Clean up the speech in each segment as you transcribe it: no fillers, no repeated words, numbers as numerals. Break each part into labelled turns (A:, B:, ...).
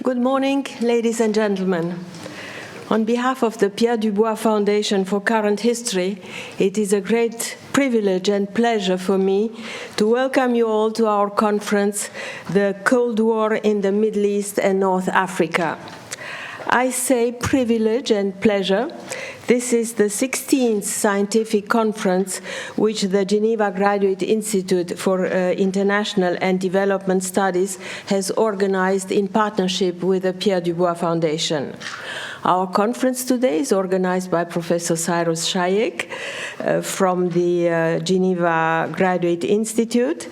A: Good morning, ladies and gentlemen. On behalf of the Pierre Dubois Foundation for Current History, it is a great privilege and pleasure for me to welcome you all to our conference, The Cold War in the Middle East and North Africa. I say privilege and pleasure. This is the 16th scientific conference which the Geneva Graduate Institute for International and Development Studies has organized in partnership with the Pierre Dubois Foundation. Our conference today is organized by Professor Cyrus Shayek from the Geneva Graduate Institute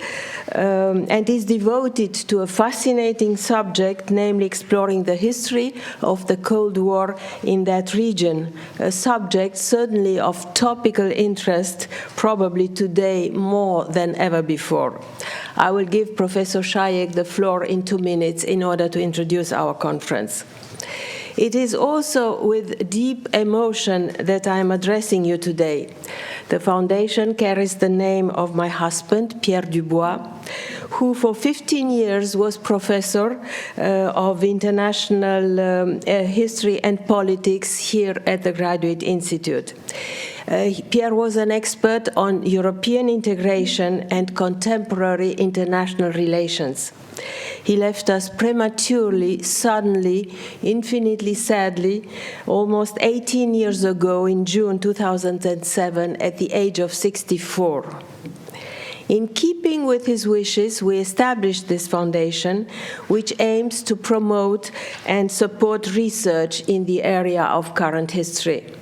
A: and is devoted to a fascinating subject, namely exploring the history of the Cold War in that region, a subject certainly of topical interest, probably today more than ever before. I will give Professor Shayek the floor in 2 minutes in order to introduce our conference. It is also with deep emotion that I am addressing you today. The foundation carries the name of my husband, Pierre Dubois, who for 15 years was professor of international history and politics here at the Graduate Institute. Pierre was an expert on European integration and contemporary international relations. He left us prematurely, suddenly, infinitely sadly, almost 18 years ago in June 2007 at the age of 64. In keeping with his wishes, we established this foundation, which aims to promote and support research in the area of current history.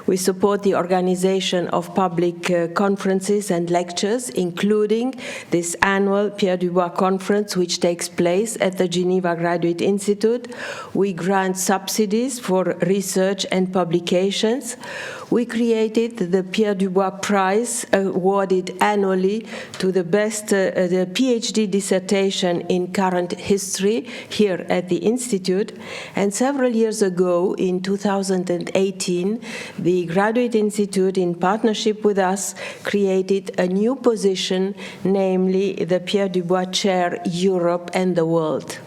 A: We support the organization of public conferences and lectures, including this annual Pierre Dubois conference, which takes place at the Geneva Graduate Institute. We grant subsidies for research and publications. We created the Pierre Dubois Prize, awarded annually to the best the PhD dissertation in current history here at the Institute. And several years ago, in 2018, the Graduate Institute, in partnership with us, created a new position, namely the Pierre Dubois Chair, Europe and the World.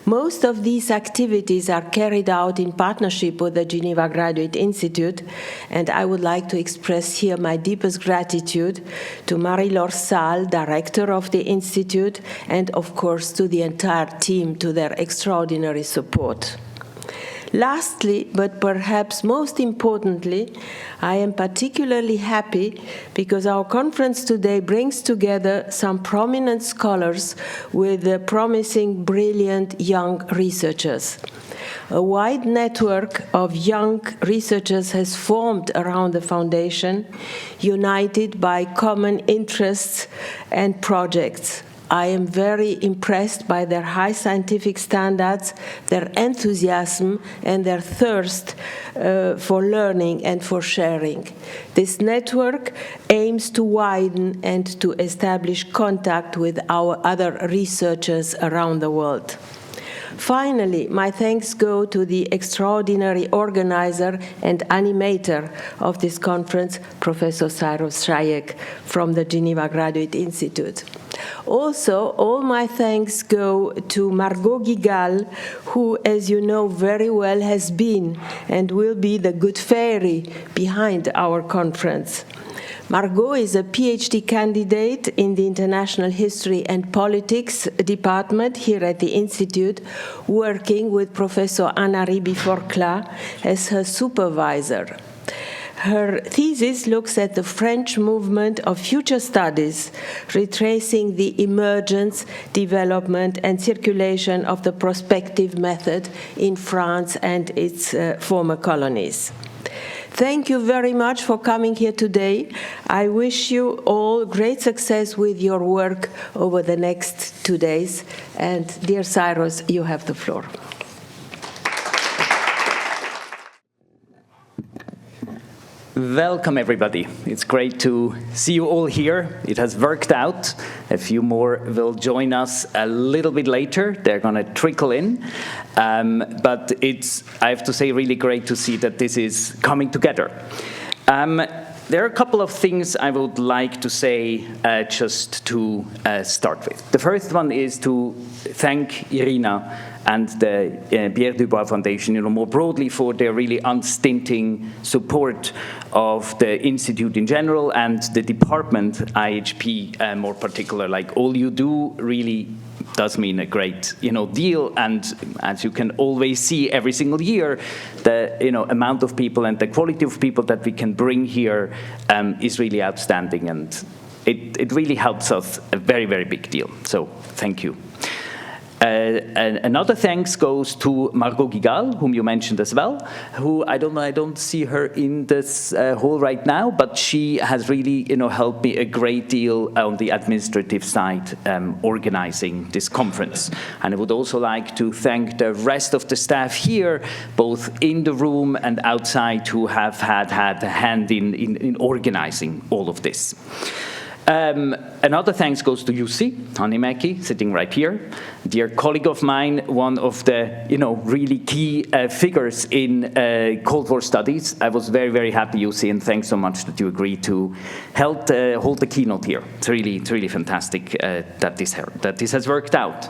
A: Most of these activities are carried out in partnership with the Geneva Graduate Institute, and I would like to express here my deepest gratitude to Marie-Laure Salle, director of the Institute, and of course to the entire team, to their extraordinary support. Lastly, but perhaps most importantly, I am particularly happy because our conference today brings together some prominent scholars with promising, brilliant young researchers. A wide network of young researchers has formed around the foundation, united by common interests and projects. I am very impressed by their high scientific standards, their enthusiasm, and their thirst for learning and for sharing. This network aims to widen and to establish contact with our other researchers around the world. Finally, my thanks go to the extraordinary organizer and animator of this conference, Professor Cyrus Shayek from the Geneva Graduate Institute. Also, all my thanks go to Margot Gigal, who, as you know very well, has been and will be the good fairy behind our conference. Margot is a PhD candidate in the International History and Politics department here at the Institute, working with Professor Anna Ribi-Forcla as her supervisor. Her thesis looks at the French movement of future studies, retracing the emergence, development, and circulation of the prospective method in France and its former colonies. Thank you very much for coming here today. I wish you all great success with your work over the next 2 days. And dear Cyrus, you have the floor.
B: Welcome, everybody. It's great to see you all here. It has worked out. A few more will join us a little bit later. They're going to trickle in. But it's, I have to say, really great to see that this is coming together. there are a couple of things I would like to say just to start with. The first one is to thank Irina and the Pierre Dubois Foundation, more broadly, for their really unstinting support of the Institute in general and the department, IHP more particular. Like, all you do really does mean a great deal, and as you can always see every single year, the amount of people and the quality of people that we can bring here is really outstanding, and it really helps us a very, very big deal. So thank you. Another thanks goes to Margot Gigal, whom you mentioned as well, who I don't see her in this hall right now, but she has really helped me a great deal on the administrative side, organizing this conference. And I would also like to thank the rest of the staff here, both in the room and outside, who have had a hand in organizing all of this. Another thanks goes to Jussi Hanhimäki, sitting right here, dear colleague of mine, one of the really key figures in Cold War studies. I was very, very happy, Jussi, and thanks so much that you agreed to hold the keynote here. It's really fantastic that this has worked out.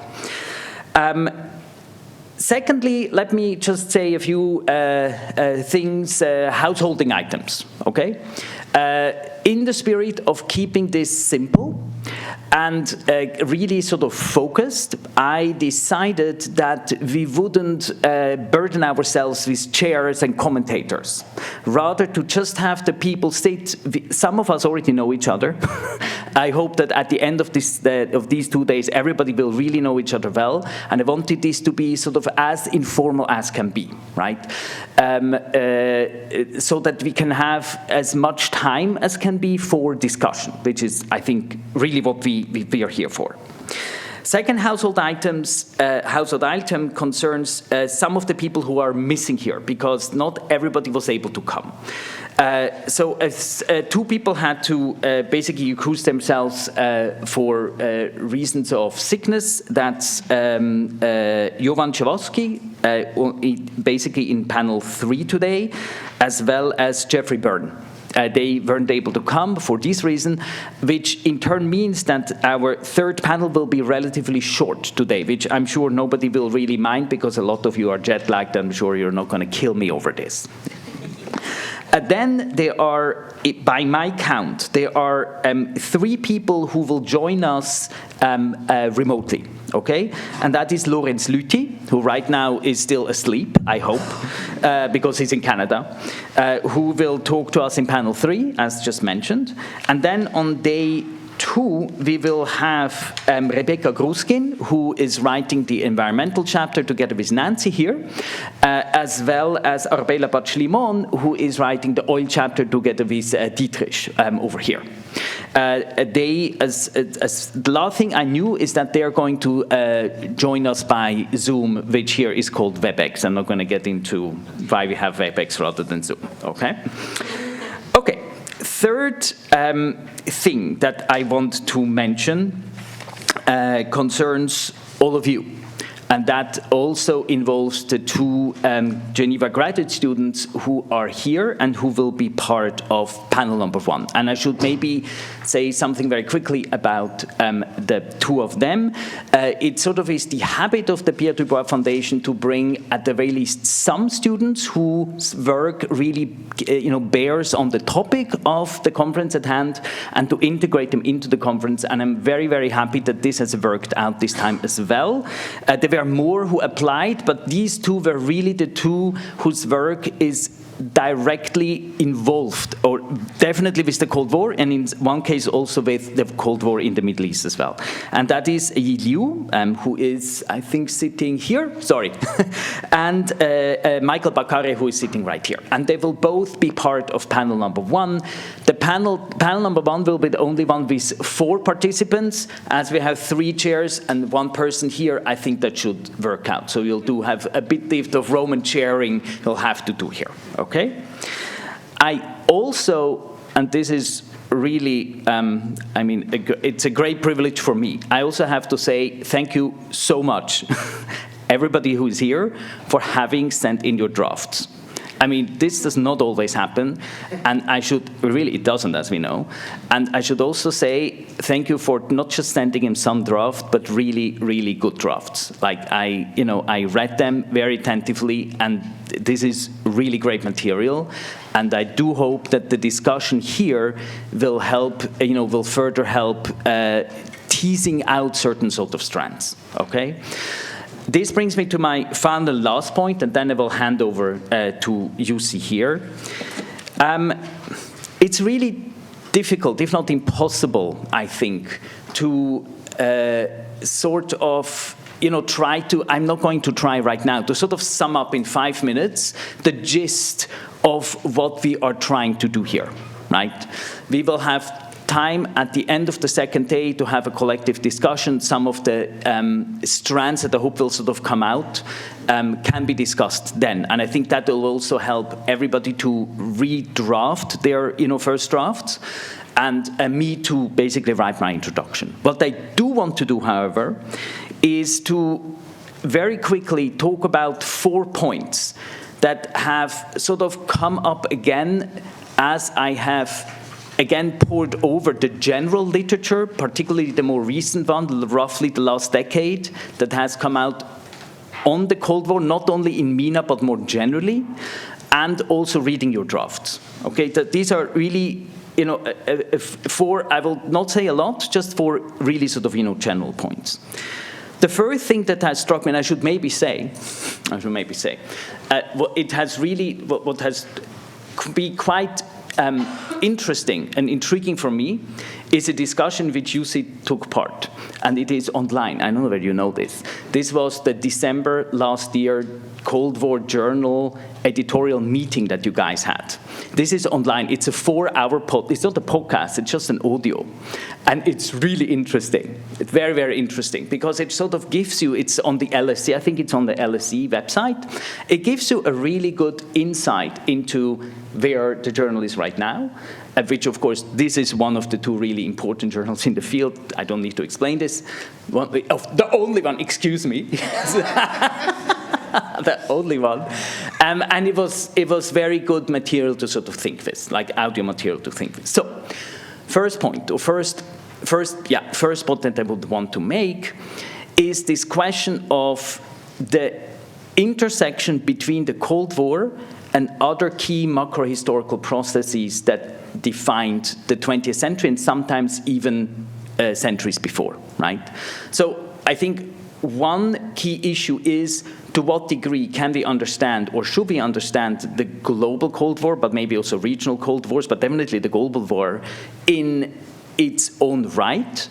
B: Secondly, let me just say a few things, householding items, okay? In the spirit of keeping this simple and really sort of focused, I decided that we wouldn't burden ourselves with chairs and commentators. Rather, to just have the people sit. Some of us already know each other. I hope that at the end of these 2 days, everybody will really know each other well. And I wanted this to be sort of as informal as can be, right? So that we can have as much time as can be for discussion, which is, I think, really what we are here for. Second household item concerns some of the people who are missing here, because not everybody was able to come. So two people had to basically recuse themselves for reasons of sickness. That's Jovan Chewosky, basically in panel 3 today, as well as Jeffrey Byrne. They weren't able to come for this reason, which in turn means that our third panel will be relatively short today, which I'm sure nobody will really mind, because a lot of you are jet-lagged. I'm sure you're not going to kill me over this. Then there are, by my count, there are 3 people who will join us remotely, okay? And that is Lorenz Lüthi, who right now is still asleep, I hope, because he's in Canada, who will talk to us in panel 3, as just mentioned. And then on day 2, we will have Rebecca Gruskin, who is writing the environmental chapter together with Nancy here, as well as Arbella Batschlimon, who is writing the oil chapter together with Dietrich over here. The last thing I knew is that they are going to join us by Zoom, which here is called WebEx. I'm not going to get into why we have WebEx rather than Zoom, okay? Okay. Third thing that I want to mention concerns all of you. And that also involves the 2 Geneva graduate students who are here and who will be part of panel number 1. And I should maybe say something very quickly about the 2 of them. It sort of is the habit of the Pierre Dubois Foundation to bring, at the very least, some students whose work really bears on the topic of the conference at hand, and to integrate them into the conference. And I'm very, very happy that this has worked out this time as well. There were more who applied, but these 2 were really the 2 whose work is directly involved, or definitely with the Cold War, and in one case also with the Cold War in the Middle East as well. And that is Yi Liu, who is, I think, sitting here, sorry, and Michael Bakare, who is sitting right here. And they will both be part of panel number 1. The panel number 1 will be the only one with 4 participants. As we have 3 chairs and 1 person here, I think that should work out. So you'll do have a bit of Roman chairing you'll have to do here. Okay? I also, and this is really, it's a great privilege for me. I also have to say thank you so much, everybody who is here, for having sent in your drafts. I mean, this does not always happen, and it doesn't, as we know. And I should also say thank you for not just sending him some draft, but really, really good drafts. Like I read them very attentively, and this is really great material. And I do hope that the discussion here will help, will further help teasing out certain sort of strands, okay? This brings me to my final last point, and then I will hand over to Jussi here. It's really difficult, if not impossible, I think, to sort of I'm not going to try right now to sort of sum up in 5 minutes the gist of what we are trying to do here, right? We will have time at the end of the second day to have a collective discussion. Some of the strands that I hope will sort of come out can be discussed then. And I think that will also help everybody to redraft their first drafts, and me to basically write my introduction. What I do want to do, however, is to very quickly talk about 4 points that have sort of come up again as I have again pored over the general literature, particularly the more recent one, roughly the last decade, that has come out on the Cold War, not only in MENA, but more generally, and also reading your drafts. Okay, these are really, 4, I will not say a lot, just 4 really sort of, general points. The first thing that has struck me, and I should maybe say, what has been quite interesting and intriguing for me is a discussion which Jussi took part, and it is online. I don't know whether you know this. This was the December last year Cold War Journal editorial meeting that you guys had. This is online. It's a 4-hour it's not a podcast, it's just an audio. And it's really interesting. It's very, very interesting because it sort of gives you, it's on the LSE, I think it's on the LSE website. It gives you a really good insight into where the journal is right now, which, of course, this is one of the 2 really important journals in the field. I don't need to explain this. The only one, excuse me. The only one. And it was very good material to sort of think with, like audio material to think with. So, first point that I would want to make is this question of the intersection between the Cold War and other key macro-historical processes that defined the 20th century and sometimes even centuries before, right? So I think one key issue is to what degree can we understand or should we understand the global Cold War, but maybe also regional Cold Wars, but definitely the global war in its own right,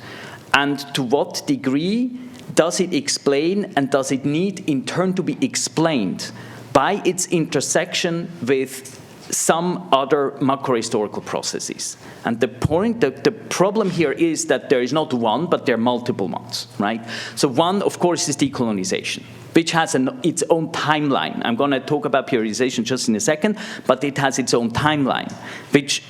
B: and to what degree does it explain and does it need in turn to be explained by its intersection with some other macro-historical processes. And the problem here is that there is not one, but there are multiple ones, right? So one, of course, is decolonization, which has its own timeline. I'm going to talk about periodization just in a second, but it has its own timeline, which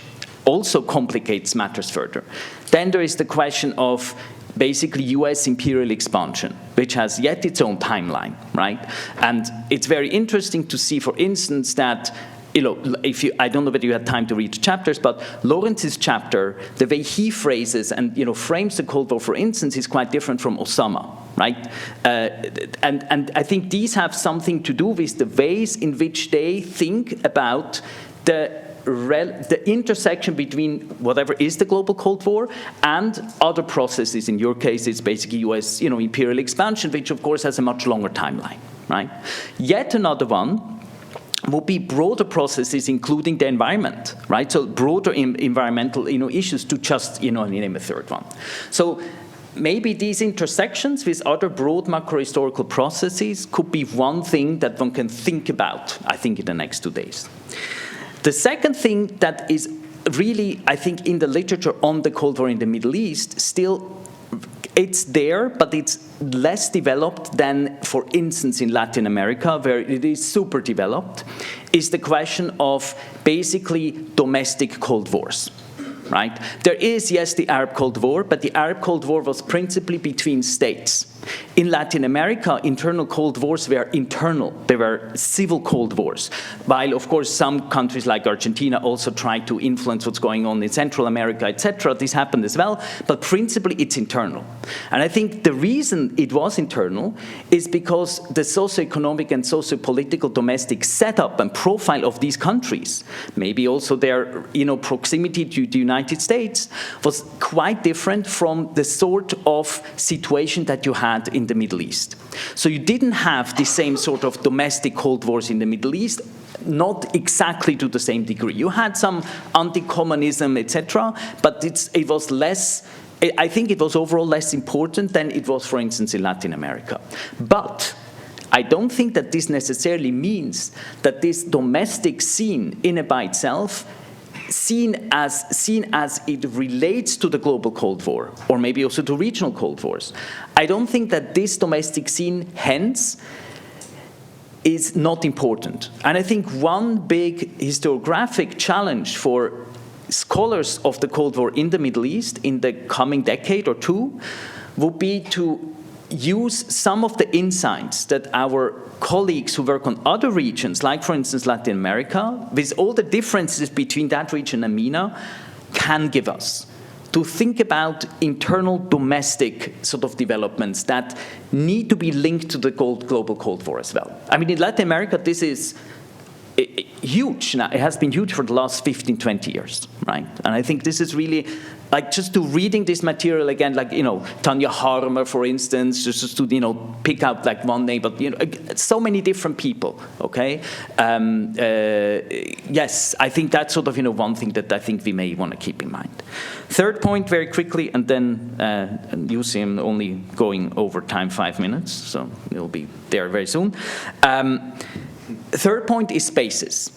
B: also complicates matters further. Then there is the question of basically US imperial expansion, which has yet its own timeline, right? And it's very interesting to see, for instance, that I don't know whether you had time to read the chapters, but Lawrence's chapter, the way he phrases and frames the Cold War, for instance, is quite different from Osama, right? And I think these have something to do with the ways in which they think about the intersection between whatever is the global Cold War and other processes. In your case, it's basically US, imperial expansion, which of course has a much longer timeline, right? Yet another one would be broader processes, including the environment, right? So broader environmental, issues, to just, name a third one. So maybe these intersections with other broad macro-historical processes could be one thing that one can think about, I think, in the next 2 days. The second thing that is really, I think, in the literature on the Cold War in the Middle East, still, it's there, but it's less developed than, for instance, in Latin America, where it is super developed, is the question of basically domestic Cold Wars, right? There is, yes, the Arab Cold War, but the Arab Cold War was principally between states. In Latin America, internal Cold Wars were internal. They were civil Cold Wars. While, of course, some countries like Argentina also tried to influence what's going on in Central America, etc. This happened as well, but principally it's internal. And I think the reason it was internal is because the socioeconomic and sociopolitical domestic setup and profile of these countries, maybe also their proximity to the United States, was quite different from the sort of situation that you had in the Middle East. So you didn't have the same sort of domestic Cold Wars in the Middle East, not exactly to the same degree. You had some anti-communism, etc., but it was less, I think it was overall less important than it was, for instance, in Latin America. But I don't think that this necessarily means that this domestic scene in and by itself seen as it relates to the global Cold War, or maybe also to regional Cold Wars. I don't think that this domestic scene, hence, is not important. And I think one big historiographic challenge for scholars of the Cold War in the Middle East in the coming decade or two would be to use some of the insights that our colleagues who work on other regions, like, for instance, Latin America, with all the differences between that region and MENA, can give us, to think about internal domestic sort of developments that need to be linked to the global Cold War as well. I mean, in Latin America, this is huge now. It has been huge for the last 15, 20 years, right? And I think this is really, like, just to reading this material again, like, Tanya Harmer, for instance, just to, pick out like one name, but, so many different people, okay? Yes, I think that's sort of, one thing that I think we may want to keep in mind. Third point, very quickly, and then you see I'm only going over time 5 minutes, so it'll be there very soon. Third point is spaces,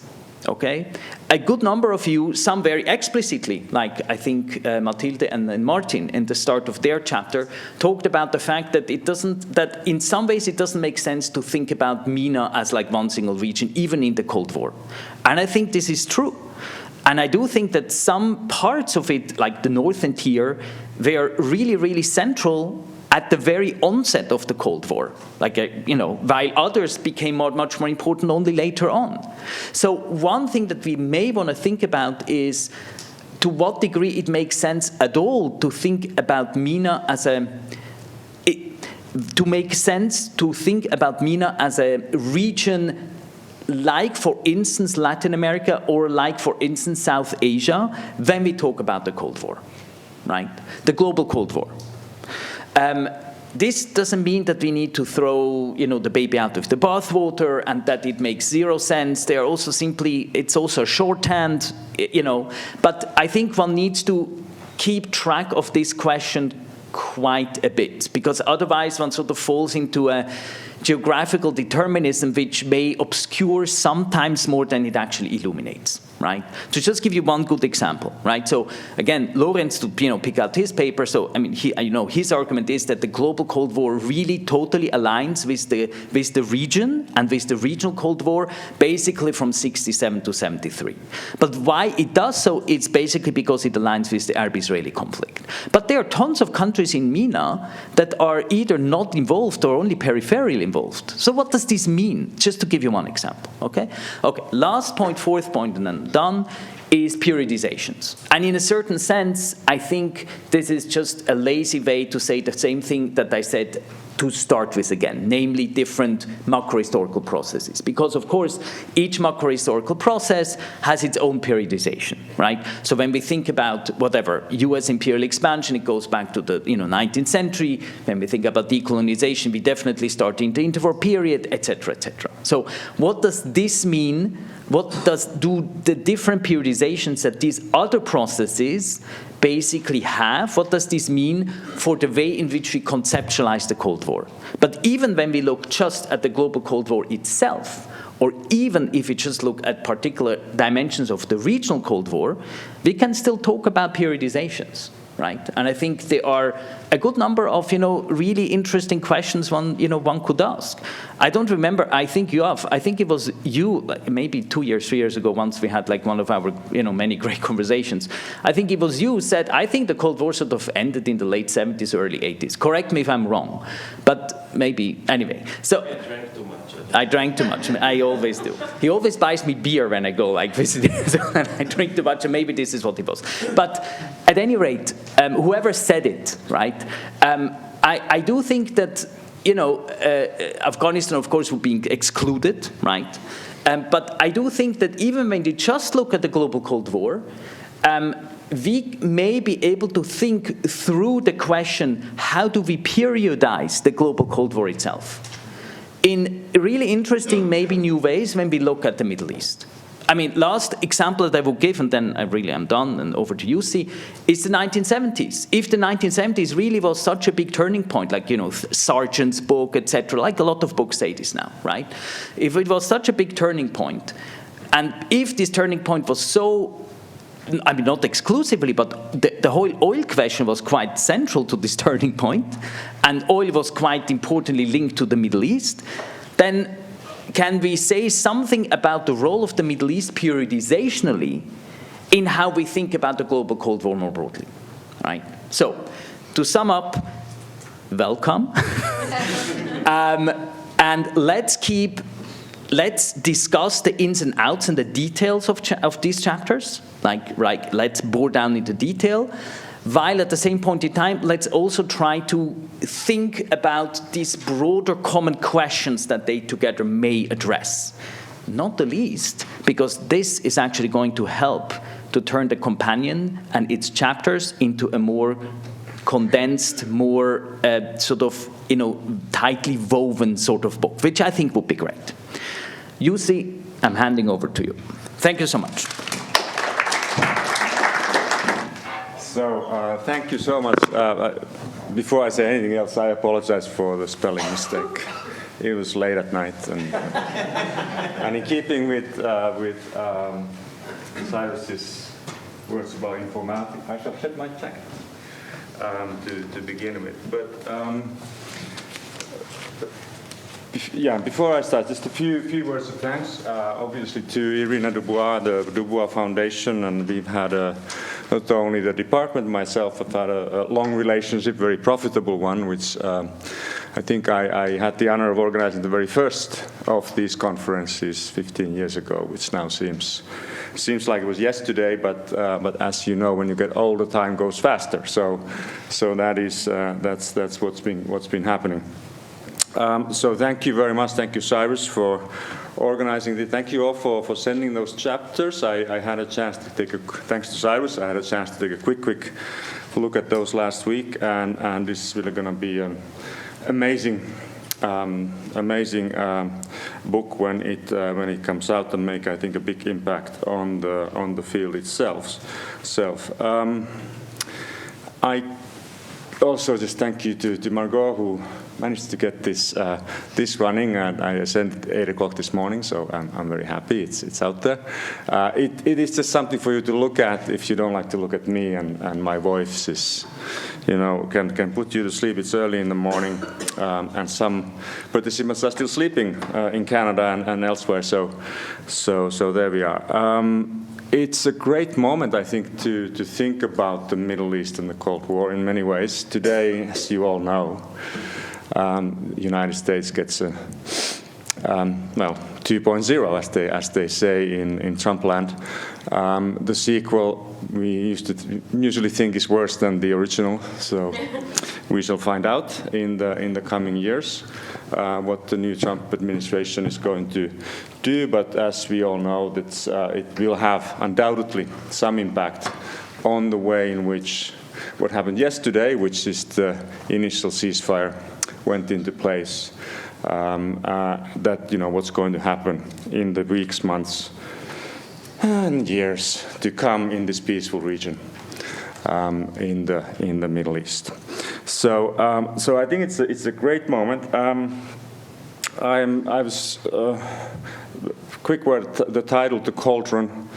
B: okay? A good number of you, some very explicitly, like I think Mathilde and Martin in the start of their chapter, talked about the fact that that in some ways it doesn't make sense to think about MENA as like one single region, even in the Cold War. And I think this is true. And I do think that some parts of it, like the northern tier, were really, really central at the very onset of the Cold War, like, while others became much more important only later on. So one thing that we may want to think about is to what degree it makes sense at all to think about MENA as a region like, for instance, Latin America, or like, for instance, South Asia, when we talk about the Cold War, right? The global Cold War. This doesn't mean that we need to throw, the baby out with the bathwater and that it makes zero sense. They are also it's also a shorthand, But I think one needs to keep track of this question quite a bit, because otherwise one sort of falls into a geographical determinism which may obscure sometimes more than it actually illuminates, right? To just give you one good example, right? So again, Lorenz, to pick out his paper, so I mean, his argument is that the global Cold War really totally aligns with the region and with the regional Cold War, basically from 67 to 73. But why it does so, it's basically because it aligns with the Arab-Israeli conflict. But there are tons of countries in MENA that are either not involved or only peripherally involved. So what does this mean? Just to give you one example, okay? Okay, last point, fourth point, and then done, is periodizations. And in a certain sense, I think this is just a lazy way to say the same thing that I said to start with again, namely different macrohistorical processes. Because, of course, each macrohistorical process has its own periodization, right? So when we think about whatever, US imperial expansion, it goes back to the 19th century. When we think about decolonization, we definitely start in the interwar period, etc., etc. So what does this mean? What do the different periodizations that these other processes basically have? What does this mean for the way in which we conceptualize the Cold War? But even when we look just at the global Cold War itself, or even if we just look at particular dimensions of the regional Cold War, we can still talk about periodizations, right? And I think there are a good number of, really interesting questions one could ask. I don't remember, I think it was you, like maybe 2 years, 3 years ago, once we had like one of our, many great conversations. I think it was you who said, I think the Cold War sort of ended in the late 70s, early 80s. Correct me if I'm wrong, but maybe, anyway. So I drank too much. I always do. He always buys me beer when I go like visiting, and I drink too much, and maybe this is what it was. But at any rate, whoever said it, right? I do think that Afghanistan, of course, would be excluded, right? But I do think that even when you just look at the global Cold War, we may be able to think through the question: how do we periodize the global Cold War itself? In really interesting, maybe new ways when we look at the Middle East. I mean, last example that I will give, and then I really am done, and over to you, see, is the 1970s. If the 1970s really was such a big turning point, like, Sargent's book, etc., like a lot of books say this now, right? If it was such a big turning point, and if this turning point was so, I mean, not exclusively, but the whole oil question was quite central to this turning point, and oil was quite importantly linked to the Middle East, then can we say something about the role of the Middle East periodizationally in how we think about the global Cold War more broadly, right? So, to sum up, welcome, and let's discuss the ins and outs and the details of these chapters. Like, let's bore down into detail, while at the same point in time, let's also try to think about these broader common questions that they together may address. Not the least, because this is actually going to help to turn the companion and its chapters into a more condensed, more tightly woven sort of book, which I think would be great. Ussr, I'm handing over to you. Thank you so much.
C: So, thank you so much. Before I say anything else, I apologize for the spelling mistake. It was late at night, and in keeping with Cyrus's words about informality, I shall shed my jacket to begin with. But before I start, just a few words of thanks, obviously to Irina Dubois, the Dubois Foundation, and we've had not only the department, myself, have had a long relationship, very profitable one, which I think I had the honor of organizing the very first of these conferences 15 years ago, which now seems like it was yesterday, but as you know, when you get older, time goes faster. So that's what's been happening. So thank you very much. Thank you, Cyrus, for organizing it. Thank you all for sending those chapters. I had a chance to thanks to Cyrus, I had a chance to take a quick look at those last week, and this is really going to be an amazing book when it comes out and make, I think, a big impact on the field itself. I also just thank you to Margot, who managed to get this running, and I sent it at 8 o'clock this morning, so I'm very happy it's out there. It is just something for you to look at if you don't like to look at me, and my voice is, can put you to sleep. It's early in the morning, and some participants are still sleeping in Canada and elsewhere, so there we are. It's a great moment, I think, to think about the Middle East and the Cold War in many ways. Today, as you all know, the United States gets a 2.0, as they say in Trump land. The sequel, we usually think, is worse than the original, so we shall find out in the coming years what the new Trump administration is going to do. But as we all know, it will have undoubtedly some impact on the way in which what happened yesterday, which is the initial ceasefire, went into place. What's going to happen in the weeks, months, and years to come in this peaceful region in the Middle East. So I think it's a great moment. Quick word, the title, The Cauldron.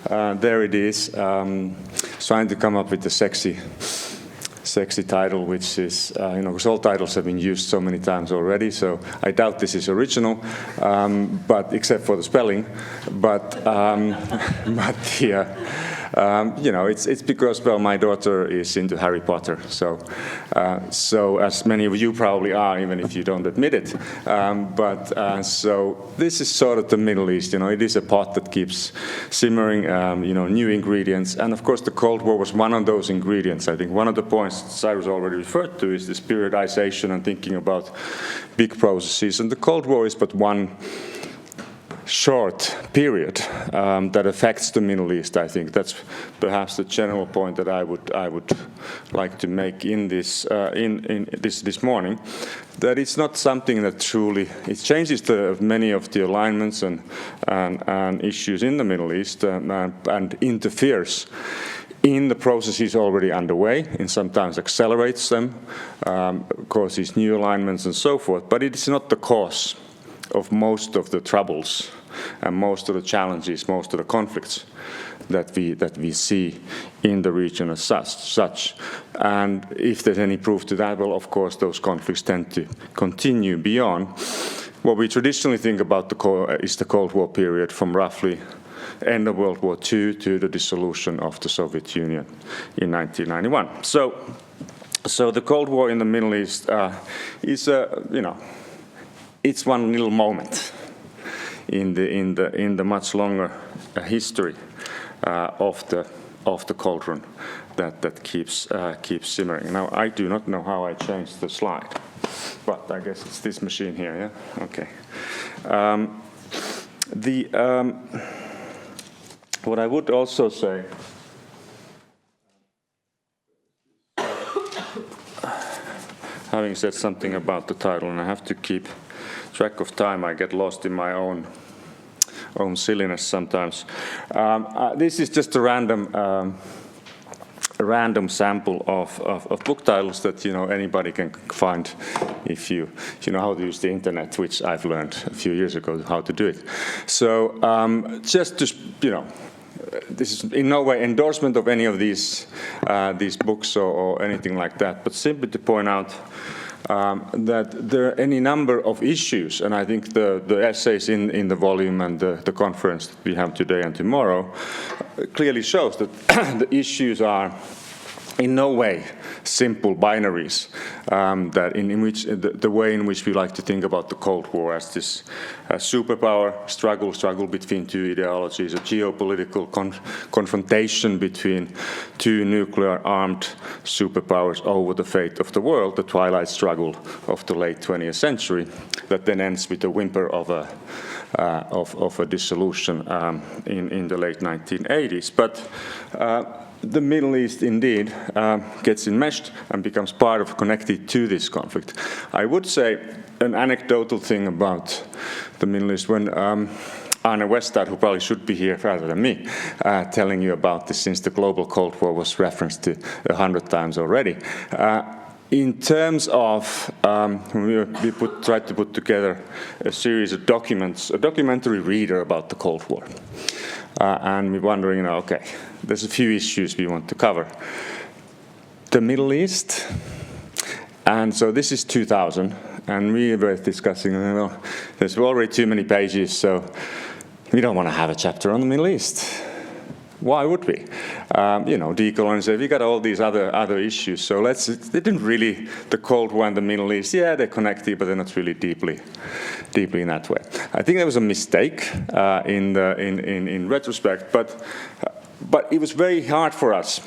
C: There it is. Trying to come up with a sexy sexy title, which is, because all titles have been used so many times already, so I doubt this is original, but except for the spelling. But it's because, well, my daughter is into Harry Potter, so as many of you probably are, even if you don't admit it. So this is sort of the Middle East. It is a pot that keeps simmering. New ingredients, and of course the Cold War was one of those ingredients. I think one of the points Cyrus already referred to is this periodization and thinking about big processes, and the Cold War is but one short period that affects the Middle East. I think that's perhaps the general point that I would like to make in this this morning. That it's not something that truly it changes many of the alignments and issues in the Middle East and interferes in the processes already underway, and sometimes accelerates them, causes new alignments and so forth. But it is not the cause of most of the troubles and most of the challenges, most of the conflicts that we see in the region as such. And if there's any proof to that, well, of course, those conflicts tend to continue beyond what we traditionally think about is the Cold War period from roughly end of World War II to the dissolution of the Soviet Union in 1991. So the Cold War in the Middle East is it's one little moment in the much longer history of the cauldron that keeps simmering. Now I do not know how I changed the slide, but I guess it's this machine here. Yeah. Okay. What I would also say. Having said something about the title, and I have to keep track of time, I get lost in my own silliness sometimes. This is just a random sample of book titles that anybody can find if you know how to use the internet, which I've learned a few years ago how to do it. So just to this is in no way endorsement of any of these books or anything like that, but simply to point out that there are any number of issues, and I think the essays in the volume and the conference that we have today and tomorrow clearly shows that the issues are in no way simple binaries, that in which the way in which we like to think about the Cold War as this superpower struggle between two ideologies, a geopolitical confrontation between two nuclear-armed superpowers over the fate of the world, the twilight struggle of the late 20th century, that then ends with a whimper of a dissolution in the late 1980s. But the Middle East indeed gets enmeshed and becomes connected to this conflict. I would say an anecdotal thing about the Middle East when Arne Westad, who probably should be here rather than me, telling you about this, since the global Cold War was referenced to 100 times already. In terms of, we tried to put together a series of documents, a documentary reader about the Cold War. And we're wondering, okay, there's a few issues we want to cover. The Middle East, and so this is 2000, and we were discussing, well, there's already too many pages, so we don't want to have a chapter on the Middle East. Why would we? Decolonization, we got all these other issues, so they didn't really, the Cold War and the Middle East, yeah, they're connected, but they're not really deeply in that way. I think that was a mistake in retrospect, but it was very hard for us,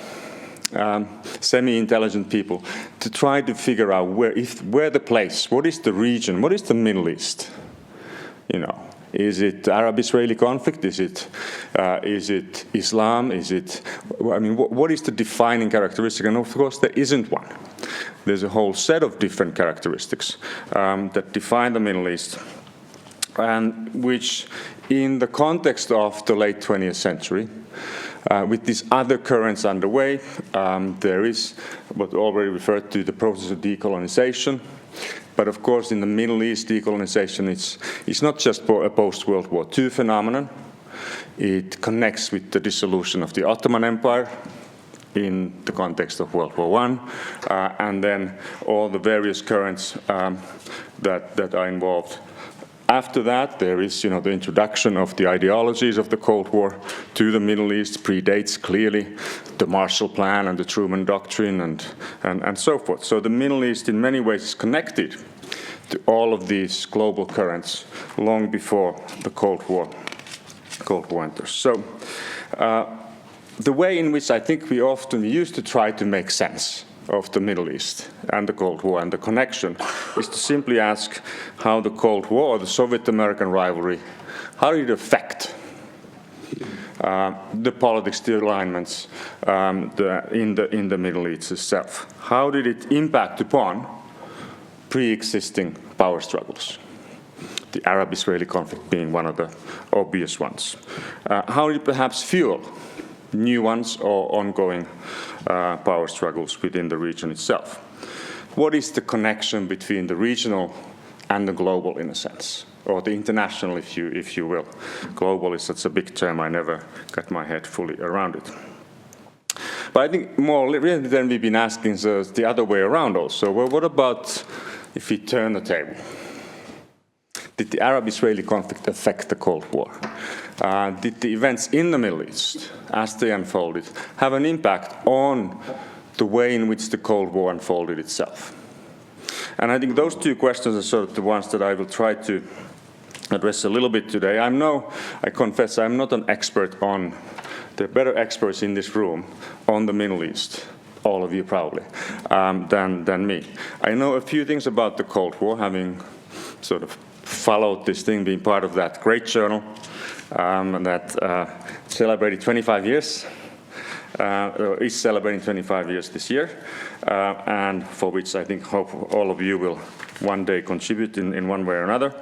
C: semi-intelligent people, to try to figure out where the place, what is the region, what is the Middle East, Is it Arab-Israeli conflict? Is it Islam? What is the defining characteristic? And of course, there isn't one. There's a whole set of different characteristics that define the Middle East, and which, in the context of the late 20th century, with these other currents underway, there is what already referred to the process of decolonization. But of course, in the Middle East, decolonization it's not just a post-World War II phenomenon. It connects with the dissolution of the Ottoman Empire in the context of World War I, and then all the various currents that are involved. After that, there is, the introduction of the ideologies of the Cold War to the Middle East, predates clearly the Marshall Plan and the Truman Doctrine and so forth. So the Middle East in many ways is connected to all of these global currents long before the Cold War enters. So the way in which I think we often used to try to make sense of the Middle East and the Cold War and the connection is to simply ask how the Cold War, the Soviet-American rivalry, how did it affect the politics, the alignments in the Middle East itself? How did it impact upon pre-existing power struggles? The Arab-Israeli conflict being one of the obvious ones. How did it perhaps fuel new ones or ongoing power struggles within the region itself? What is the connection between the regional and the global, in a sense, or the international, if you will? Global is such a big term, I never got my head fully around it. But I think more really than we've been asking is the other way around also. Well, what about if we turn the table? Did the Arab-Israeli conflict affect the Cold War? Did the events in the Middle East, as they unfolded, have an impact on the way in which the Cold War unfolded itself? And I think those two questions are sort of the ones that I will try to address a little bit today. I confess, I'm not an expert on, there are better experts in this room on the Middle East, all of you probably, than me. I know a few things about the Cold War, having sort of followed this thing, being part of that great journal that celebrated 25 years, or is celebrating 25 years this year, and for which I think hope all of you will one day contribute in one way or another.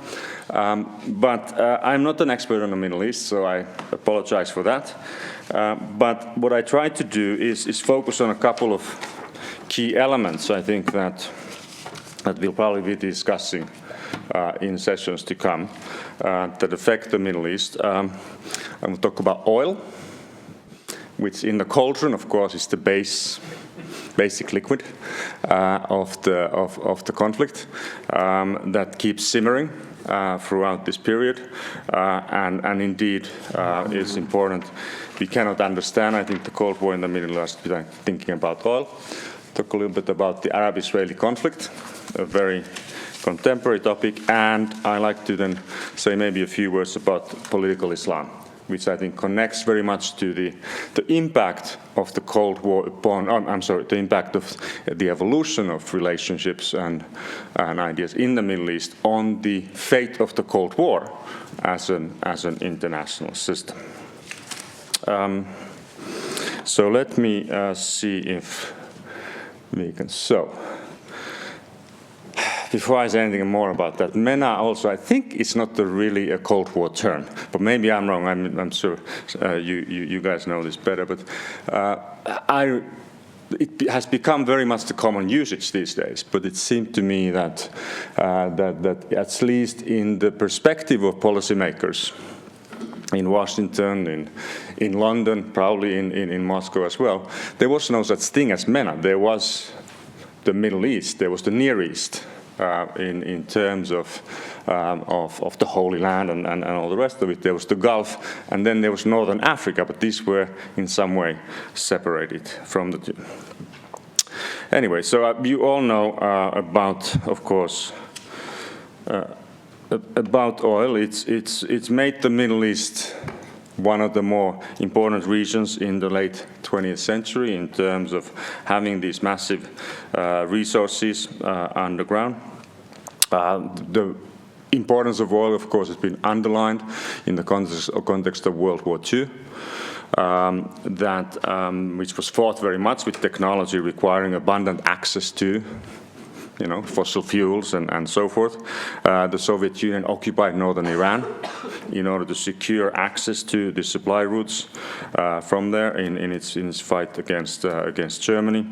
C: But I'm not an expert on the Middle East, so I apologize for that. But what I try to do is focus on a couple of key elements, I think, that we'll probably be discussing in sessions to come that affect the Middle East. I will talk about oil, which in the cauldron, of course, is the basic liquid of the conflict that keeps simmering throughout this period, and indeed is important. We cannot understand, I think, the Cold War in the Middle East without thinking about oil. Talk a little bit about the Arab-Israeli conflict, a very contemporary topic, and I like to then say maybe a few words about political Islam, which I think connects very much to the impact of the Cold War upon, the impact of the evolution of relationships and ideas in the Middle East on the fate of the Cold War as an international system. So let me see if we can. Before I say anything more about that, MENA also, I think it's not really a Cold War term, but maybe I'm wrong. I'm sure you guys know this better, but it has become very much the common usage these days. But it seemed to me that at least in the perspective of policymakers in Washington, in London, probably in Moscow as well, there was no such thing as MENA. There was the Middle East, there was the Near East. In terms of the Holy Land and all the rest of it. There was the Gulf, and then there was Northern Africa, but these were in some way separated from the two. Anyway, so you all know about, of course, about oil. It's made the Middle East one of the more important regions in the late 20th century in terms of having these massive resources underground. The importance of oil, of course, has been underlined in the context of World War II, which was fought very much with technology requiring abundant access to fossil fuels and so forth. The Soviet Union occupied northern Iran in order to secure access to the supply routes from there in its fight against Germany.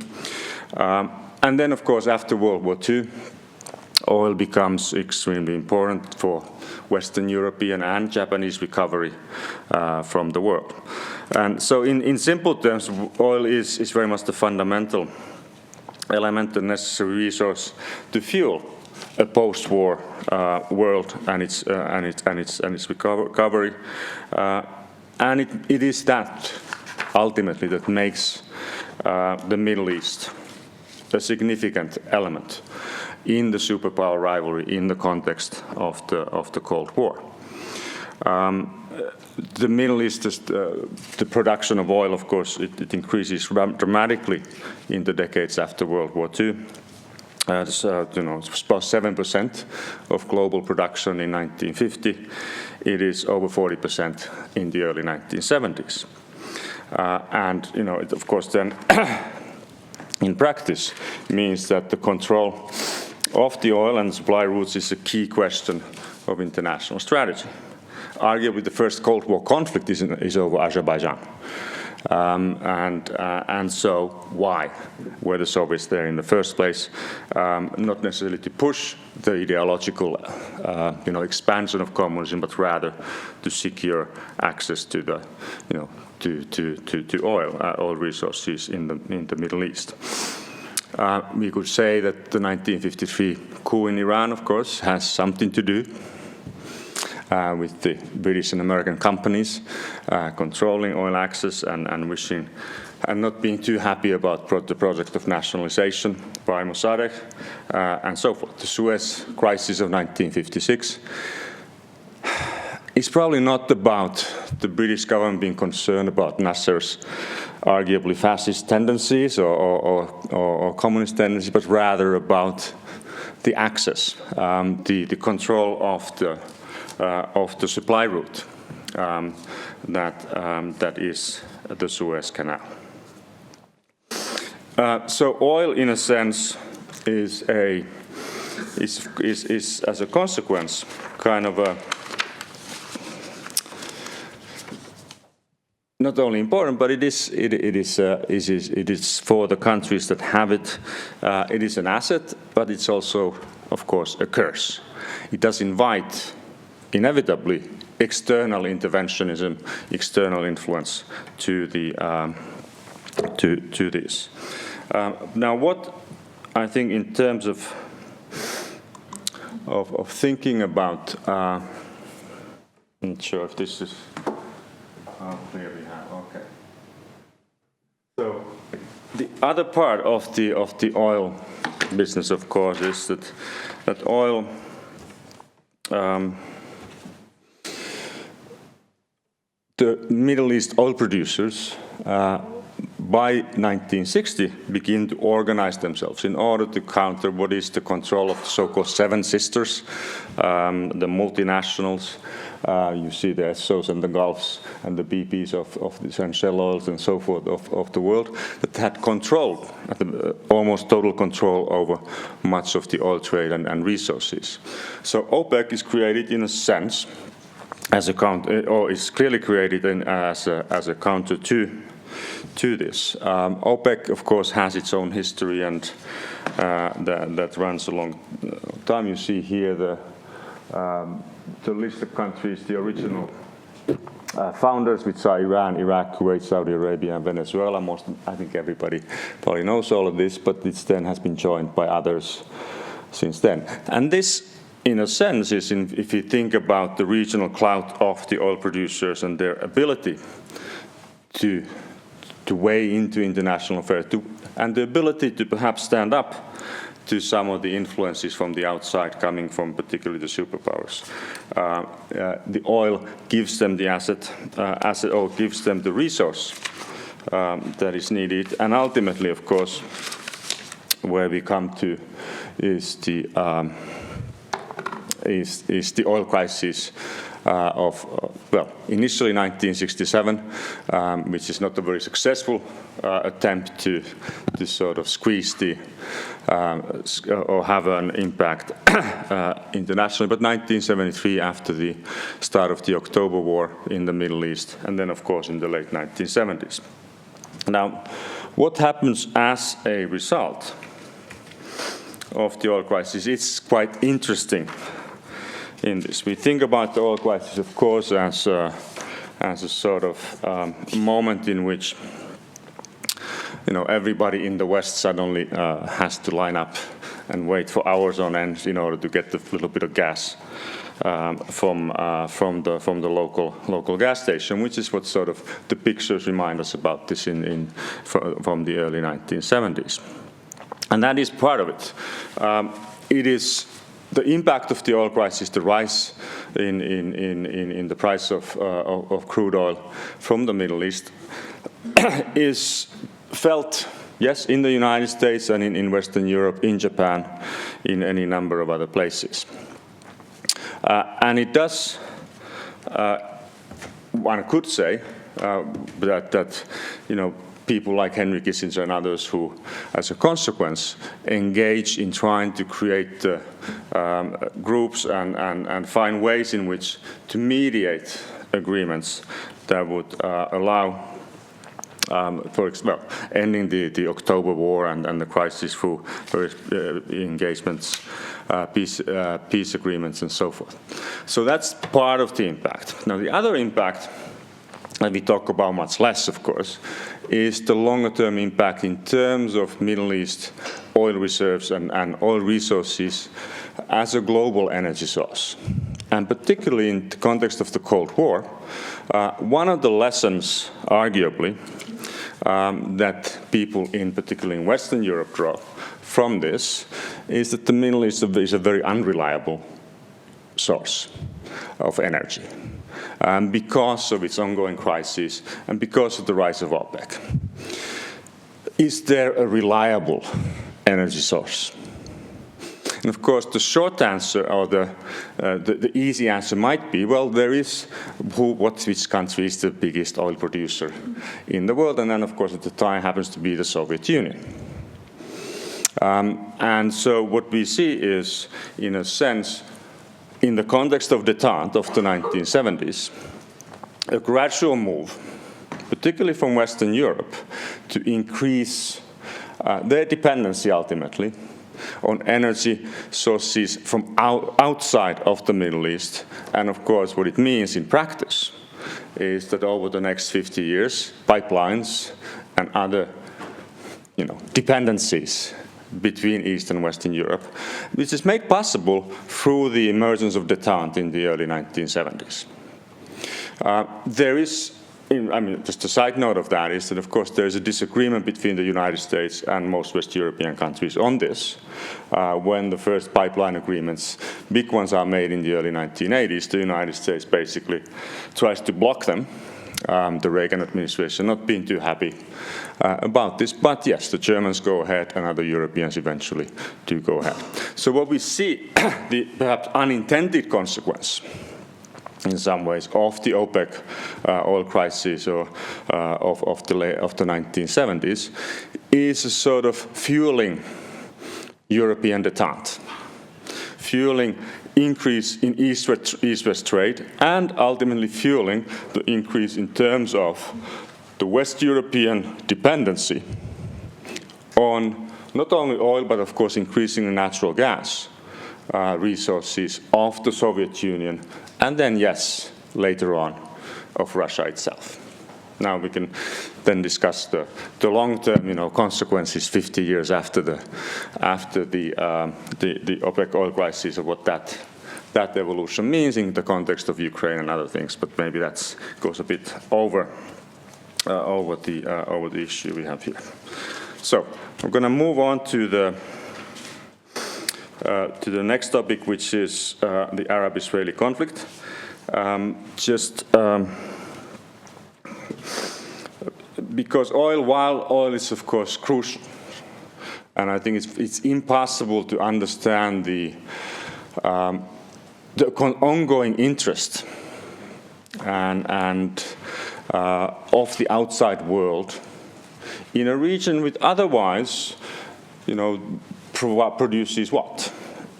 C: And then, of course, after World War II, oil becomes extremely important for Western European and Japanese recovery from the world. And so in simple terms, oil is very much the fundamental element, the necessary resource to fuel a post-war world and its recovery. And it is that ultimately that makes the Middle East a significant element in the superpower rivalry in the context of the Cold War. The Middle East, the production of oil, of course, it increases dramatically in the decades after World War II. It's about 7% of global production in 1950. It is over 40% in the early 1970s. And it, of course, then in practice means that the control of the oil and supply routes is a key question of international strategy. Arguably, the first Cold War conflict is over Azerbaijan. And so why were the Soviets there in the first place? Not necessarily to push the ideological expansion of communism, but rather to secure access to the to oil resources in the Middle East. We could say that the 1953 coup in Iran, of course, has something to do with the British and American companies controlling oil access and wishing and not being too happy about the project of nationalization by Mossadegh and so forth. The Suez Crisis of 1956 is probably not about the British government being concerned about Nasser's arguably fascist tendencies or communist tendencies, but rather about the access, the control of the supply route that is the Suez Canal. So oil, in a sense, is as a consequence kind of a not only important, but it is for the countries that have it. It is an asset, but it's also, of course, a curse. It does invite, inevitably, external interventionism, external influence to this. Now, what I think in terms of thinking about, I'm not sure if this is clear we have. Okay. So the other part of the oil business, of course, is that oil. The Middle East oil producers, by 1960, begin to organize themselves in order to counter what is the control of the so-called Seven Sisters, the multinationals. You see the Essos and the Gulfs and the BPs of the Shell oils and so forth of the world that had control, almost total control over much of the oil trade and resources. So OPEC is created in a sense as a counter, or is clearly created as a counter to this. OPEC, of course, has its own history and that runs a long time. You see here the list of countries, the original founders, which are Iran, Iraq, Kuwait, Saudi Arabia, and Venezuela. I think everybody probably knows all of this, but it then has been joined by others since then. And this, in a sense, is if you think about the regional clout of the oil producers and their ability to weigh into international affairs, and the ability to perhaps stand up to some of the influences from the outside coming from particularly the superpowers. The oil gives them the asset or gives them the resource that is needed. And ultimately, of course, where we come to is the oil crisis initially 1967, which is not a very successful attempt to sort of squeeze or have an impact internationally, but 1973 after the start of the October War in the Middle East, and then of course in the late 1970s. Now, what happens as a result of the oil crisis, it's quite interesting in this. We think about the oil crisis, of course, as a sort of moment in which everybody in the West suddenly has to line up and wait for hours on end in order to get a little bit of gas from the local gas station, which is what sort of the pictures remind us about this from the early 1970s. And that is part of it. It is the impact of the oil crisis, the rise in the price of crude oil from the Middle East, is felt, yes, in the United States and in Western Europe, in Japan, in any number of other places. And it does, one could say, that people like Henry Kissinger and others who, as a consequence, engage in trying to create groups and find ways in which to mediate agreements that would allow, ending the October War and the crisis through various engagements, peace agreements, and so forth. So that's part of the impact. Now, the other impact that we talk about much less, of course, is the longer-term impact in terms of Middle East oil reserves and oil resources as a global energy source. And particularly in the context of the Cold War, one of the lessons, arguably, that people, particularly in Western Europe, draw from this is that the Middle East is a very unreliable source of energy. Because of its ongoing crisis and because of the rise of OPEC. Is there a reliable energy source? And of course, the short answer, or the easy answer might be, well, there is which country is the biggest oil producer in the world, and then, of course, at the time happens to be the Soviet Union. And so what we see is, in a sense, in the context of détente of the 1970s, a gradual move, particularly from Western Europe, to increase their dependency ultimately on energy sources from outside of the Middle East. And of course, what it means in practice is that over the next 50 years, pipelines and other dependencies between East and Western Europe, which is made possible through the emergence of détente in the early 1970s. There is, just a side note of that is that, of course, there is a disagreement between the United States and most West European countries on this. When the first pipeline agreements, big ones, are made in the early 1980s, the United States basically tries to block them. The Reagan administration not being too happy about this, but yes, the Germans go ahead and other Europeans eventually do go ahead. So what we see, the perhaps unintended consequence in some ways of the OPEC oil crisis or of the 1970s is a sort of fueling European détente, fueling increase in East-West trade, and ultimately fueling the increase in terms of the West European dependency on not only oil, but of course increasing the natural gas resources of the Soviet Union, and then, yes, later on, of Russia itself. Now we can then discuss the long-term, consequences 50 years after the OPEC oil crisis of what that evolution means in the context of Ukraine and other things. But maybe that goes a bit over the issue we have here. So I'm going to move on to the next topic, which is the Arab-Israeli conflict. Because while oil is, of course, crucial, and I think it's impossible to understand the ongoing interest and of the outside world in a region which otherwise, produces what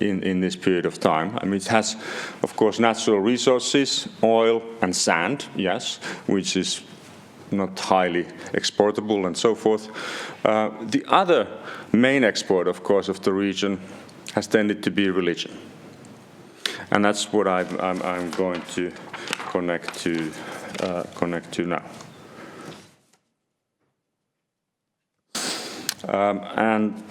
C: in this period of time? I mean, it has, of course, natural resources, oil and sand, yes, which is not highly exportable and so forth. The other main export, of course, of the region has tended to be religion. And that's what I'm going to connect to now. And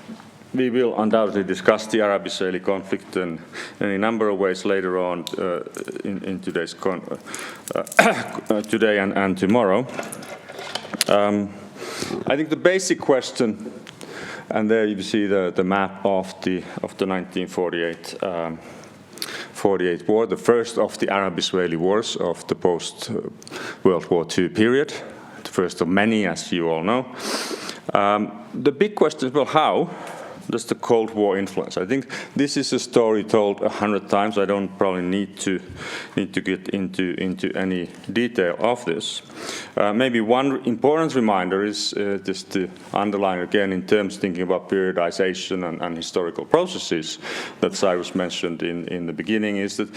C: we will undoubtedly discuss the Arab-Israeli conflict in a number of ways later on in today's today and tomorrow. I think the basic question, and there you see the map of the 1948 war, the first of the Arab-Israeli wars of the post-World War II period, the first of many, as you all know. The big question is, well, how does the Cold War influence? I think this is a story told 100 times. I don't probably need to get into any detail of this. Maybe one important reminder is just to underline again in terms thinking about periodization and historical processes that Cyrus mentioned in the beginning, is that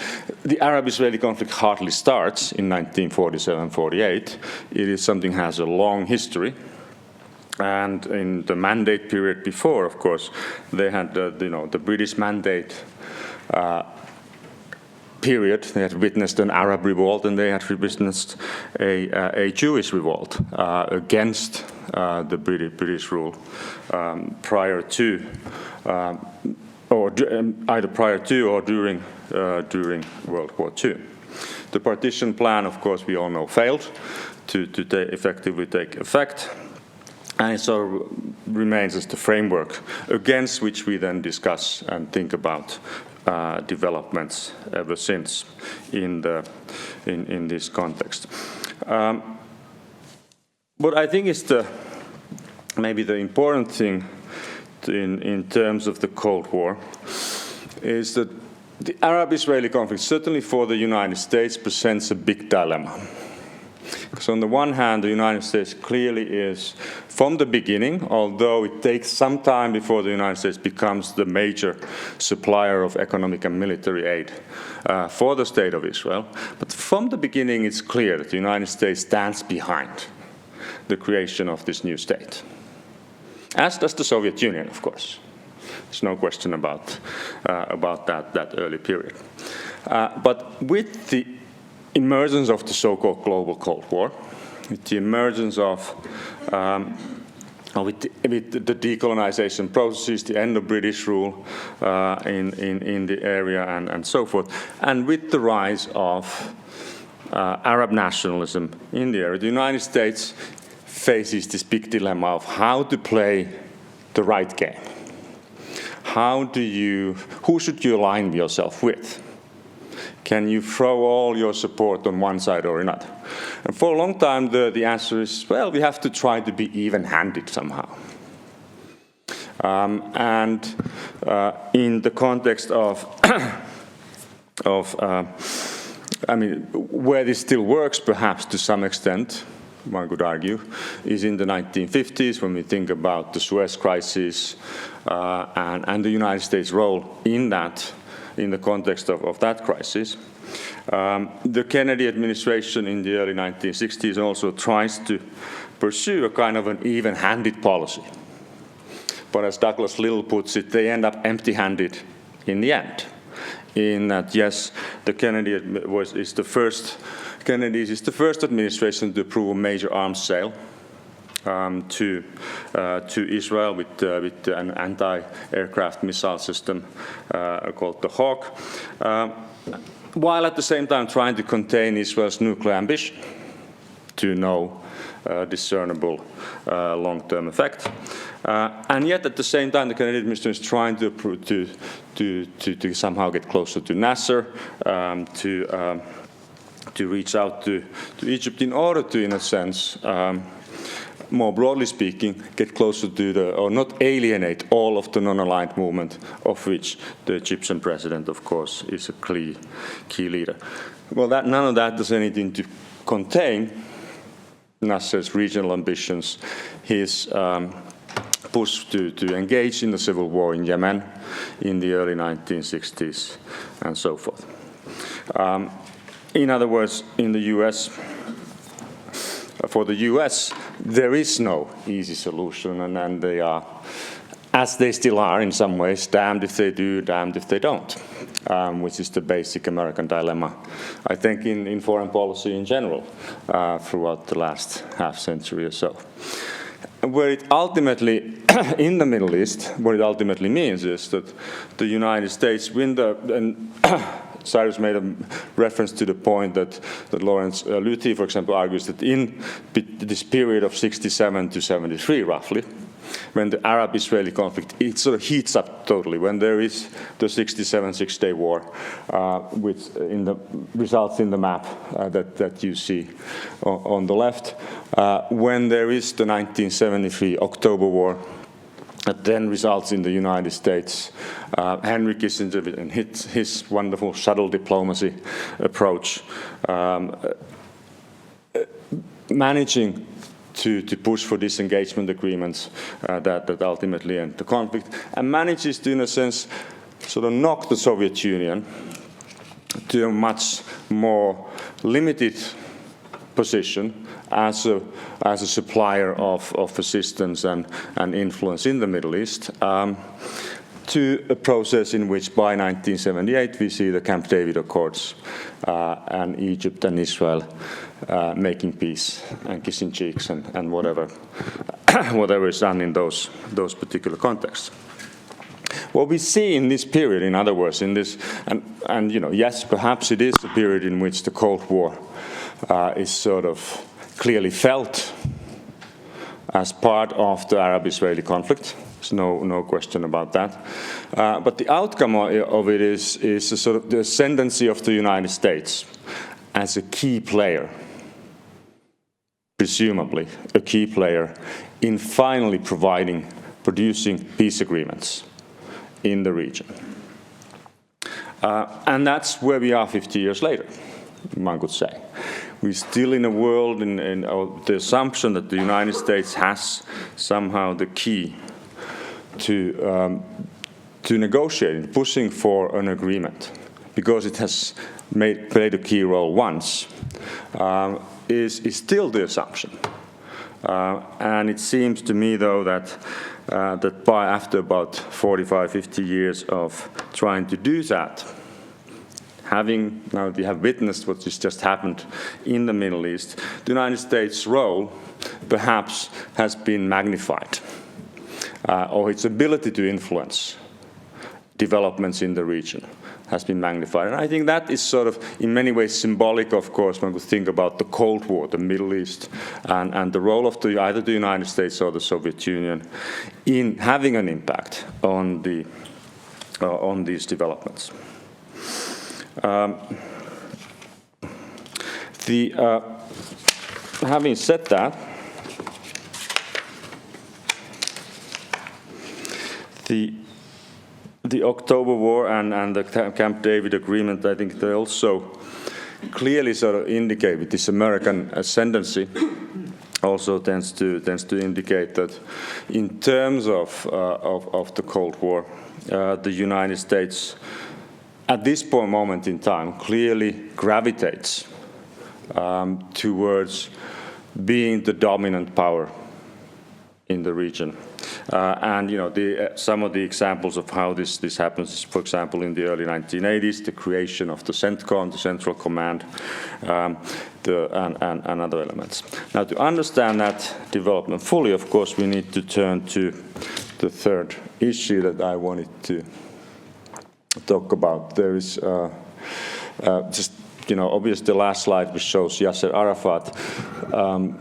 C: the Arab-Israeli conflict hardly starts in 1947-48. It is something that has a long history. And in the mandate period before, of course, they had the British mandate period. They had witnessed an Arab revolt, and they had witnessed a Jewish revolt against the British rule prior to, or either prior to or during World War II. The partition plan, of course, we all know, failed to effectively take effect. And it sort of remains as the framework against which we then discuss and think about developments ever since in this context. What I think is maybe the important thing in terms of the Cold War is that the Arab-Israeli conflict, certainly for the United States, presents a big dilemma. Because on the one hand, the United States clearly is, from the beginning, although it takes some time before the United States becomes the major supplier of economic and military aid for the State of Israel, but from the beginning it's clear that the United States stands behind the creation of this new state. As does the Soviet Union, of course. There's no question about that early period. But with the emergence of the so-called global Cold War, with the emergence of, with the decolonization processes, the end of British rule in the area and so forth, and with the rise of Arab nationalism in the area, the United States faces this big dilemma of how to play the right game. Who should you align yourself with? Can you throw all your support on one side or another? And for a long time, the answer is, well, we have to try to be even-handed somehow. In the context of where this still works, perhaps to some extent, one could argue, is in the 1950s when we think about the Suez Crisis and the United States' role in that, in the context of that crisis. The Kennedy administration in the early 1960s also tries to pursue a kind of an even-handed policy. But as Douglas Little puts it, they end up empty-handed in the end. In that, yes, the Kennedy is the first administration to approve a major arms sale to Israel with an anti-aircraft missile system called the Hawk, while at the same time trying to contain Israel's nuclear ambition to no discernible long-term effect. And yet, at the same time, the Canadian administration is trying to somehow get closer to Nasser, to reach out to Egypt in order to, in a sense, more broadly speaking, get closer to or not alienate all of the non-aligned movement, of which the Egyptian president, of course, is a key leader. Well, none of that does anything to contain Nasser's regional ambitions, his push to engage in the civil war in Yemen in the early 1960s, and so forth. In other words, in the U.S., for the U.S., there is no easy solution, and they are as they still are in some ways, damned if they do, damned if they don't, which is the basic American dilemma, I think, in foreign policy in general throughout the last half century or so. Where it ultimately, in the Middle East, what it ultimately means is that the United States, and Cyrus made a reference to the point that Lawrence Luthi, for example, argues that in this period of 67 to 73, roughly, when the Arab-Israeli conflict, it sort of heats up totally, when there is the 67 Six-Day War, which results in the map that you see on the left, when there is the 1973 October War, that then results in the United States, Henry Kissinger and his wonderful shuttle diplomacy approach, managing to push for disengagement agreements that ultimately end the conflict, and manages to, in a sense, sort of knock the Soviet Union to a much more limited position as a supplier of assistance and influence in the Middle East, to a process in which by 1978 we see the Camp David Accords and Egypt and Israel making peace and kissing cheeks and whatever is done in those particular contexts. What we see in this period, in other words, in this, and yes, perhaps it is the period in which the Cold War is sort of clearly felt as part of the Arab-Israeli conflict. There's no question about that. But the outcome of it is a sort of the ascendancy of the United States as a key player, presumably a key player, in finally producing peace agreements in the region. And that's where we are 50 years later, one could say. We're still in a world, in the assumption that the United States has somehow the key to negotiating, pushing for an agreement, because it has played a key role once, is still the assumption. And it seems to me, though, that after about 45, 50 years of trying to do that, now we have witnessed what has just happened in the Middle East, the United States' role perhaps has been magnified, or its ability to influence developments in the region has been magnified. And I think that is sort of, in many ways, symbolic, of course, when we think about the Cold War, the Middle East, and the role of either the United States or the Soviet Union in having an impact on these developments. Having said that, the October War and the Camp David Agreement, I think they also clearly sort of indicate, with this American ascendancy, also tends to indicate that in terms of the Cold War, the United States, at this moment in time, clearly gravitates towards being the dominant power in the region. And some of the examples of how this happens is, for example, in the early 1980s, the creation of the CENTCOM, the Central Command, and other elements. Now, to understand that development fully, of course, we need to turn to the third issue that I wanted to talk about. There is obviously the last slide, which shows Yasser Arafat.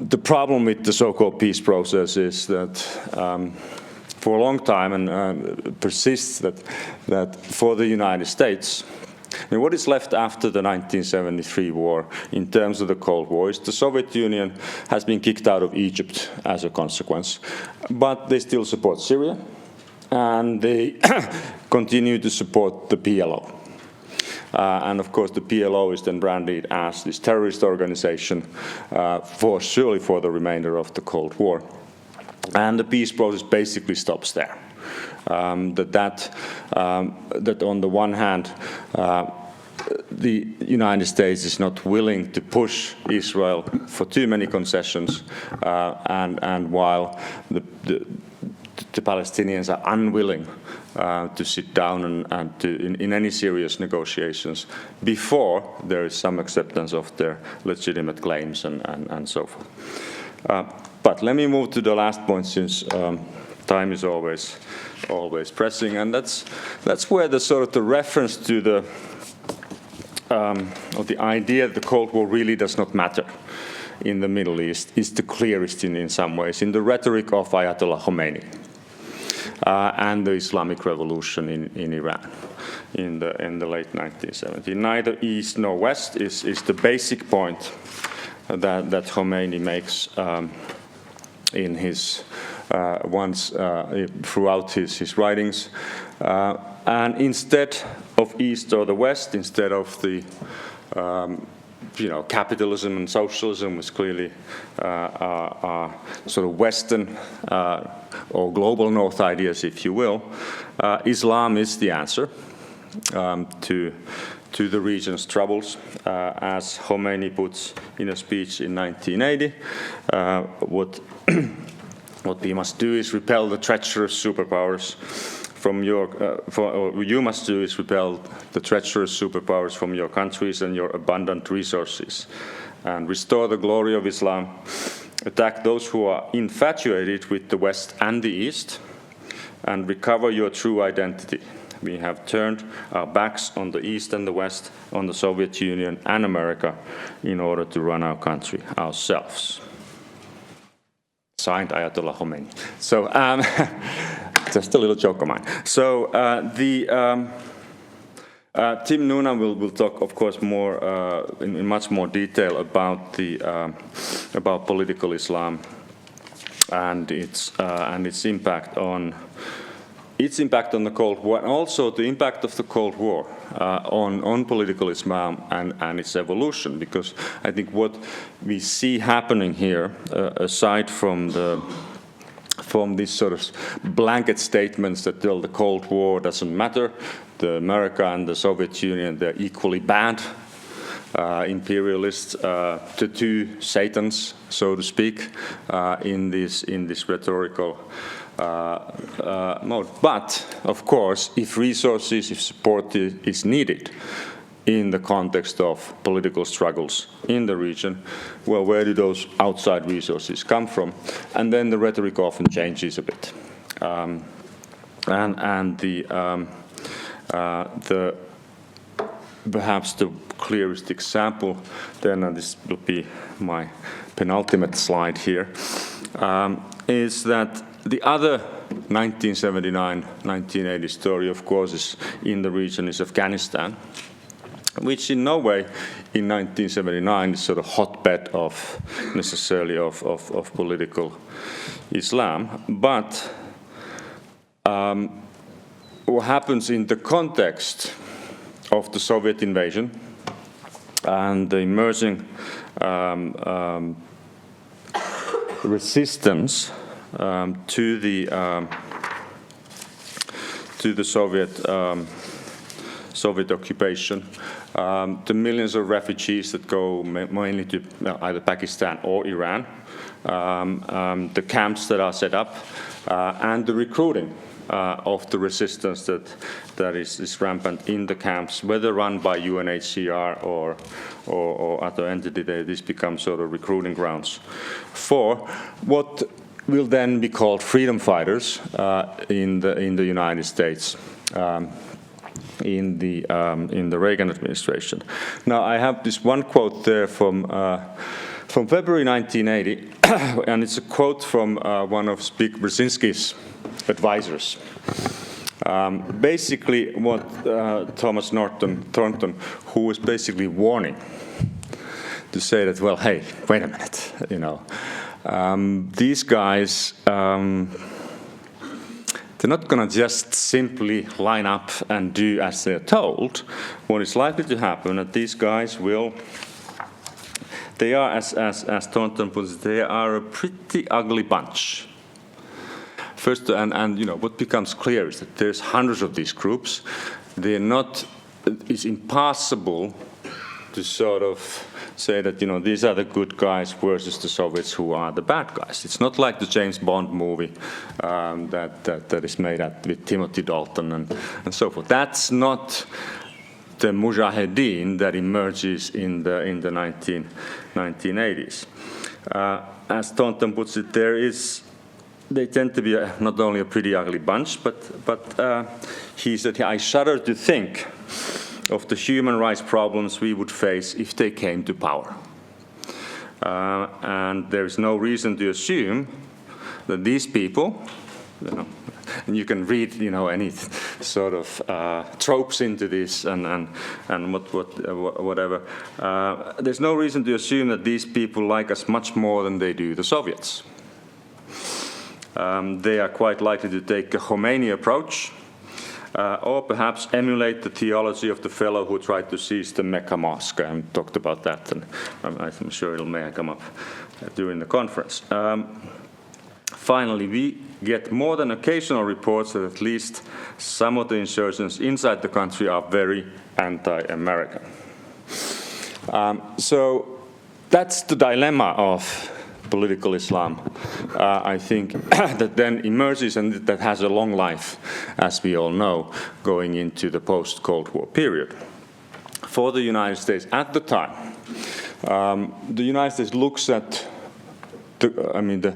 C: The problem with the so-called peace process is that for a long time, and persists, that for the United States, what is left after the 1973 war in terms of the Cold War is the Soviet Union has been kicked out of Egypt as a consequence, but they still support Syria, and they continue to support the PLO. And of course, the PLO is then branded as this terrorist organization surely for the remainder of the Cold War. And the peace process basically stops there. That on the one hand, the United States is not willing to push Israel for too many concessions, and while the Palestinians are unwilling to sit down and to, in any serious negotiations before there is some acceptance of their legitimate claims and so forth. But let me move to the last point, since time is always pressing, and that's where the sort of the reference to the or the idea that the Cold War really does not matter in the Middle East is the clearest in some ways, in the rhetoric of Ayatollah Khomeini and the Islamic Revolution in Iran in the late 1970s. Neither East nor West is the basic point that Khomeini makes in his throughout his writings, and instead of East or the West, instead of the capitalism and socialism, was clearly sort of Western or global North ideas, if you will. Islam is the answer to the region's troubles, as Khomeini puts in a speech in 1980. What we must do is repel the treacherous superpowers from your. You must do is repel the treacherous superpowers from your countries and your abundant resources, and restore the glory of Islam. Attack those who are infatuated with the West and the East, and recover your true identity. We have turned our backs on the East and the West, on the Soviet Union and America, in order to run our country ourselves. Signed, Ayatollah Khomeini. So, just a little joke of mine. So, Tim Noonan will talk, of course, more in much more detail about about political Islam and its impact on the Cold War, and also the impact of the Cold War on political Islam and its evolution. Because I think what we see happening here, aside from these sort of blanket statements that the Cold War doesn't matter, the America and the Soviet Union, they're equally bad, imperialists, the two Satans, so to speak, in this rhetorical mode. But, of course, if resources, if support is needed in the context of political struggles in the region, well, where do those outside resources come from? And then the rhetoric often changes a bit. Perhaps the clearest example, then, and this will be my penultimate slide here, is that the other 1979-1980 story, of course, is in the region is Afghanistan, which in no way in 1979 is sort of hotbed of necessarily of political Islam, but what happens in the context of the Soviet invasion and the emerging resistance to the Soviet occupation, the millions of refugees that go mainly to either Pakistan or Iran, the camps that are set up, and the recruiting of the resistance that is rampant in the camps, whether run by UNHCR or other entity. This becomes sort of recruiting grounds for what will then be called freedom fighters in the United States. In the Reagan administration. Now, I have this one quote there from February 1980, and it's a quote from one of Zbigniew Brzezinski's advisors. Basically, what Thomas Thornton, who was basically warning to say that, well, hey, wait a minute, these guys. They're not going to just simply line up and do as they're told. What is likely to happen that these guys they are, as Thornton puts it, they are a pretty ugly bunch. First, and what becomes clear is that there's hundreds of these groups. It's impossible to sort of say that, these are the good guys versus the Soviets who are the bad guys. It's not like the James Bond movie that is made with Timothy Dalton and so forth. That's not the Mujahideen that emerges in the 1980s. As Thornton puts it, they tend to be not only a pretty ugly bunch, but he said, I shudder to think of the human rights problems we would face if they came to power. And there is no reason to assume that these people, and you can read, any sort of tropes into this and whatever. There's no reason to assume that these people like us much more than they do the Soviets. They are quite likely to take a Khomeini approach, or perhaps emulate the theology of the fellow who tried to seize the Mecca Mosque. I talked about that, and I'm sure it may come up during the conference. Finally, we get more than occasional reports that at least some of the insurgents inside the country are very anti-American. So that's the dilemma of political Islam, I think, that then emerges and that has a long life, as we all know, going into the post-Cold War period. For the United States at the time, the United States looks at the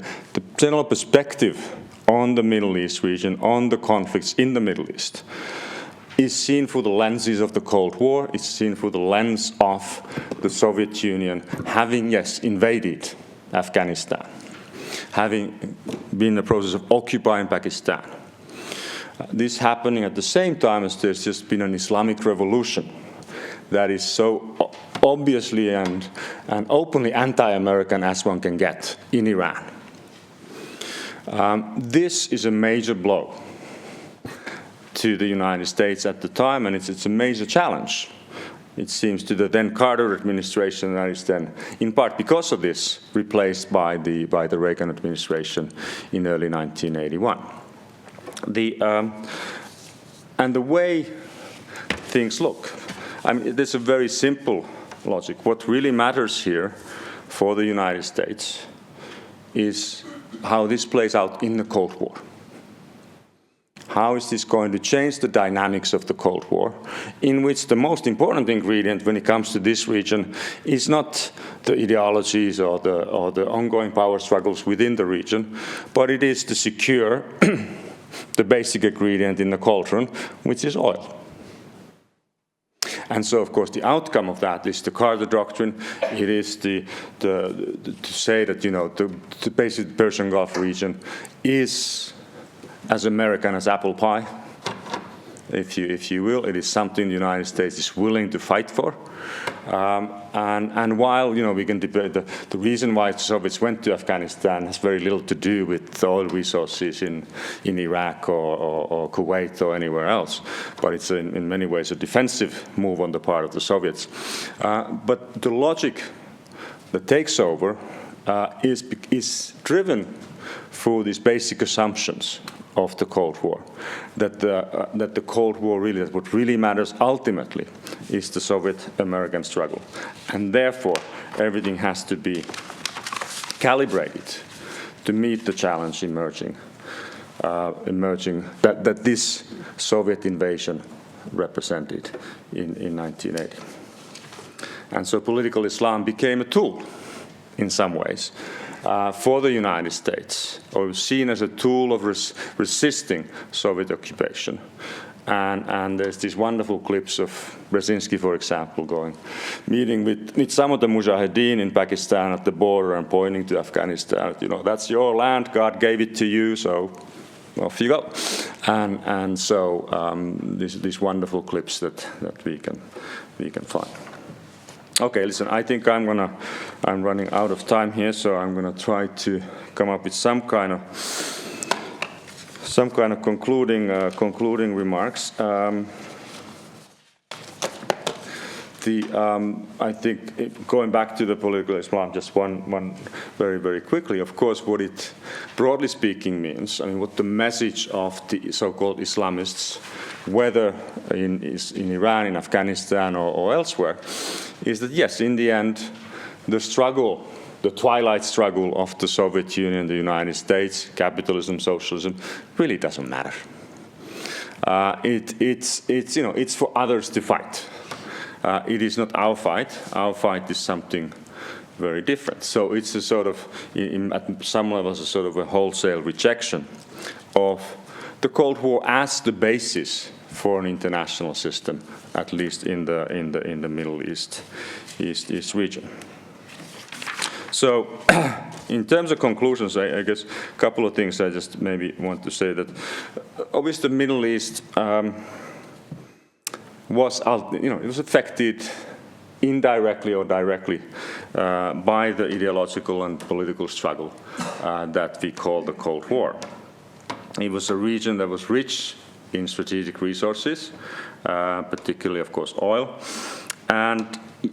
C: general perspective on the Middle East region, on the conflicts in the Middle East, is seen through the lenses of the Cold War. It's seen through the lens of the Soviet Union having, yes, invaded Afghanistan, having been in the process of occupying Pakistan. This happening at the same time as there's just been an Islamic revolution that is so obviously and openly anti-American as one can get in Iran. This is a major blow to the United States at the time, and it's a major challenge, it seems, to the then Carter administration, that is then, in part because of this, replaced by the Reagan administration in early 1981. And the way things look, there's a very simple logic. What really matters here for the United States is how this plays out in the Cold War. How is this going to change the dynamics of the Cold War, in which the most important ingredient when it comes to this region is not the ideologies or the ongoing power struggles within the region, but it is to secure the basic ingredient in the cauldron, which is oil. And so, of course, the outcome of that is the Carter Doctrine. It is to say that, the basic Persian Gulf region is as American as apple pie, if you will. It is something the United States is willing to fight for. And while, we can debate the reason why the Soviets went to Afghanistan has very little to do with the oil resources in Iraq or Kuwait or anywhere else, but it's in many ways a defensive move on the part of the Soviets. But the logic that takes over is driven through these basic assumptions of the Cold War, that the Cold War really, that what really matters ultimately is the Soviet-American struggle. And therefore, everything has to be calibrated to meet the challenge emerging that this Soviet invasion represented in 1980. And so political Islam became a tool, in some ways, for the United States, or seen as a tool of resisting Soviet occupation. And there's these wonderful clips of Brzezinski, for example, meeting with some of the Mujahideen in Pakistan at the border and pointing to Afghanistan. That's your land, God gave it to you, so off you go. And so these wonderful clips that we can find. Okay, listen, I think I'm running out of time here, so I'm gonna try to come up with some kind of concluding remarks. I think going back to the political Islam, just one very, very quickly. Of course, what it broadly speaking means, what the message of the so-called Islamists, whether in Iran, in Afghanistan, or elsewhere, is that yes, in the end, the struggle, the twilight struggle of the Soviet Union, the United States, capitalism, socialism, really doesn't matter. It's for others to fight. It is not our fight. Our fight is something very different. So it's a sort of, at some levels, a sort of a wholesale rejection of the Cold War as the basis for an international system, at least in the Middle East region. So, in terms of conclusions, I guess a couple of things I just maybe want to say. That obviously the Middle East was affected indirectly or directly by the ideological and political struggle that we call the Cold War. It was a region that was rich in strategic resources, particularly, of course, oil. And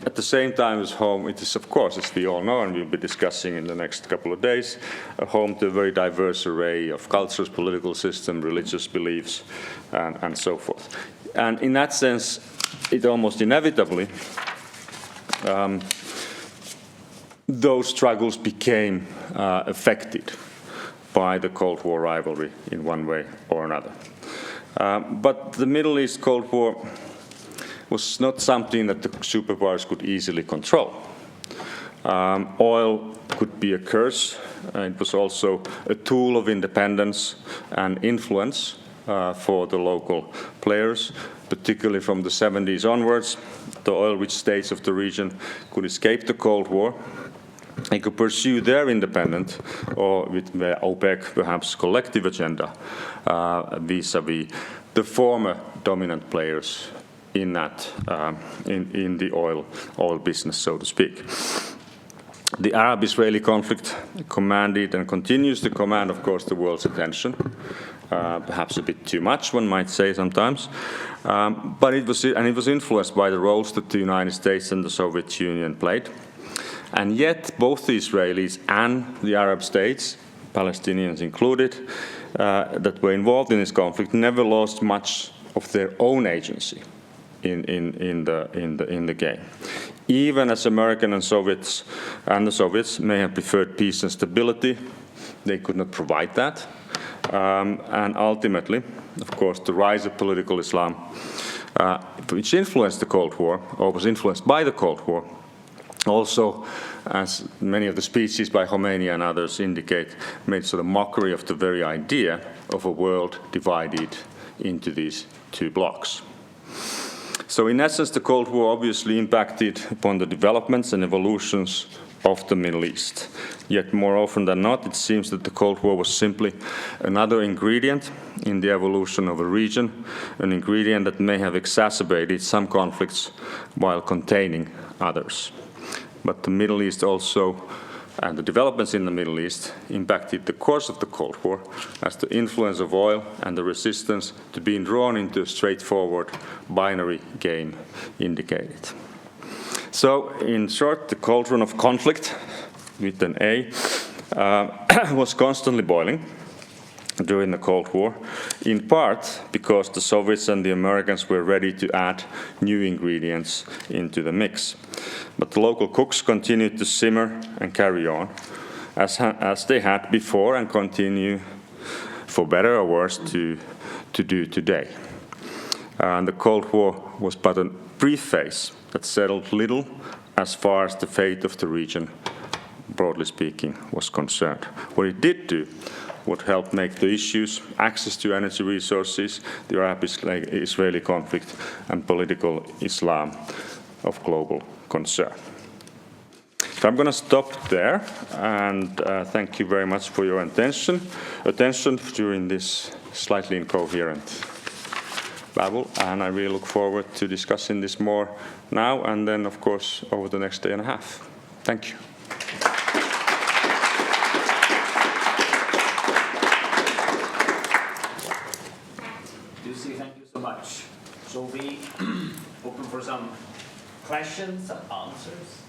C: at the same time, it is, of course, as we all know, and we'll be discussing in the next couple of days, a home to a very diverse array of cultures, political system, religious beliefs, and so forth. And in that sense, it almost inevitably, those struggles became affected by the Cold War rivalry in one way or another. But the Middle East Cold War was not something that the superpowers could easily control. Oil could be a curse. It was also a tool of independence and influence for the local players, particularly from the 70s onwards. The oil-rich states of the region could escape the Cold War. They could pursue their independent, or with their OPEC, perhaps collective agenda, vis-à-vis the former dominant players in that in the oil business, so to speak. The Arab-Israeli conflict commanded and continues to command, of course, the world's attention. Perhaps a bit too much, one might say sometimes, but it was influenced by the roles that the United States and the Soviet Union played. And yet, both the Israelis and the Arab states, Palestinians included, that were involved in this conflict, never lost much of their own agency in the game. Even as American and the Soviets may have preferred peace and stability, they could not provide that. And ultimately, of course, the rise of political Islam, which influenced the Cold War, or was influenced by the Cold War, also, as many of the speeches by Khomeini and others indicate, made sort of mockery of the very idea of a world divided into these two blocks. So in essence, the Cold War obviously impacted upon the developments and evolutions of the Middle East. Yet more often than not, it seems that the Cold War was simply another ingredient in the evolution of a region, an ingredient that may have exacerbated some conflicts while containing others. But the Middle East also, and the developments in the Middle East, impacted the course of the Cold War, as the influence of oil and the resistance to being drawn into a straightforward binary game indicated. So, in short, the cauldron of conflict, with an A, was constantly boiling during the Cold War, in part because the Soviets and the Americans were ready to add new ingredients into the mix. But the local cooks continued to simmer and carry on, as they had before and continue, for better or worse, to do today. And the Cold War was but a brief phase that settled little as far as the fate of the region, broadly speaking, was concerned. What it did do would help make the issues, access to energy resources, the Arab-Israeli conflict, and political Islam of global concern. So I'm going to stop there, and thank you very much for your attention during this slightly incoherent babble, and I really look forward to discussing this more now and then, of course, over the next day and a half. Thank you.
B: Thank you so much. So we open for some questions and answers.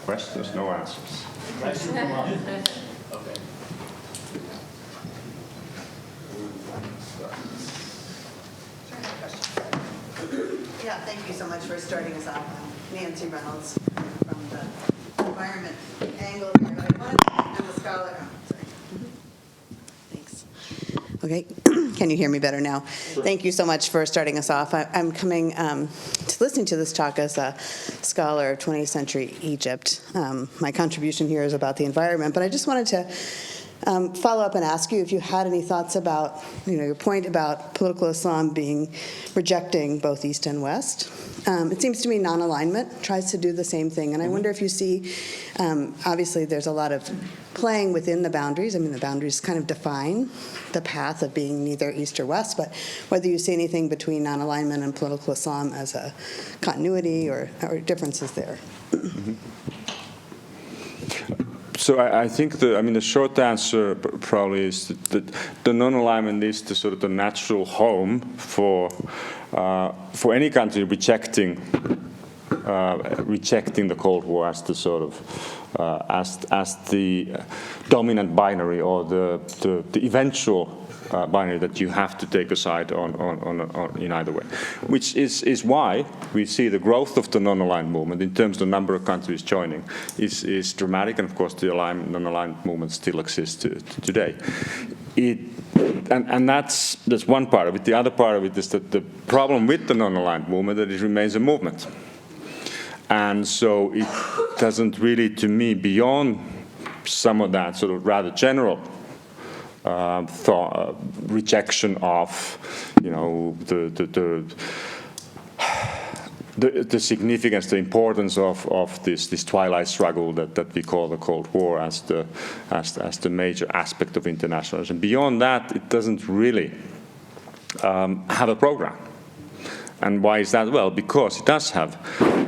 C: Questions, no answers.
B: Questions, no answers. Okay.
D: Yeah, thank you so much for starting us off. Nancy Reynolds from the environment angle here, but I wanted to do a scholar. Oh, sorry. Thanks. Okay, can you hear me better now? Thank you so much for starting us off. I'm coming to listening to this talk as a scholar of 20th century Egypt. My contribution here is about the environment, but I just wanted to follow up and ask you if you had any thoughts about, your point about political Islam rejecting both East and West. It seems to me non-alignment tries to do the same thing, and I wonder if you see, obviously there's a lot of playing within the boundaries. I mean, the boundaries kind of define the path of being neither East or West, but whether you see anything between non-alignment and political Islam as a continuity or differences there.
C: So I think the short answer probably is that the non-alignment is the sort of the natural home for any country rejecting the Cold War as the sort of as the dominant binary or the eventual binary that you have to take a side on in either way, which is why we see the growth of the non-aligned movement in terms of the number of countries joining is dramatic, and of course the non-aligned movement still exists today. And that's one part of it. The other part of it is that the problem with the non-aligned movement that it remains a movement, and so it doesn't really, to me, beyond some of that sort of rather general rejection of, the significance, the importance of this twilight struggle that we call the Cold War as the major aspect of internationalism. Beyond that, it doesn't really have a program. And why is that? Well, because it does have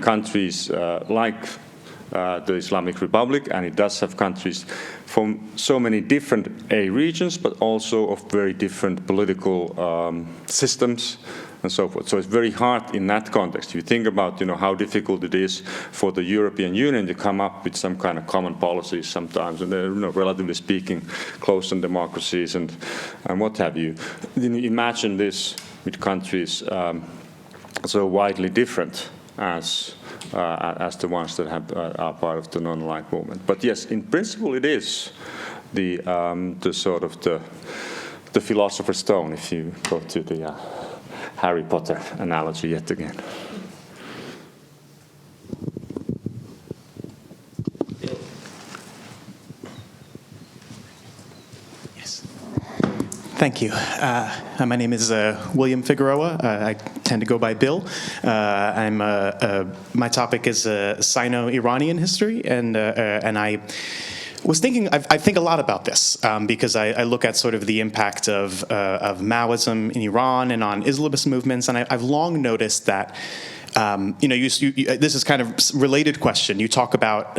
C: countries like the Islamic Republic, and it does have countries from so many different regions, but also of very different political systems and so forth. So it's very hard in that context. If you think about, how difficult it is for the European Union to come up with some kind of common policies sometimes, and they're, relatively speaking, close on democracies and what have you. Then imagine this with countries so widely different as the ones that are part of the non-aligned movement. But yes, in principle, it is the sort of the philosopher's stone, if you go to the Harry Potter analogy yet again.
E: Thank you. My name is William Figueroa. I tend to go by Bill. My topic is Sino-Iranian history, and I was thinking. I think a lot about this because I look at sort of the impact of Maoism in Iran and on Islamist movements, and I've long noticed that. This is kind of a related question. You talk about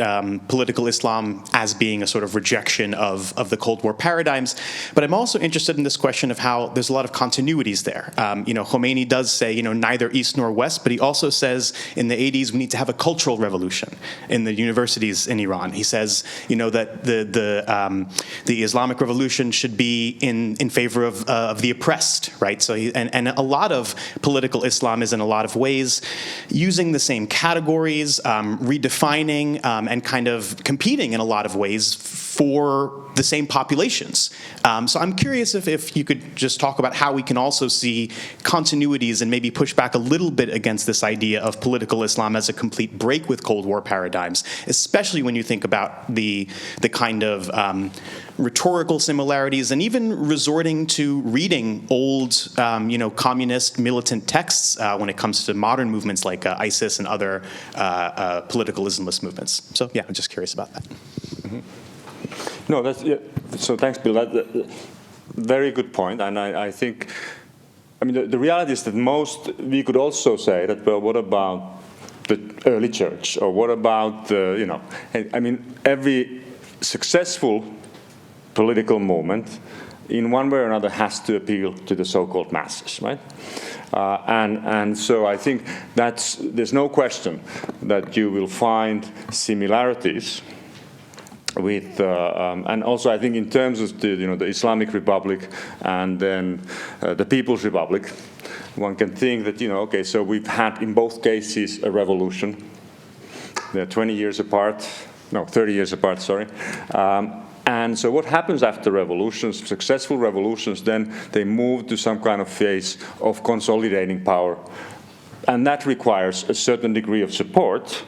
E: political Islam as being a sort of rejection of the Cold War paradigms, but I'm also interested in this question of how there's a lot of continuities there. Khomeini does say, neither East nor West, but he also says in the 80s we need to have a cultural revolution in the universities in Iran. He says, that the Islamic revolution should be in favor of the oppressed, right? So and a lot of political Islam is in a lot of ways using the same categories, redefining, and kind of competing in a lot of ways for the same populations. So I'm curious if you could just talk about how we can also see continuities and maybe push back a little bit against this idea of political Islam as a complete break with Cold War paradigms, especially when you think about the kind of rhetorical similarities and even resorting to reading old, communist militant texts when it comes to modern movements like ISIS and other political Islamist movements. So yeah, I'm just curious about that.
C: Mm-hmm. No, that's so. Thanks, Bill. That's a very good point, and I think, the reality is that we could also say that. Well, what about the early church, or what about every successful political movement, in one way or another, has to appeal to the so-called masses, right? And so I think there's no question that you will find similarities with, and also I think in terms of the Islamic Republic and then the People's Republic, one can think that, so we've had in both cases a revolution, They're 20 years apart, no, 30 years apart, sorry. And so what happens after revolutions, successful revolutions, then they move to some kind of phase of consolidating power. And that requires a certain degree of support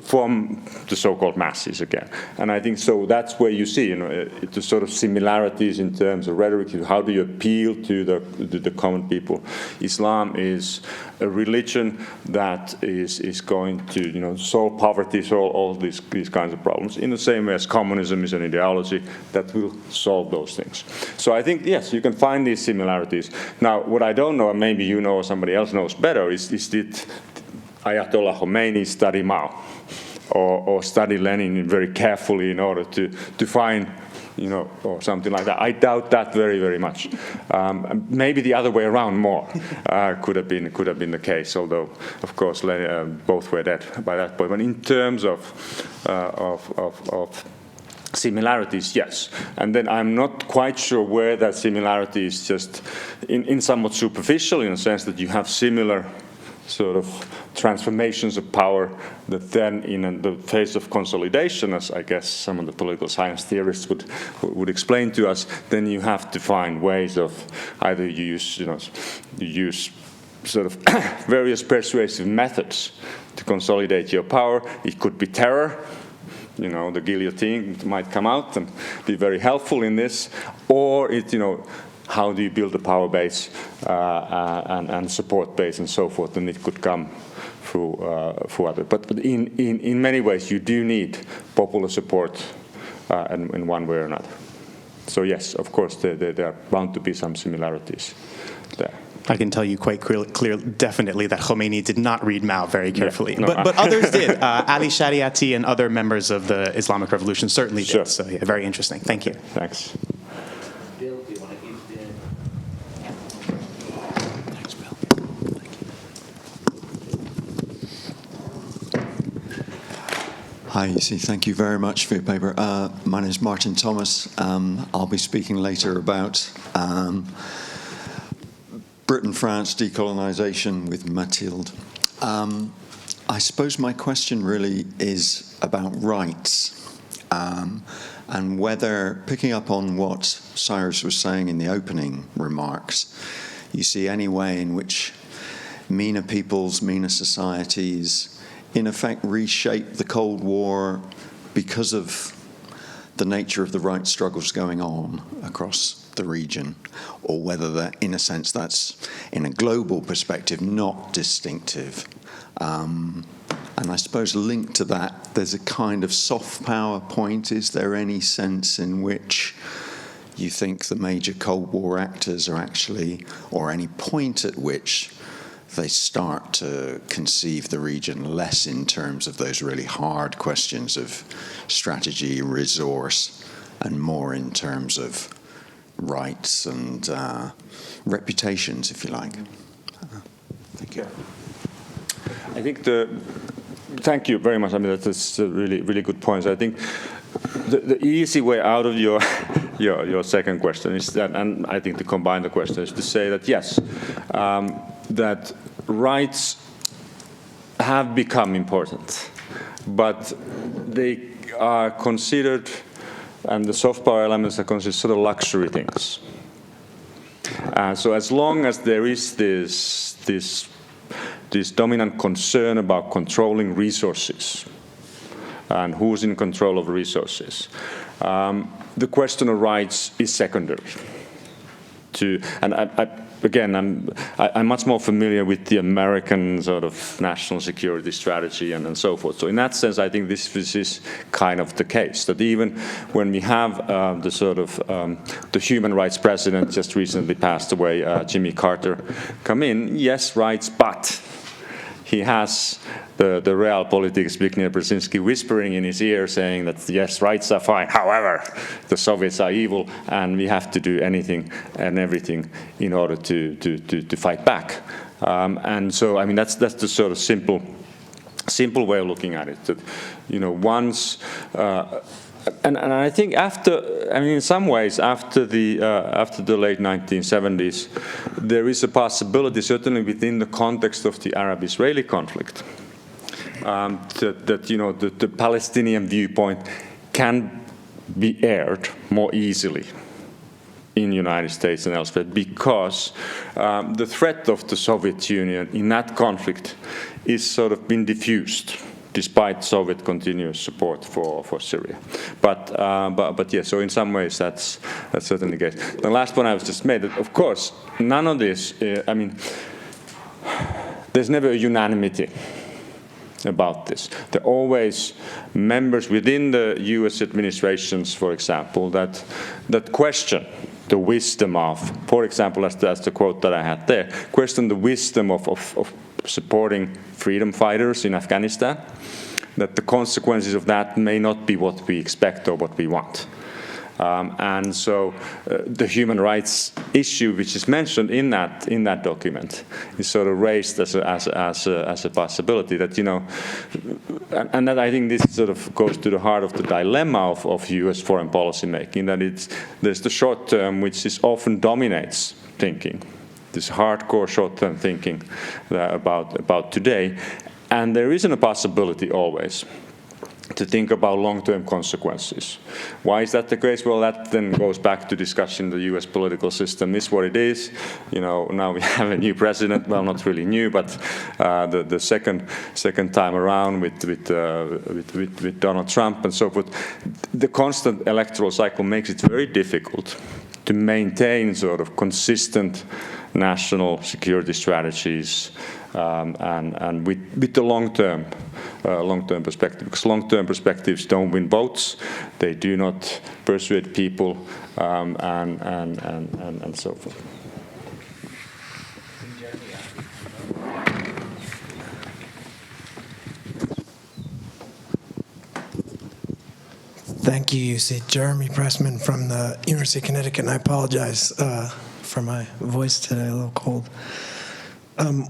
C: from the so-called masses again. And I think so that's where you see, the sort of similarities in terms of rhetoric. How do you appeal to the common people? Islam is a religion that is going to, solve poverty, solve all these kinds of problems, in the same way as communism is an ideology that will solve those things. So I think, yes, you can find these similarities. Now, what I don't know, and maybe you know or somebody else knows better, is did Ayatollah Khomeini study Mao? Or study Lenin very carefully in order to find, or something like that. I doubt that very, very much. Maybe the other way around more could have been the case. Although, of course, both were dead by that point. But in terms of similarities, yes. And then I'm not quite sure where that similarity is just in somewhat superficial, in a sense that you have similar sort of transformations of power that then in the phase of consolidation, as I guess some of the political science theorists would explain to us, then you have to find ways of either you use sort of various persuasive methods to consolidate your power. It could be terror. The guillotine might come out and be very helpful in this, or how do you build a power base and support base and so forth, and it could come through other. But in many ways, you do need popular support in one way or another. So yes, of course, there are bound to be some similarities there.
E: I can tell you quite clearly, definitely, that Khomeini did not read Mao very carefully.
C: Yeah, no,
E: but others did. Ali Shariati and other members of the Islamic Revolution certainly did.
C: Sure.
E: So yeah, very interesting. Thank you.
C: Thanks.
B: Bill, do you want to give the...
F: Thanks, Bill. Hi, Ussr. Thank you very much for your paper. My name is Martin Thomas. I'll be speaking later about Britain-France decolonisation with Mathilde. I suppose my question really is about rights and whether, picking up on what Cyrus was saying in the opening remarks, you see any way in which MENA peoples, MENA societies, in effect reshape the Cold War because of the nature of the rights struggles going on across the region, or whether that, in a sense, that's, in a global perspective, not distinctive. And I suppose linked to that, there's a kind of soft power point. Is there any sense in which you think the major Cold War actors are actually, or any point at which they start to conceive the region less in terms of those really hard questions of strategy, resource, and more in terms of rights and reputations, if you like? Thank you.
C: I think thank you very much. I mean, that's a really, really good point. I think the easy way out of your second question is that, and I think to combine the question is to say that yes, that rights have become important, but they are considered, and the soft power elements are considered sort of luxury things. So as long as there is this dominant concern about controlling resources and who's in control of resources, the question of rights is secondary. I'm much more familiar with the American sort of national security strategy and so forth. So in that sense, I think this is kind of the case, that even when we have the human rights president just recently passed away, Jimmy Carter, come in, yes, rights, but he has the realpolitik Zbigniew Brzezinski whispering in his ear saying that, yes, rights are fine, however, the Soviets are evil and we have to do anything and everything in order to fight back. And so, I mean, that's the sort of simple way of looking at it. That, once... And I think in some ways, after the late 1970s, there is a possibility, certainly within the context of the Arab-Israeli conflict, that you know, the Palestinian viewpoint can be aired more easily in the United States and elsewhere, because the threat of the Soviet Union in that conflict is sort of been diffused, despite Soviet continuous support for Syria. But yeah, so in some ways that's certainly the case. The last one I was just made, that of course, none of this, I mean, there's never a unanimity about this. There are always members within the US administrations, for example, that question the wisdom of, for example, as the quote that I had there, question the wisdom of supporting freedom fighters in Afghanistan, that the consequences of that may not be what we expect or what we want. And so the human rights issue, which is mentioned in that document, is sort of raised as a possibility that, you know, and that I think this sort of goes to the heart of the dilemma of U.S. foreign policy making, that there's the short term, which is often dominates thinking, this hardcore short-term thinking about today, and there isn't a possibility always to think about long-term consequences. Why is that the case? Well, that then goes back to discussion the U.S. political system is what it is. You know, now we have a new president. Well, not really new, but the second time around with Donald Trump and so forth. The constant electoral cycle makes it very difficult to maintain sort of consistent national security strategies and with the long-term perspective, because long-term perspectives don't win votes, they do not persuade people, and so forth.
G: Thank you, Ussr. Jeremy Pressman from the University of Connecticut, and I apologize for my voice today, a little cold.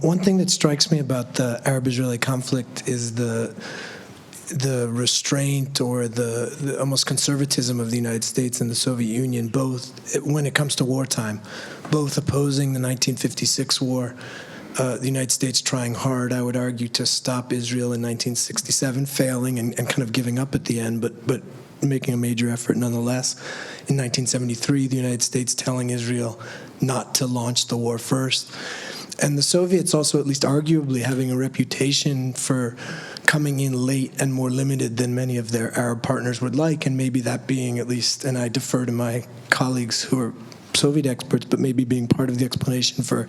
G: One thing that strikes me about the Arab-Israeli conflict is the restraint or the almost conservatism of the United States and the Soviet Union, both when it comes to wartime, both opposing the 1956 war, the United States trying hard, I would argue, to stop Israel in 1967, failing and kind of giving up at the end, but making a major effort nonetheless. In 1973, the United States telling Israel not to launch the war first. And the Soviets also, at least arguably, having a reputation for coming in late and more limited than many of their Arab partners would like, and maybe that being at least, and I defer to my colleagues who are Soviet experts, but maybe being part of the explanation for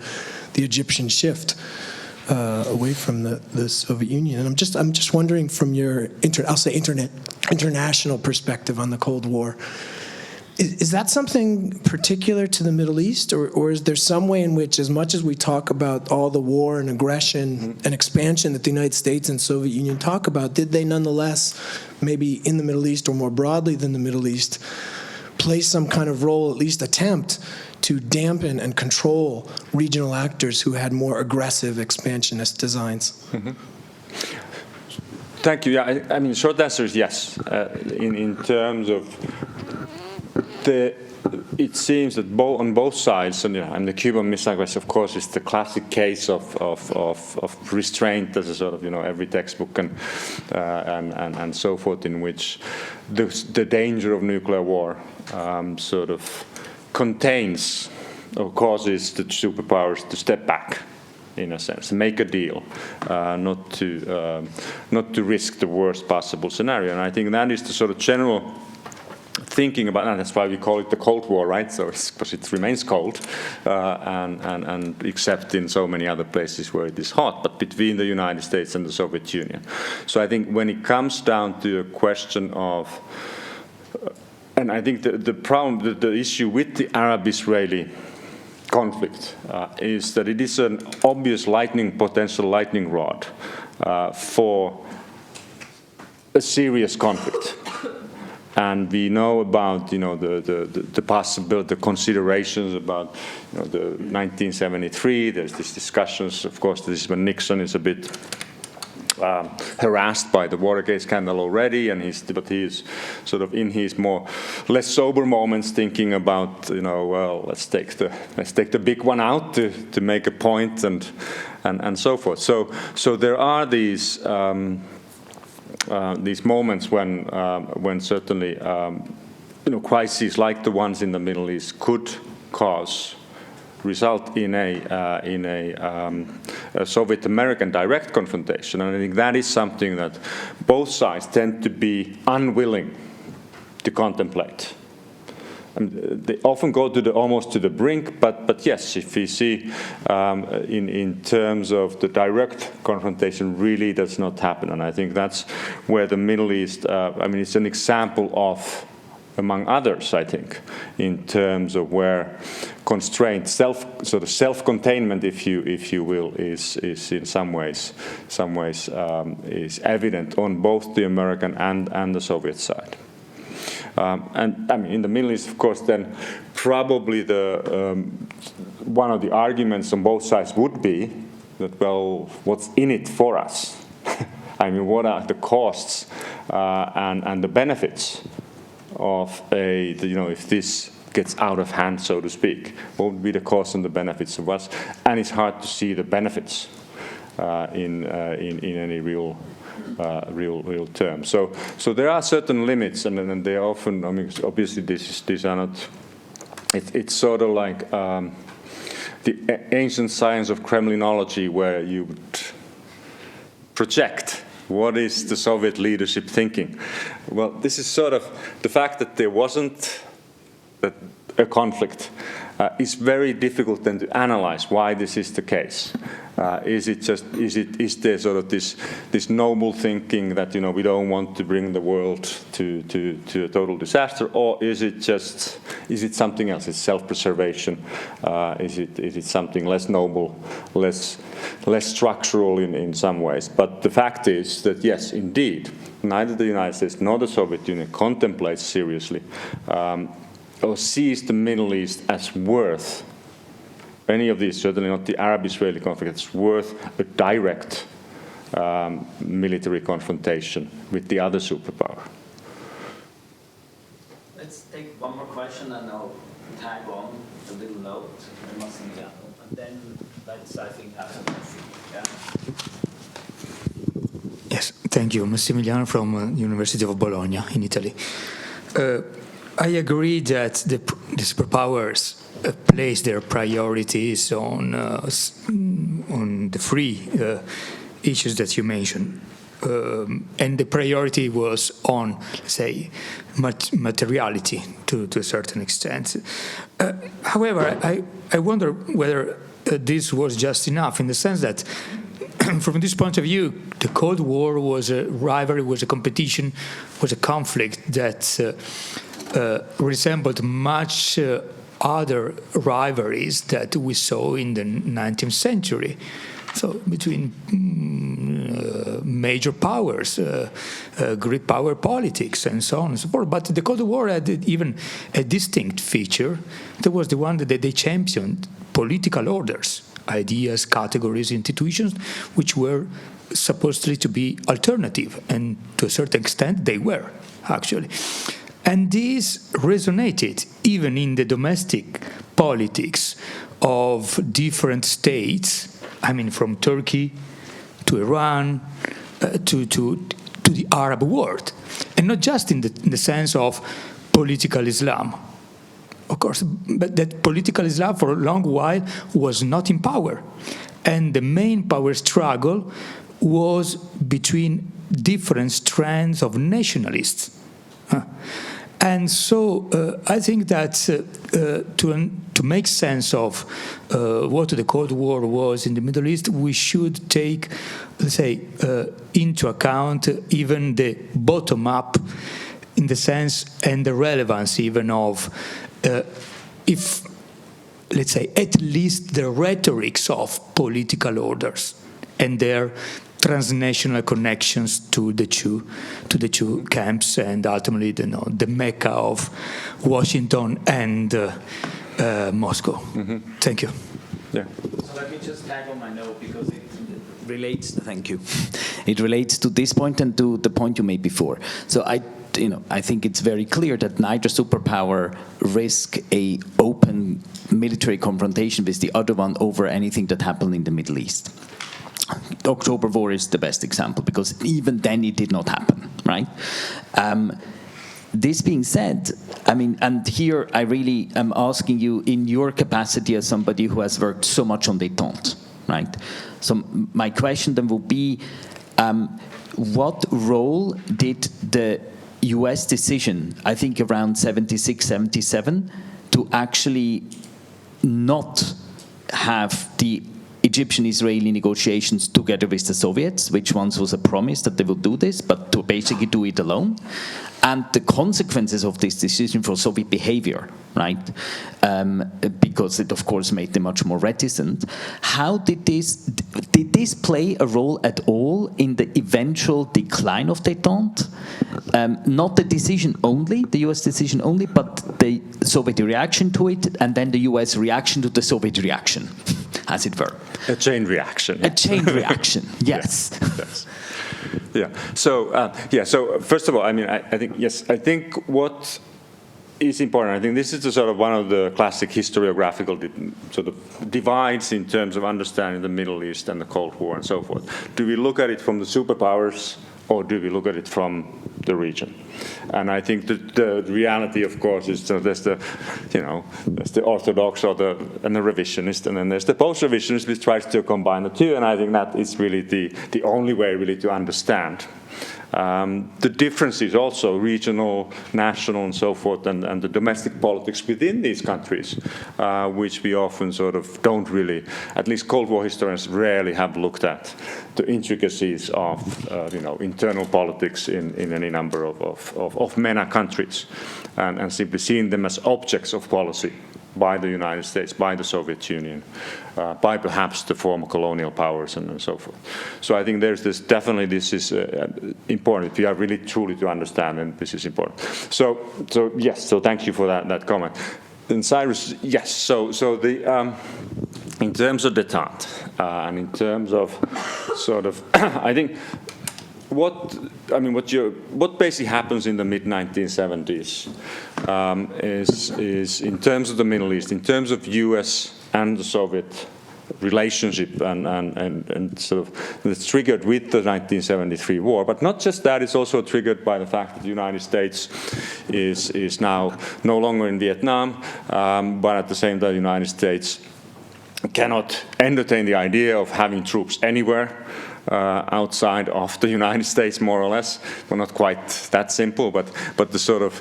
G: the Egyptian shift away from the Soviet Union. And I'm just wondering from your international perspective on the Cold War, is that something particular to the Middle East, or is there some way in which, as much as we talk about all the war and aggression and expansion that the United States and Soviet Union talk about, did they nonetheless, maybe in the Middle East or more broadly than the Middle East, play some kind of role, at least attempt, to dampen and control regional actors who had more aggressive expansionist designs?
C: Mm-hmm. Thank you. Yeah, I mean, short answer is yes. In terms of it seems that on both sides, and the Cuban Missile Crisis, of course, is the classic case of restraint as a sort of, every textbook and so forth, in which the danger of nuclear war sort of contains or causes the superpowers to step back, in a sense, make a deal, not to risk the worst possible scenario. And I think that is the sort of general thinking about, and that's why we call it the Cold War, right? So because it remains cold, and except in so many other places where it is hot, but between the United States and the Soviet Union. So I think when it comes down to a question of, and I think the problem, the issue with the Arab-Israeli conflict is that it is an obvious potential lightning rod for a serious conflict. And we know about, the possibility, the considerations about, the 1973. There's these discussions, of course. This is when Nixon is a bit harassed by the Watergate scandal already, but he is sort of in his less sober moments thinking about, well, let's take the big one out to make a point and so forth. So there are these moments when certainly crises like the ones in the Middle East could result in a Soviet-American direct confrontation, and I think that is something that both sides tend to be unwilling to contemplate. They often go almost to the brink, but yes, if we see in terms of the direct confrontation, really does not happen, and I think that's where the Middle East. It's an example of, among others, I think, in terms of where constraint, self-containment, if you will, is in some ways is evident on both the American and the Soviet side. In the Middle East, of course, then probably one of the arguments on both sides would be that, well, what's in it for us? What are the costs and the benefits of if this gets out of hand, so to speak? What would be the costs and the benefits of us? And it's hard to see the benefits in any real terms. So there are certain limits, and they are often. Obviously, these are not. It's sort of like the ancient science of Kremlinology, where you would project. What is the Soviet leadership thinking? Well, this is sort of the fact that there wasn't a conflict is very difficult then to analyze why this is the case. Is there sort of this noble thinking that we don't want to bring the world to a total disaster, or is it something else? It's self-preservation. Is it something less noble, less structural in some ways? But the fact is that yes, indeed, neither the United States nor the Soviet Union contemplates seriously or sees the Middle East as worth any of these, certainly not the Arab-Israeli conflict, it's worth a direct military confrontation with the other superpower.
B: Let's take one more question and I'll tag on a little note, and then let's, I think, have some questions. Yeah.
H: Yes, thank you. Massimiliano from University of Bologna in Italy. I agree that the superpowers place their priorities on the three issues that you mentioned. And the priority was on, say, materiality to a certain extent. However, I wonder whether this was just enough, in the sense that from this point of view, the Cold War was a rivalry, was a competition, was a conflict that resembled much other rivalries that we saw in the 19th century. So between major powers, great power politics, and so on and so forth. But the Cold War had even a distinct feature. That was the one that they championed political orders, ideas, categories, institutions, which were supposedly to be alternative. And to a certain extent, they were, actually. And this resonated even in the domestic politics of different states. I mean, from Turkey to Iran to the Arab world, and not just in the sense of political Islam, of course, but that political Islam for a long while was not in power, and the main power struggle was between different strands of nationalists. And so I think that to make sense of what the Cold War was in the Middle East, we should take, let's say, into account even the bottom-up, in the sense and the relevance even of, if, let's say, at least the rhetorics of political orders and their transnational connections to the two camps, and ultimately the Mecca of Washington and Moscow. Mm-hmm. Thank you.
C: Yeah.
B: So let me just tag on my note, because relates. Thank you. It relates to this point and to the point you made before. So I think it's very clear that neither superpower risk a open military confrontation with the other one over anything that happened in the Middle East. The October War is the best example, because even then it did not happen, right? This being said, I mean, and here I really am asking you in your capacity as somebody who has worked so much on détente, right? So my question then will be, what role did the US decision, I think around 76, 77, to actually not have the Egyptian-Israeli negotiations together with the Soviets, which once was a promise that they would do this, but to basically do it alone, and the consequences of this decision for Soviet behavior, right? Because it, of course, made them much more reticent. How did this play a role at all in the eventual decline of détente? Not the decision only, the US decision only, but the Soviet reaction to it, and then the US reaction to the Soviet reaction, as it were.
C: A chain reaction.
B: A chain reaction, yes.
C: Yes. Yeah. So So first of all, I mean, I think what is important. I think this is the sort of one of the classic historiographical sort of divides in terms of understanding the Middle East and the Cold War and so forth. Do we look at it from the superpowers, or do we look at it from the region? And I think the reality, of course, is there's the orthodox and the revisionist, and then there's the post-revisionist, which tries to combine the two. And I think that is really the only way really to understand the differences, also regional, national, and so forth, and the domestic politics within these countries, which we often sort of don't really, at least Cold War historians rarely have looked at the intricacies of internal politics in any number of MENA countries, and simply seeing them as objects of policy by the United States, by the Soviet Union, by perhaps the former colonial powers, and so forth. So I think this is important. If you are really truly to understand, and this is important. So yes. So thank you for that comment. And Cyrus, yes. So the in terms of détente, and in terms of sort of, I think. What basically happens in the mid-1970s is in terms of the Middle East, in terms of U.S. and the Soviet relationship, and sort of it's triggered with the 1973 war. But not just that; it's also triggered by the fact that the United States is now no longer in Vietnam, but at the same time, the United States cannot entertain the idea of having troops anywhere outside of the United States, more or less. Well, not quite that simple, but the sort of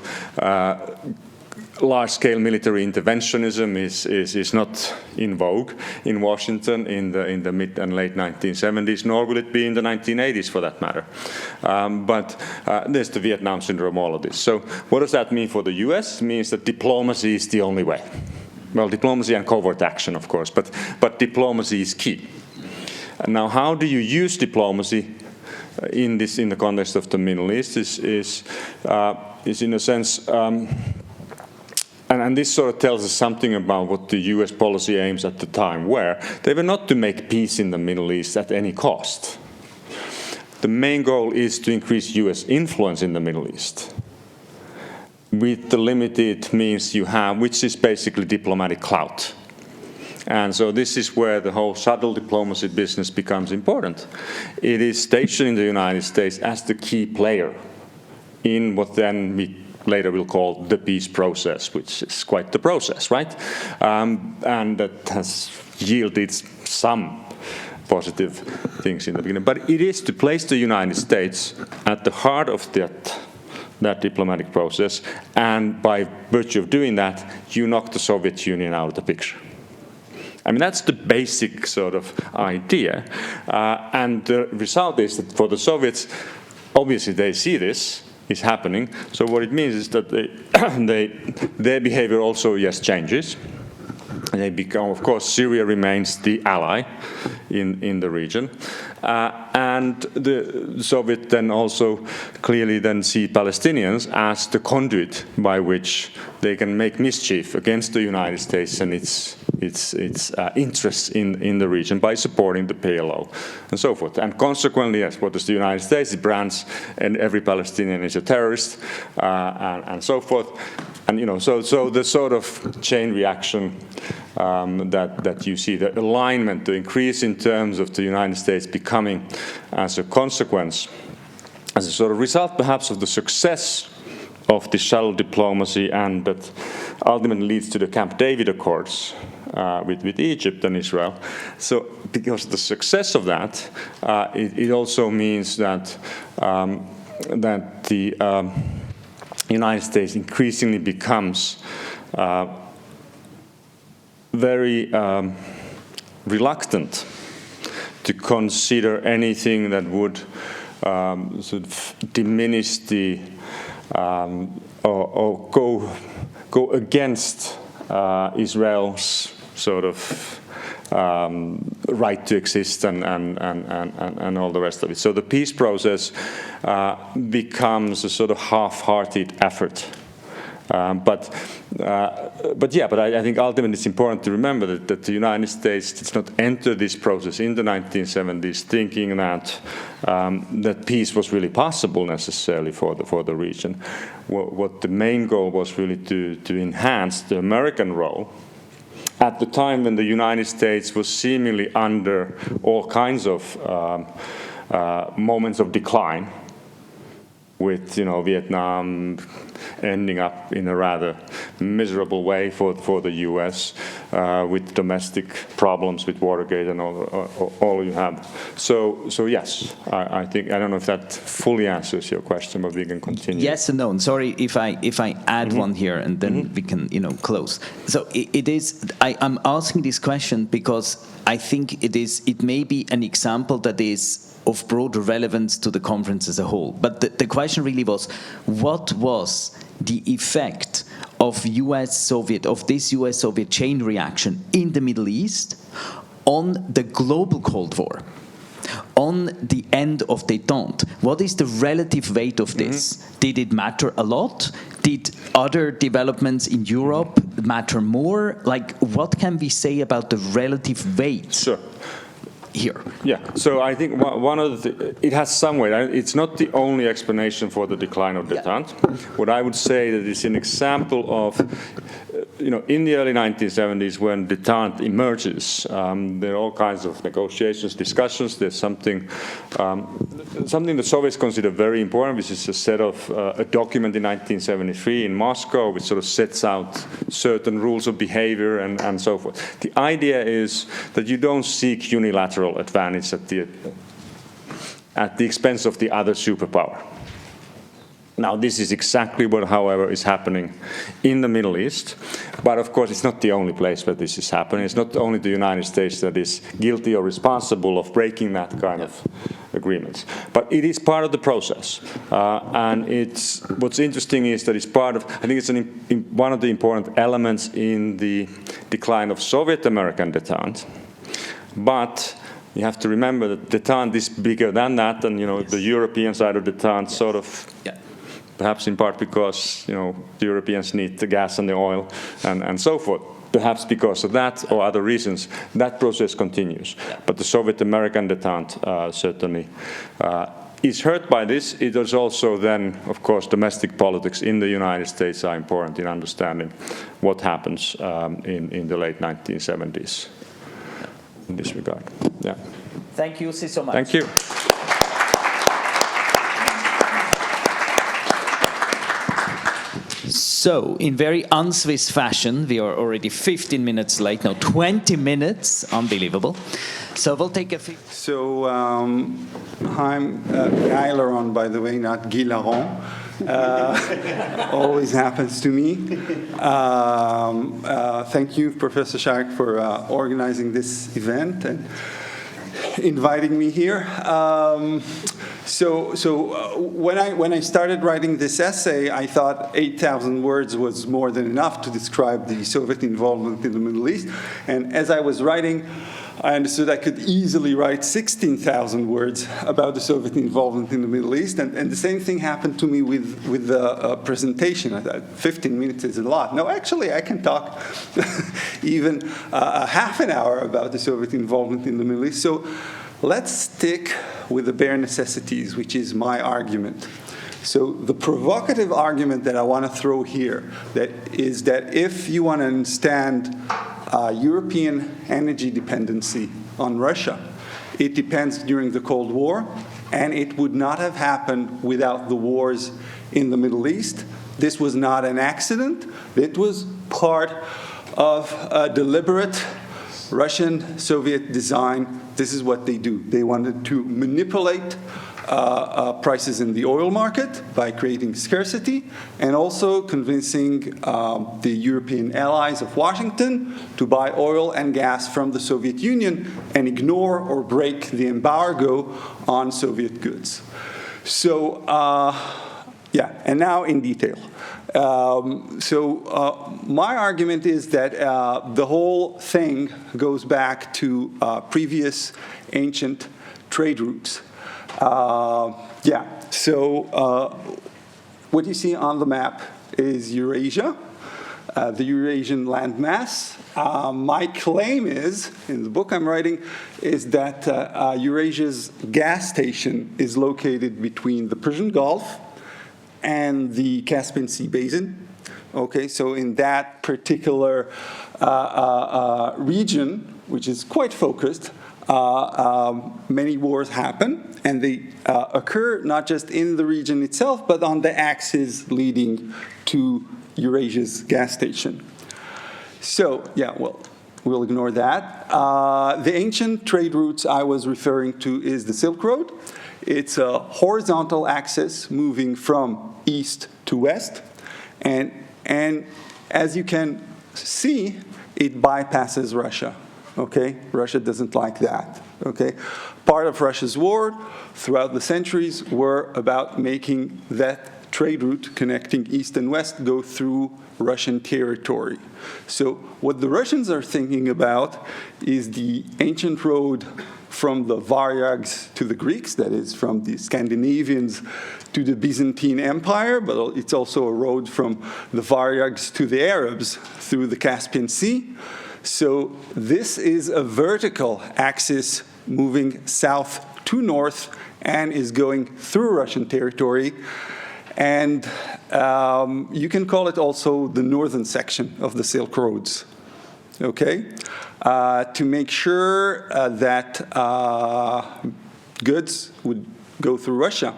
C: large-scale military interventionism is not in vogue in Washington in the mid and late 1970s, nor will it be in the 1980s for that matter. But there's the Vietnam syndrome, all of this. So what does that mean for the US? It means that diplomacy is the only way. Well, diplomacy and covert action, of course, but diplomacy is key. And now, how do you use diplomacy in the context of the Middle East? Is in a sense, and this sort of tells us something about what the U.S. policy aims at the time were. They were not to make peace in the Middle East at any cost. The main goal is to increase U.S. influence in the Middle East with the limited means you have, which is basically diplomatic clout. And so this is where the whole subtle diplomacy business becomes important. It is stationed in the United States as the key player in what then we later will call the peace process, which is quite the process, right? And that has yielded some positive things in the beginning. But it is to place the United States at the heart of that diplomatic process, and by virtue of doing that, you knock the Soviet Union out of the picture. I mean, that's the basic sort of idea. And the result is that for the Soviets, obviously they see this is happening. So what it means is that their behavior also, yes, changes. And they become, of course, Syria remains the ally in the region. And the Soviets then also clearly then see Palestinians as the conduit by which they can make mischief against the United States and its interests in the region by supporting the PLO and so forth. And consequently, yes, what does the United States? It brands and every Palestinian is a terrorist and so forth. And so the sort of chain reaction that you see, the alignment, the increase in terms of the United States becoming, as a consequence, as a sort of result perhaps of the success of the shallow diplomacy, and that ultimately leads to the Camp David Accords with Egypt and Israel. So because of the success of that, it also means that the United States increasingly becomes very reluctant to consider anything that would sort of diminish the or go against Israel's sort of right to exist and all the rest of it. So the peace process becomes a sort of half-hearted effort. But I think ultimately it's important to remember that the United States did not enter this process in the 1970s thinking that that peace was really possible necessarily for the region. What the main goal was really to enhance the American role at the time when the United States was seemingly under all kinds of moments of decline, with Vietnam ending up in a rather miserable way for the U.S. With domestic problems with Watergate and all you have. So yes, I think, I don't know if that fully answers your question, but we can continue.
B: Yes and no. And sorry if I add one here, and then we can close. So it is. I'm asking this question because I think it may be an example that is of broader relevance to the conference as a whole. But the question really was, what was the effect of this US-Soviet chain reaction in the Middle East on the global Cold War, on the end of détente? What is the relative weight of this? Did it matter a lot? Did other developments in Europe matter more? Like, what can we say about the relative weight?
C: Sure.
B: Here.
C: Yeah, so I think one of it has some weight. It's not the only explanation for the decline of détente. What I would say that it's an example of, in the early 1970s when détente emerges, there are all kinds of negotiations, discussions. There's something the Soviets consider very important, which is a document in 1973 in Moscow, which sort of sets out certain rules of behavior and so forth. The idea is that you don't seek unilateral advantage at the expense of the other superpower. Now, this is exactly what, however, is happening in the Middle East. But, of course, it's not the only place where this is happening. It's not only the United States that is guilty or responsible of breaking that kind of agreements. But it is part of the process. And what's interesting is that it's part of, I think it's one of the important elements in the decline of Soviet-American détente. But you have to remember that détente is bigger than that, and the European side of détente sort of, perhaps in part because the Europeans need the gas and the oil and so forth. Perhaps because of that or other reasons, that process continues. But the Soviet-American détente certainly is hurt by this. It is also then, of course, domestic politics in the United States are important in understanding what happens in the late 1970s. In this regard. Yeah.
B: Thank you so much.
C: Thank you.
B: So, in very un-Swiss fashion, we are already 15 minutes late, now 20 minutes, unbelievable. So we'll take a...
I: So, I'm Guy Laron, by the way, not Guy Laron. Always happens to me. Thank you, Professor Shark, for organizing this event and inviting me here. When I started writing this essay, I thought 8,000 words was more than enough to describe the Soviet involvement in the Middle East. And as I was writing, I understood I could easily write 16,000 words about the Soviet involvement in the Middle East, and the same thing happened to me with the presentation. I thought 15 minutes is a lot. No, actually, I can talk even a half an hour about the Soviet involvement in the Middle East. So let's stick with the bare necessities, which is my argument. So the provocative argument that I want to throw here is that if you want to understand European energy dependency on Russia, it depends during the Cold War, and it would not have happened without the wars in the Middle East. This was not an accident. It was part of a deliberate Russian-Soviet design. This is what they do. They wanted to manipulate prices in the oil market by creating scarcity, and also convincing the European allies of Washington to buy oil and gas from the Soviet Union and ignore or break the embargo on Soviet goods. So, yeah, and now in detail. My argument is that the whole thing goes back to previous ancient trade routes. What you see on the map is Eurasia, the Eurasian landmass. My claim is, in the book I'm writing, is that Eurasia's gas station is located between the Persian Gulf and the Caspian Sea Basin. Okay, so in that particular region, which is quite focused, many wars happen, and they occur not just in the region itself, but on the axis leading to Eurasia's gas station. So, yeah, well, we'll ignore that. The ancient trade routes I was referring to is the Silk Road. It's a horizontal axis moving from east to west, and as you can see, it bypasses Russia. Okay, Russia doesn't like that. Okay, part of Russia's war throughout the centuries were about making that trade route connecting east and west go through Russian territory. So what the Russians are thinking about is the ancient road from the Varyags to the Greeks, that is, from the Scandinavians to the Byzantine Empire, but it's also a road from the Varyags to the Arabs through the Caspian Sea. So this is a vertical axis moving south to north and is going through Russian territory. And you can call it also the northern section of the Silk Roads, okay? To make sure that goods would go through Russia,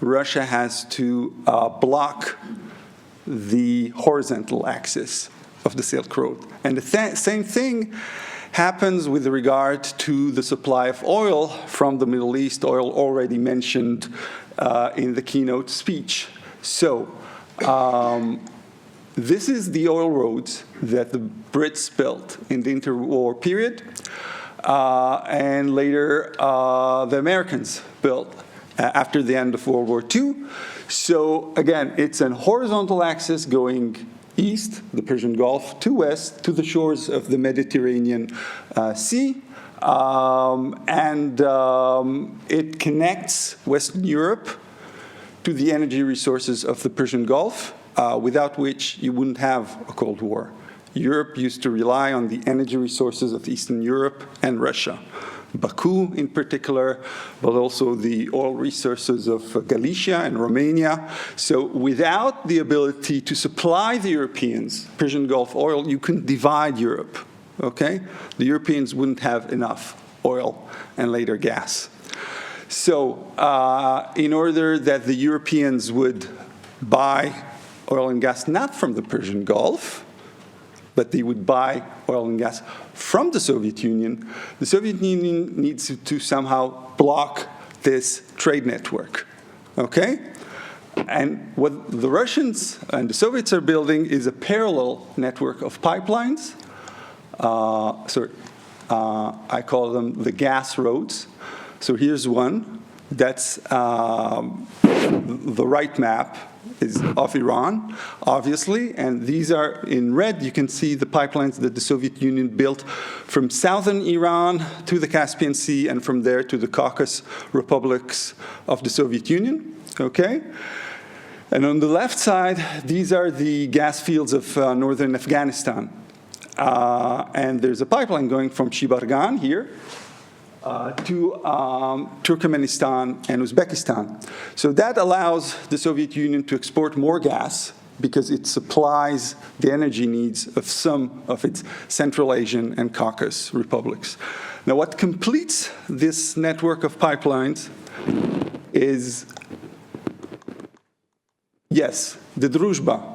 I: Russia has to block the horizontal axis of the Silk Road. And the same thing happens with regard to the supply of oil from the Middle East, oil already mentioned in the keynote speech. So this is the oil roads that the Brits built in the interwar period, and later the Americans built after the end of World War II. So again, it's an horizontal axis going east, the Persian Gulf, to west, to the shores of the Mediterranean Sea. It connects Western Europe to the energy resources of the Persian Gulf, without which you wouldn't have a Cold War. Europe used to rely on the energy resources of Eastern Europe and Russia. Baku in particular, but also the oil resources of Galicia and Romania. So without the ability to supply the Europeans Persian Gulf oil, you couldn't divide Europe, okay? The Europeans wouldn't have enough oil and later gas. So in order that the Europeans would buy oil and gas not from the Persian Gulf, but they would buy oil and gas from the Soviet Union needs to somehow block this trade network, okay? And what the Russians and the Soviets are building is a parallel network of pipelines. I call them the gas roads. So here's one that's the right map is of Iran, obviously, and these are in red. You can see the pipelines that the Soviet Union built from southern Iran to the Caspian Sea and from there to the Caucasus republics of the Soviet Union, okay? And on the left side, these are the gas fields of northern Afghanistan. And there's a pipeline going from Shibargan here to Turkmenistan and Uzbekistan. So that allows the Soviet Union to export more gas because it supplies the energy needs of some of its Central Asian and Caucasus republics. Now, what completes this network of pipelines is, yes, the Druzhba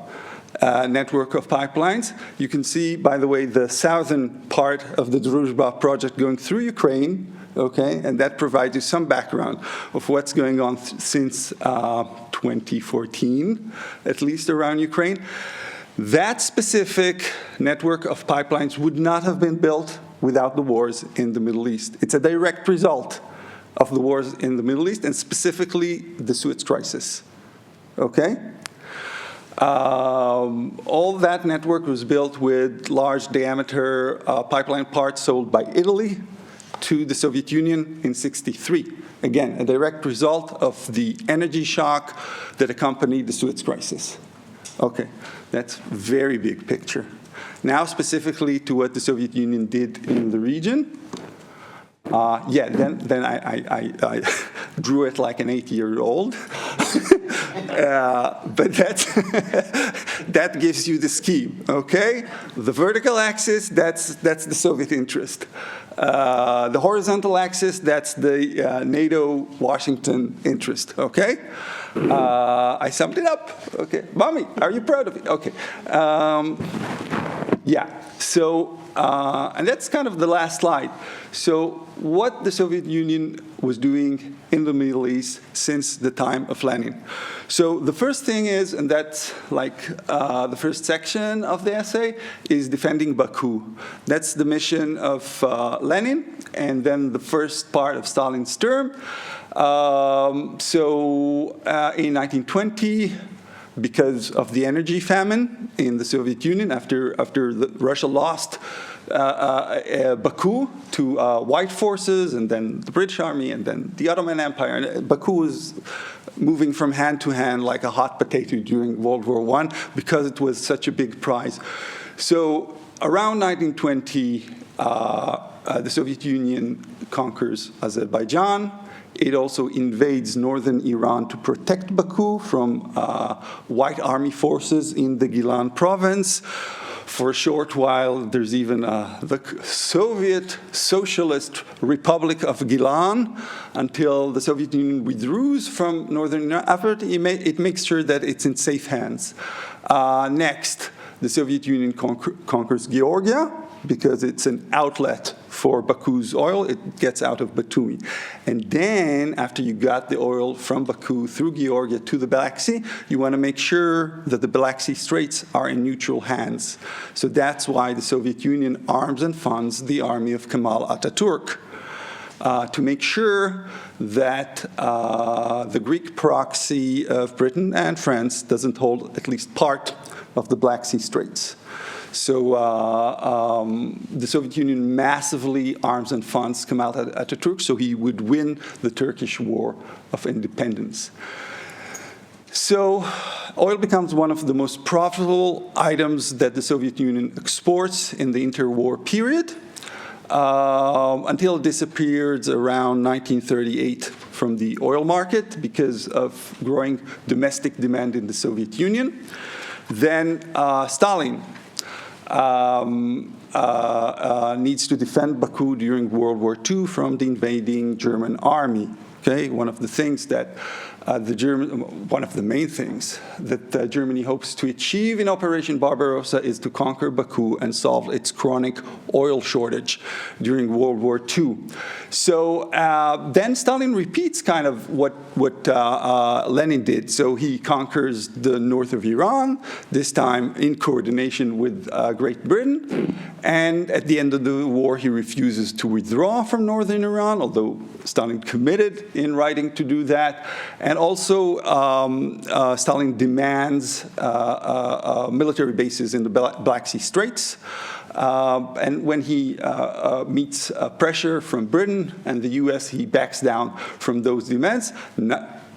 I: network of pipelines. You can see, by the way, the southern part of the Druzhba project going through Ukraine, okay, and that provides you some background of what's going on since 2014, at least around Ukraine. That specific network of pipelines would not have been built without the wars in the Middle East. It's a direct result of the wars in the Middle East, and specifically the Suez crisis, okay? All that network was built with large diameter pipeline parts sold by Italy to the Soviet Union in '63. Again, a direct result of the energy shock that accompanied the Suez crisis. Okay, that's very big picture. Now specifically to what the Soviet Union did in the region. Then I drew it like an 8-year-old. But that gives you the scheme, okay? The vertical axis, that's the Soviet interest. The horizontal axis, that's the NATO-Washington interest, okay? I summed it up, okay? Mommy, are you proud of it? Okay. And that's kind of the last slide. So what the Soviet Union was doing in the Middle East since the time of Lenin. So the first thing is, and that's like the first section of the essay, is defending Baku. That's the mission of Lenin, and then the first part of Stalin's term. In 1920, because of the energy famine in the Soviet Union after Russia lost Baku to white forces, and then the British Army, and then the Ottoman Empire. And Baku was moving from hand to hand like a hot potato during World War I because it was such a big prize. So around 1920, the Soviet Union conquers Azerbaijan. It also invades northern Iran to protect Baku from white army forces in the Gilan province. For a short while, there's even the Soviet Socialist Republic of Gilan until the Soviet Union withdraws from northern Iran. After it makes sure that it's in safe hands. Next, the Soviet Union conquers Georgia because it's an outlet for Baku's oil. It gets out of Batumi. And then, after you got the oil from Baku through Georgia to the Black Sea, you want to make sure that the Black Sea Straits are in neutral hands. So that's why the Soviet Union arms and funds the army of Kemal Ataturk to make sure that the Greek proxy of Britain and France doesn't hold at least part of the Black Sea Straits. So the Soviet Union massively arms and funds Kemal Ataturk so he would win the Turkish War of Independence. So oil becomes one of the most profitable items that the Soviet Union exports in the interwar period until it disappears around 1938 from the oil market because of growing domestic demand in the Soviet Union. Then Stalin needs to defend Baku during World War II from the invading German army. Okay, one of the things that one of the main things that Germany hopes to achieve in Operation Barbarossa is to conquer Baku and solve its chronic oil shortage during World War II. So then Stalin repeats kind of what Lenin did. So he conquers the north of Iran, this time in coordination with Great Britain. And at the end of the war, he refuses to withdraw from northern Iran, although Stalin committed in writing to do that. And also, Stalin demands military bases in the Black Sea Straits. And when he meets pressure from Britain and the US, he backs down from those demands.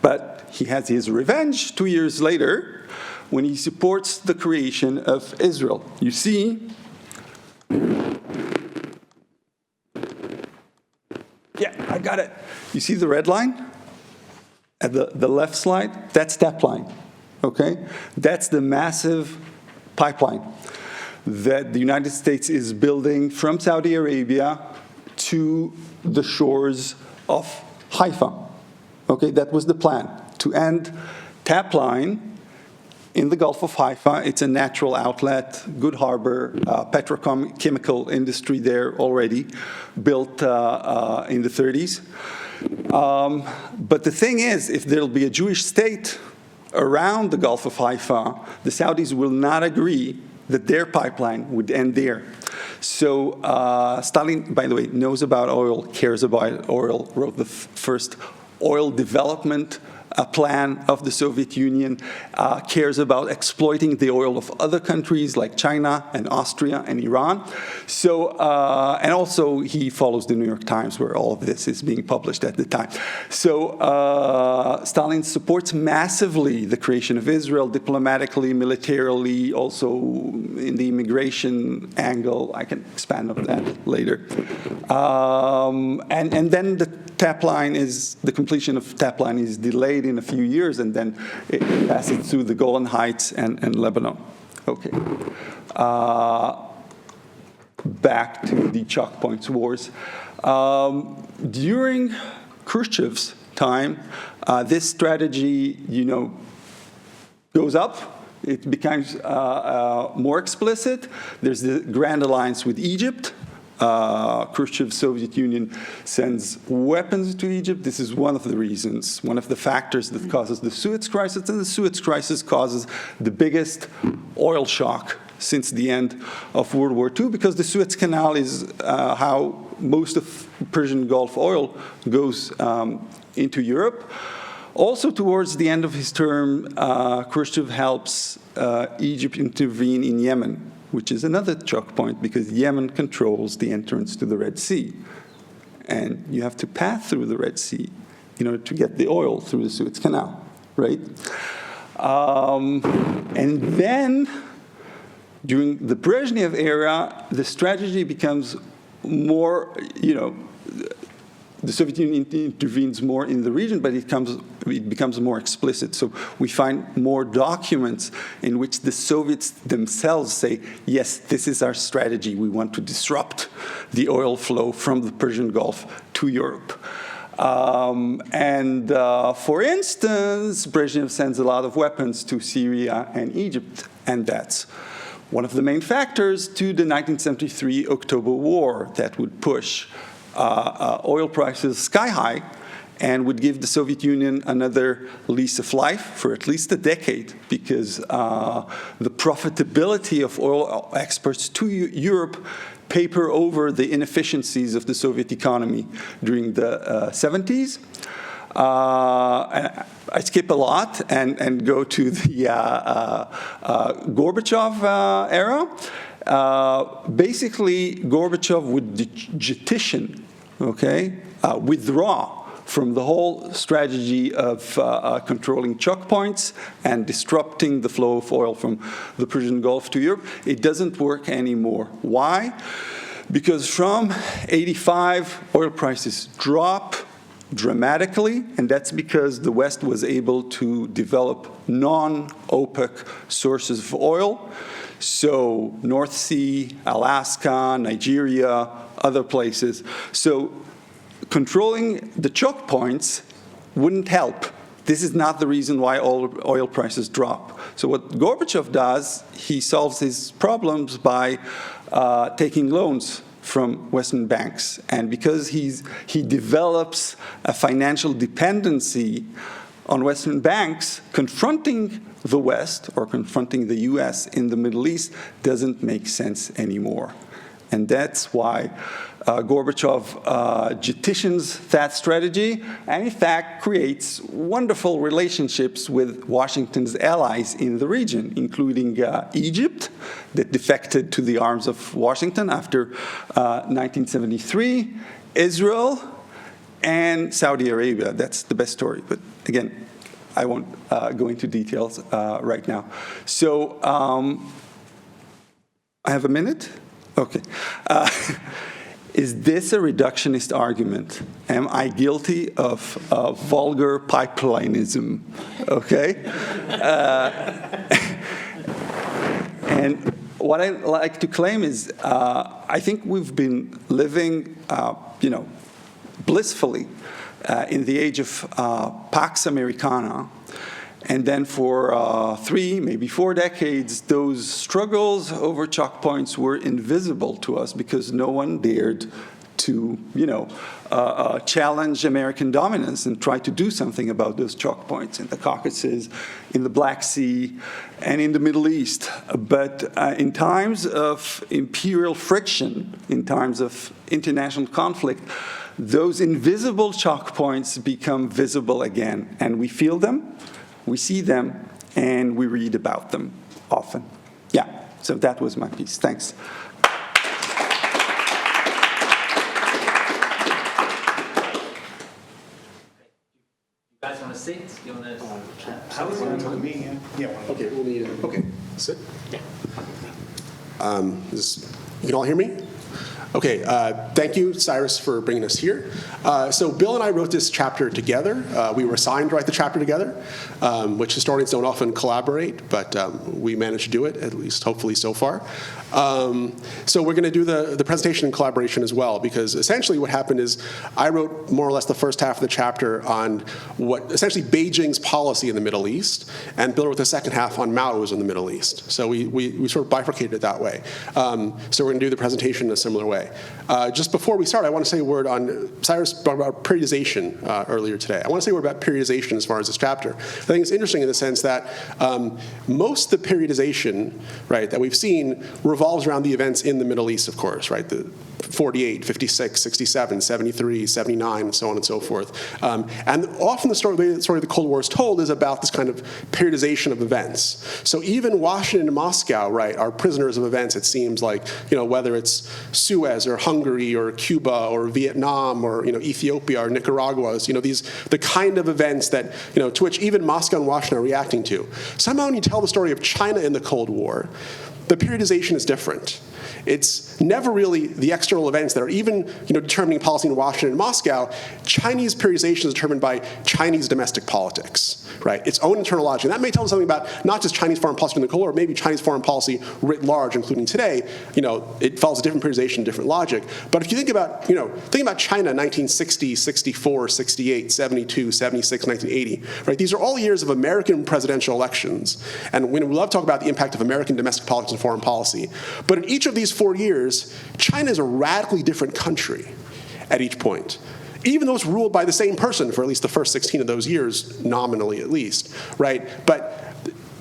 I: But he has his revenge 2 years later when he supports the creation of Israel. You see, yeah, I got it. You see the red line at the left slide? That's that line, okay? That's the massive pipeline that the United States is building from Saudi Arabia to the shores of Haifa. Okay, that was the plan, to end tap line in the Gulf of Haifa. It's a natural outlet, good harbor, petrochemical industry there already, built in the 30s. But the thing is, if there'll be a Jewish state around the Gulf of Haifa, the Saudis will not agree that their pipeline would end there. So Stalin, by the way, knows about oil, cares about oil, wrote the first oil development plan of the Soviet Union, cares about exploiting the oil of other countries like China and Austria and Iran. So, and also he follows the New York Times where all of this is being published at the time. So Stalin supports massively the creation of Israel, diplomatically, militarily, also in the immigration angle. I can expand on that later. And then the tap line is, the completion of tap line is delayed in a few years, and then it passes through the Golan Heights and Lebanon. Okay. Back to the chalk points wars. During Khrushchev's time, this strategy, goes up. It becomes more explicit. There's the Grand Alliance with Egypt. Khrushchev's Soviet Union sends weapons to Egypt. This is one of the reasons, one of the factors that causes the Suez Crisis, and the Suez Crisis causes the biggest oil shock since the end of World War II, because the Suez Canal is how most of Persian Gulf oil goes into Europe. Also, towards the end of his term, Khrushchev helps Egypt intervene in Yemen, which is another choke point because Yemen controls the entrance to the Red Sea. And you have to pass through the Red Sea in order to get the oil through the Suez Canal, right? And then, during the Brezhnev era, the strategy becomes more, the Soviet Union intervenes more in the region, but it becomes more explicit. So we find more documents in which the Soviets themselves say, yes, this is our strategy. We want to disrupt the oil flow from the Persian Gulf to Europe. For instance, Brezhnev sends a lot of weapons to Syria and Egypt, and that's one of the main factors to the 1973 October War that would push oil prices sky high and would give the Soviet Union another lease of life for at least a decade, because the profitability of oil exports to Europe paper over the inefficiencies of the Soviet economy during the 70s. I skip a lot and go to the Gorbachev era. Basically, Gorbachev would petition, withdraw from the whole strategy of controlling choke points and disrupting the flow of oil from the Persian Gulf to Europe. It doesn't work anymore. Why? Because from 85, oil prices drop dramatically, and that's because the West was able to develop non-OPEC sources of oil. So North Sea, Alaska, Nigeria, other places. So controlling the choke points wouldn't help. This is not the reason why oil prices drop. So what Gorbachev does, he solves his problems by taking loans from Western banks. And because he develops a financial dependency on Western banks, confronting the West or confronting the US in the Middle East doesn't make sense anymore. And that's why Gorbachev petitions that strategy and, in fact, creates wonderful relationships with Washington's allies in the region, including Egypt, that defected to the arms of Washington after 1973, Israel, and Saudi Arabia. That's the best story. But again, I won't go into details right now. So I have a minute? Okay. Is this a reductionist argument? Am I guilty of vulgar pipelinism? Okay? And what I like to claim is I think we've been living, blissfully in the age of Pax Americana. And then for 3, maybe 4 decades, those struggles over choke points were invisible to us because no one dared to, challenge American dominance and try to do something about those choke points in the Caucasus, in the Black Sea, and in the Middle East. But in times of imperial friction, in times of international conflict, those invisible choke points become visible again, and we feel them. We see them, and we read about them often. Yeah, so that was my piece. Thanks.
B: You guys want to sit? You want to?
J: How is it to me? Yeah. Okay, we'll need it. Okay, sit. Yeah. You can all hear me? Okay, thank you, Cyrus, for bringing us here. So Bill and I wrote this chapter together. We were assigned to write the chapter together, which historians don't often collaborate, but we managed to do it, at least hopefully so far. So we're going to do the presentation in collaboration as well, because essentially what happened is I wrote more or less the first half of the chapter on what essentially Beijing's policy in the Middle East, and Bill wrote the second half on Maoism in the Middle East. So we sort of bifurcated it that way. So we're going to do the presentation in a similar way. Just before we start, I want to say a word on, Cyrus brought about periodization earlier today. I want to say a word about periodization as far as this chapter. I think it's interesting in the sense that most of the periodization, right, that we've seen revolves around the events in the Middle East, of course, right? The 48, 56, 67, 73, 79, and so on and so forth. And often the story of the Cold War is told is about this kind of periodization of events. So even Washington and Moscow, right, are prisoners of events, it seems like, whether it's Suez or Hungary or Cuba or Vietnam or, Ethiopia or Nicaragua, the kind of events that, to which even Moscow and Washington are reacting to. Somehow when you tell the story of China in the Cold War, the periodization is different. It's never really the external events that are even determining policy in Washington and Moscow. Chinese periodization is determined by Chinese domestic politics, right? Its own internal logic. And that may tell us something about not just Chinese foreign policy in the Cold War, maybe Chinese foreign policy writ large, including today. It follows a different periodization, different logic. But if you think about China 1960, 64, 68, 72, 76, 1980, right? These are all years of American presidential elections. And we love to talk about the impact of American domestic politics and foreign policy. But in each of these 4 years, China is a radically different country at each point, even though it's ruled by the same person for at least the first 16 of those years, nominally at least, right? But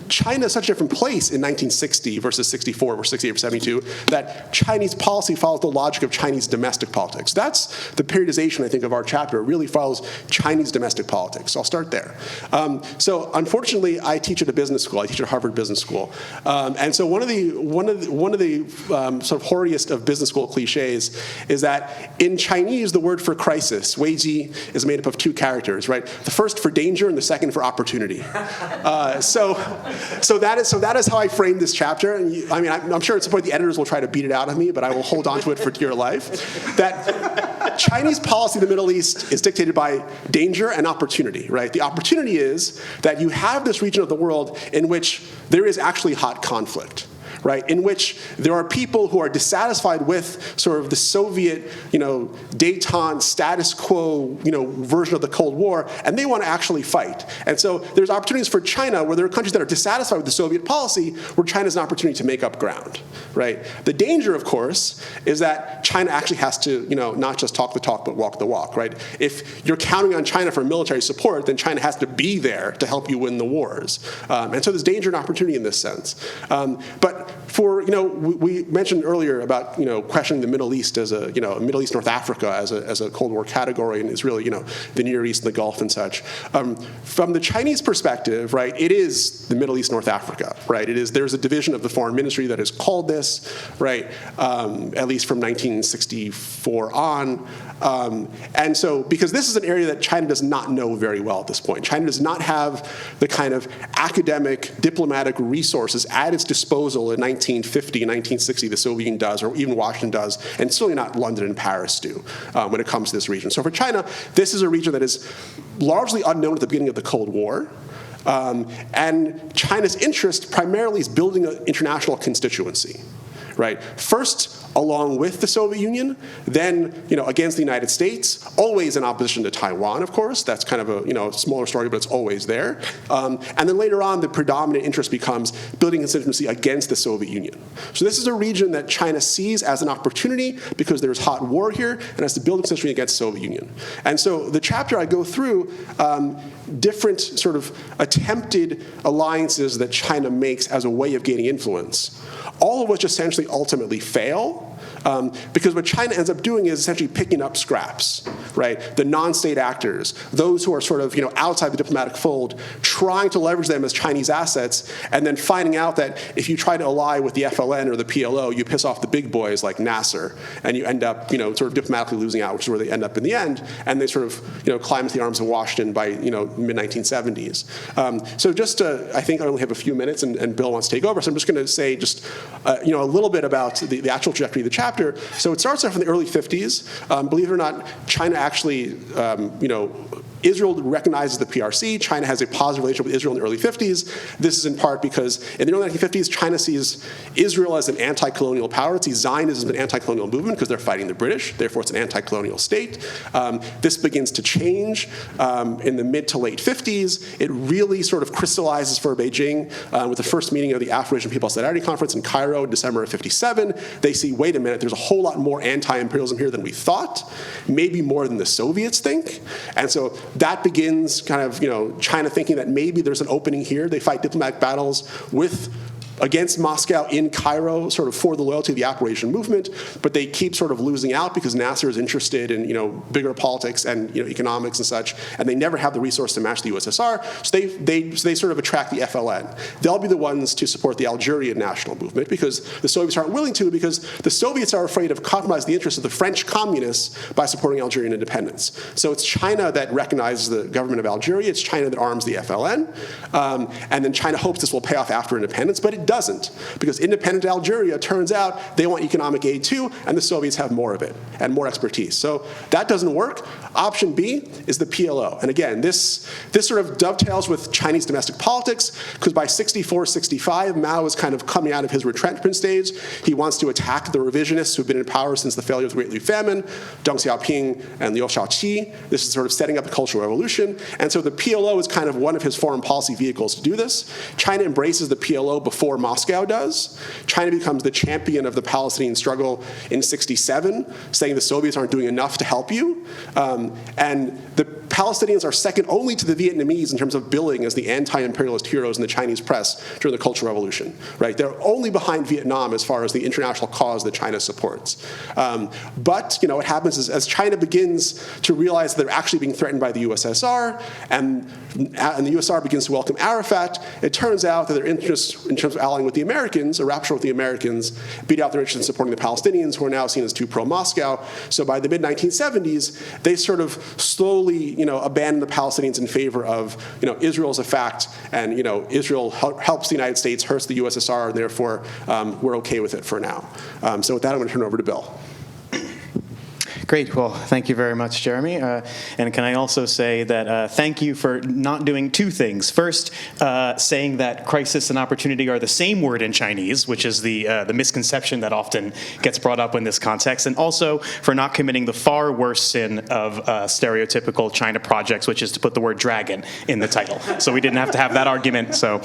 J: China is such a different place in 1960 versus 64 or 68 or 72 that Chinese policy follows the logic of Chinese domestic politics. That's the periodization, I think, of our chapter. It really follows Chinese domestic politics. So I'll start there. So unfortunately, I teach at a business school. I teach at Harvard Business School. And so one of the sort of hoariest of business school cliches is that in Chinese, the word for crisis, weiji, is made up of 2 characters, right? The first for danger and the second for opportunity. So that is how I framed this chapter. And I'm sure at some point the editors will try to beat it out of me, but I will hold on to it for dear life. That Chinese policy in the Middle East is dictated by danger and opportunity, right? The opportunity is that you have this region of the world in which there is actually hot conflict, right, in which there are people who are dissatisfied with sort of the Soviet, détente, status quo, version of the Cold War, and they want to actually fight. And so there's opportunities for China where there are countries that are dissatisfied with the Soviet policy where China has an opportunity to make up ground, right? The danger, of course, is that China actually has to, not just talk the talk, but walk the walk, right? If you're counting on China for military support, then China has to be there to help you win the wars. And so there's danger and opportunity in this sense. But for, we mentioned earlier about, questioning the Middle East as a, Middle East, North Africa as a Cold War category, and it's really, the Near East and the Gulf and such. From the Chinese perspective, right, it is the Middle East, North Africa, right? There's a division of the foreign ministry that is called this, right, at least from 1964 on. And so, because this is an area that China does not know very well at this point. China does not have the kind of academic, diplomatic resources at its disposal in 1950 and 1960 the Soviet Union does, or even Washington does, and certainly not London and Paris do when it comes to this region. So for China, this is a region that is largely unknown at the beginning of the Cold War. And China's interest primarily is building an international constituency, right? First, along with the Soviet Union, then, against the United States, always in opposition to Taiwan, of course. That's kind of a, smaller story, but it's always there. And then later on, the predominant interest becomes building a constituency against the Soviet Union. So this is a region that China sees as an opportunity because there's hot war here, and has to build a constituency against the Soviet Union. And so the chapter I go through, different sort of attempted alliances that China makes as a way of gaining influence, all of which essentially ultimately fail. Because what China ends up doing is essentially picking up scraps, right? The non-state actors, those who are sort of, outside the diplomatic fold, trying to leverage them as Chinese assets, and then finding out that if you try to ally with the FLN or the PLO, you piss off the big boys like Nasser, and you end up, sort of diplomatically losing out, which is where they end up in the end, and they sort of, climb to the arms of Washington by, mid-1970s. So just, I think I only have a few minutes, and Bill wants to take over, so I'm just going to say just, a little bit about the actual trajectory of the chapter. So it starts off in the early 50s. Believe it or not, China actually, Israel recognizes the PRC. China has a positive relationship with Israel in the early 50s. This is in part because in the early 1950s, China sees Israel as an anti-colonial power. It sees Zionism as an anti-colonial movement because they're fighting the British. Therefore, it's an anti-colonial state. This begins to change in the mid to late 50s. It really sort of crystallizes for Beijing with the first meeting of the Afro-Asian People's Solidarity Conference in Cairo in December of 57. They see, wait a minute, there's a whole lot more anti-imperialism here than we thought, maybe more than the Soviets think. And so that begins kind of, China thinking that maybe there's an opening here. They fight diplomatic battles against Moscow in Cairo, sort of for the loyalty of the Afro-Asian movement, but they keep sort of losing out because Nasser is interested in, bigger politics and, economics and such, and they never have the resource to match the USSR, so they sort of attract the FLN. They'll be the ones to support the Algerian national movement because the Soviets aren't willing to, because the Soviets are afraid of compromising the interests of the French communists by supporting Algerian independence. So it's China that recognizes the government of Algeria, it's China that arms the FLN, and then China hopes this will pay off after independence, but it doesn't, because independent Algeria, turns out, they want economic aid too, and the Soviets have more of it and more expertise. So that doesn't work. Option B is the PLO. And again, this sort of dovetails with Chinese domestic politics, because by 64, 65, Mao is kind of coming out of his retrenchment stage. He wants to attack the revisionists who've been in power since the failure of the Great Leaf Famine, Deng Xiaoping and Liu Shaoqi. This is sort of setting up the Cultural Revolution. And so the PLO is kind of one of his foreign policy vehicles to do this. China embraces the PLO before Moscow does. China becomes the champion of the Palestinian struggle in 67, saying the Soviets aren't doing enough to help you. And the Palestinians are second only to the Vietnamese in terms of billing as the anti-imperialist heroes in the Chinese press during the Cultural Revolution, right? They're only behind Vietnam as far as the international cause that China supports. But, what happens is as China begins to realize that they're actually being threatened by the USSR, and the USSR begins to welcome Arafat, it turns out that their interests in terms of allying with the Americans, or rapture with the Americans, beat out their interest in supporting the Palestinians, who are now seen as too pro-Moscow. So by the mid-1970s, they sort of slowly, abandon the Palestinians in favor of, Israel as a fact, and, Israel helps the United States, hurts the USSR, and therefore we're okay with it for now. So with that, I'm going to turn it over to Bill.
E: Great. Well, thank you very much, Jeremy. And can I also say that thank you for not doing two things. First, saying that crisis and opportunity are the same word in Chinese, which is the misconception that often gets brought up in this context, and also for not committing the far worse sin of stereotypical China projects, which is to put the word dragon in the title. So we didn't have to have that argument. So,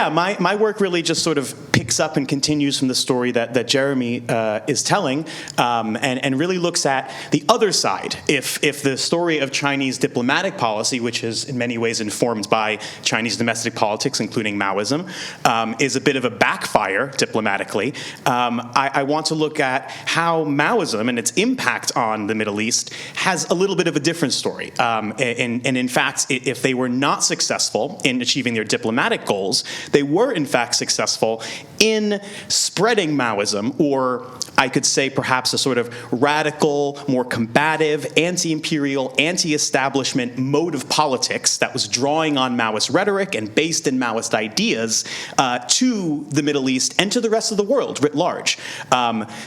E: my work really just sort of picks up and continues from the story that Jeremy is telling. telling and really looks at the other side. If the story of Chinese diplomatic policy, which is in many ways informed by Chinese domestic politics, including Maoism, is a bit of a backfire diplomatically, I want to look at how Maoism and its impact on the Middle East has a little bit of a different story. And in fact, if they were not successful in achieving their diplomatic goals, they were in fact successful in spreading Maoism, or I could say perhaps a sort of radical, more combative, anti-imperial, anti-establishment mode of politics that was drawing on Maoist rhetoric and based in Maoist ideas to the Middle East and to the rest of the world writ large.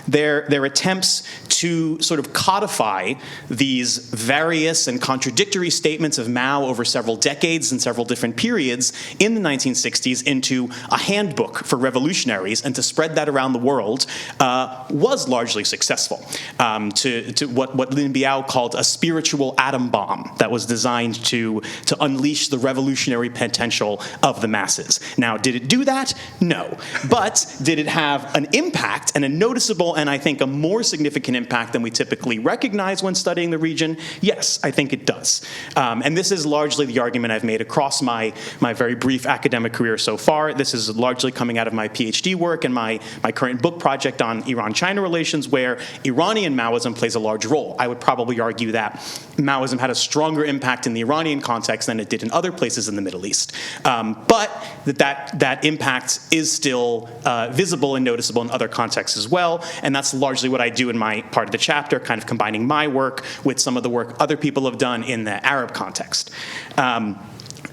E: Their attempts to sort of codify these various and contradictory statements of Mao over several decades and several different periods in the 1960s into a handbook for revolutionaries and to spread that around the world was largely successful. To what Lin Biao called a spiritual atom bomb that was designed to unleash the revolutionary potential of the masses. Now, did it do that? No. But did it have an impact, and a noticeable and I think a more significant impact than we typically recognize when studying the region? Yes, I think it does. And this is largely the argument I've made across my very brief academic career so far. This is largely coming out of my PhD work and my current book project on Iran-China relations, where Iranian Maoism plays a large role. I would probably argue that Maoism had a stronger impact in the Iranian context than it did in other places in the Middle East. But that impact is still visible and noticeable in other contexts as well, and that's largely what I do in my part of the chapter, kind of combining my work with some of the work other people have done in the Arab context.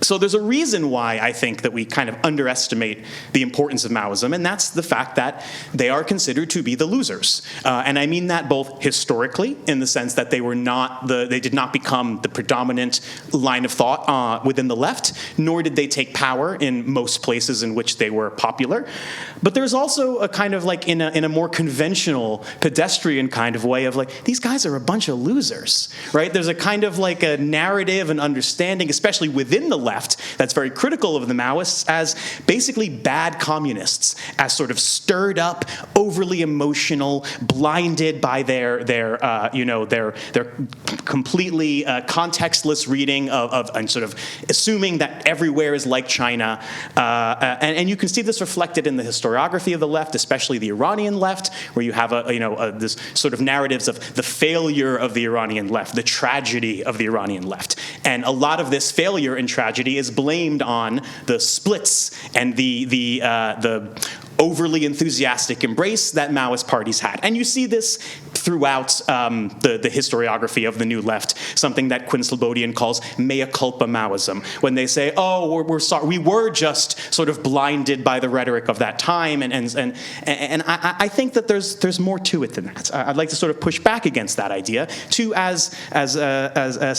E: So there's a reason why I think that we kind of underestimate the importance of Maoism, and that's the fact that they are considered to be the losers. And I mean that both historically, in the sense that they did not become the predominant line of thought within the left, nor did they take power in most places in which they were popular. But there's also a kind of like in a more conventional, pedestrian kind of way of like, these guys are a bunch of losers, right? There's a kind of like a narrative and understanding, especially within the left, that's very critical of the Maoists as basically bad communists, as sort of stirred up, overly emotional, blinded by their completely contextless reading of and sort of assuming that everywhere is like China, and you can see this reflected in the historiography of the left, especially the Iranian left, where you have this sort of narratives of the failure of the Iranian left, the tragedy of the Iranian left, and a lot of this failure and tragedy is blamed on the splits and the overly enthusiastic embrace that Maoist parties had. And you see this throughout the historiography of the New Left, something that Quinn Slobodian calls mea culpa Maoism, when they say, oh, we're sorry, we were just sort of blinded by the rhetoric of that time, and I think that there's more to it than that. I'd like to sort of push back against that idea, to, as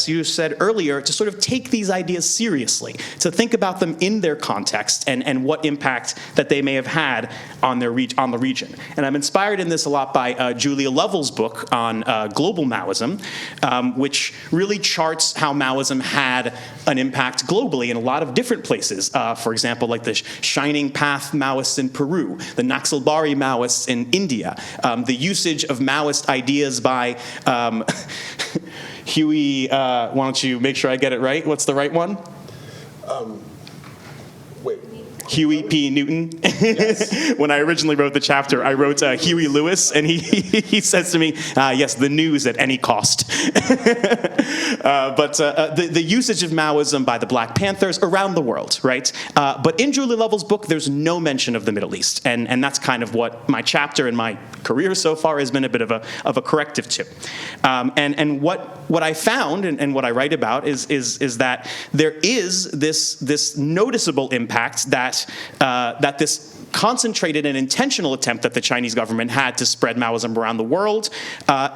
E: you said earlier, to sort of take these ideas seriously, to think about them in their context and what impact that they may have had on the region. And I'm inspired in this a lot by Julia Lovell's book on global Maoism, which really charts how Maoism had an impact globally in a lot of different places. For example, like the Shining Path Maoists in Peru, the Naxalbari Maoists in India, the usage of Maoist ideas by Huey, why don't you make sure I get it right? What's the right one? Huey P. Newton. Yes. When I originally wrote the chapter, I wrote Huey Lewis, and he says to me, yes, the news at any cost. But the usage of Maoism by the Black Panthers around the world, right? But in Julia Lovell's book, there's no mention of the Middle East, and that's kind of what my chapter and my career so far has been a bit of a corrective to. And what I found and what I write about is that there is this noticeable impact that this concentrated and intentional attempt that the Chinese government had to spread Maoism around the world,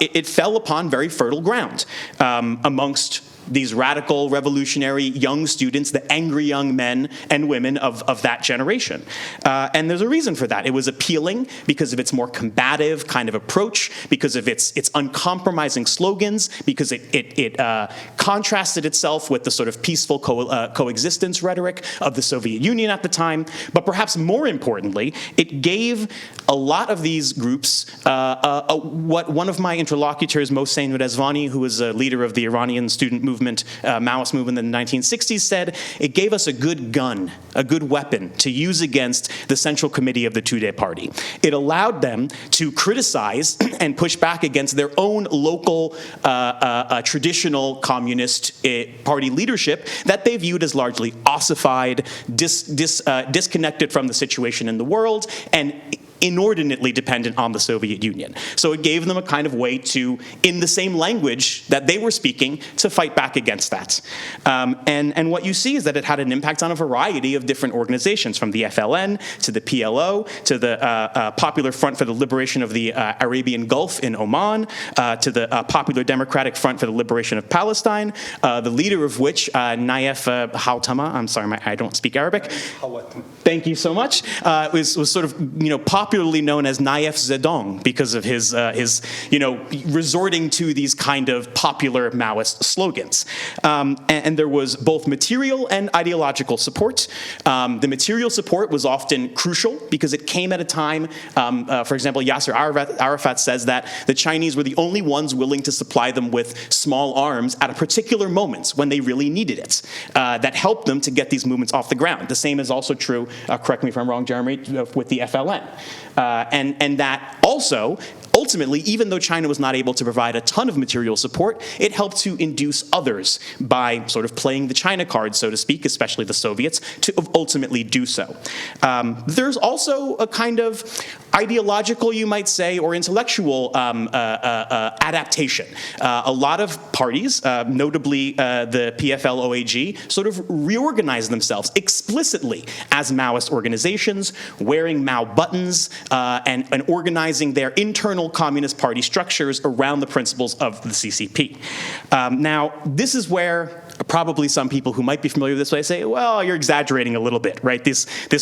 E: it fell upon very fertile ground amongst these radical, revolutionary young students, the angry young men and women of that generation. And there's a reason for that. It was appealing because of its more combative kind of approach, because of its uncompromising slogans, because it contrasted itself with the sort of peaceful coexistence rhetoric of the Soviet Union at the time. But perhaps more importantly, it gave a lot of these groups what one of my interlocutors, Mohsen Rezvani, who was a leader of the Iranian student movement, Maoist movement in the 1960s, said, it gave us a good gun, a good weapon to use against the Central Committee of the Tudeh Party. It allowed them to criticize and push back against their own local traditional communist party leadership that they viewed as largely ossified, disconnected from the situation in the world, and inordinately dependent on the Soviet Union. So it gave them a kind of way to, in the same language that they were speaking, to fight back against that. And what you see is that it had an impact on a variety of different organizations, from the FLN to the PLO to the Popular Front for the Liberation of the Arabian Gulf in Oman to the Popular Democratic Front for the Liberation of Palestine, the leader of which, Naif Hautama, I'm sorry, I don't speak Arabic. Thank you so much. Was sort of, popularly known as Naif Zedong because of his resorting to these kind of popular Maoist slogans. And there was both material and ideological support. The material support was often crucial because it came at a time, for example, Yasser Arafat says that the Chinese were the only ones willing to supply them with small arms at a particular moment when they really needed it. That helped them to get these movements off the ground. The same is also true, correct me if I'm wrong, Jeremy, with the FLN. And that also, ultimately, even though China was not able to provide a ton of material support, it helped to induce others by sort of playing the China card, so to speak, especially the Soviets, to ultimately do so. There's also a kind of ideological, you might say, or intellectual adaptation. A lot of parties, notably the PFL-OAG, sort of reorganized themselves explicitly as Maoist organizations, wearing Mao buttons and organizing their internal Communist Party structures around the principles of the CCP. Now, this is where probably some people who might be familiar with this way say, well, you're exaggerating a little bit, right?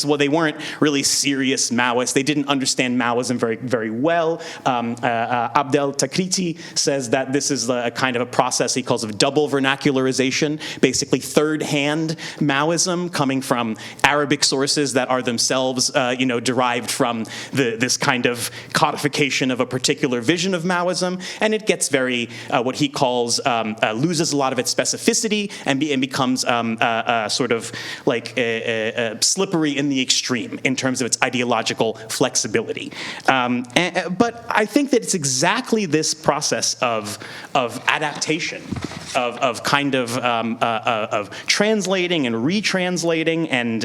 E: Well, they weren't really serious Maoists. They didn't understand Maoism very, very well. Abdel Takriti says that this is a kind of a process he calls of double vernacularization, basically third-hand Maoism coming from Arabic sources that are themselves, derived from this kind of codification of a particular vision of Maoism, and it gets very, what he calls, loses a lot of its specificity and becomes sort of like slippery in the extreme in terms of its ideological flexibility. But I think that it's exactly this process of adaptation, of kind of translating and retranslating and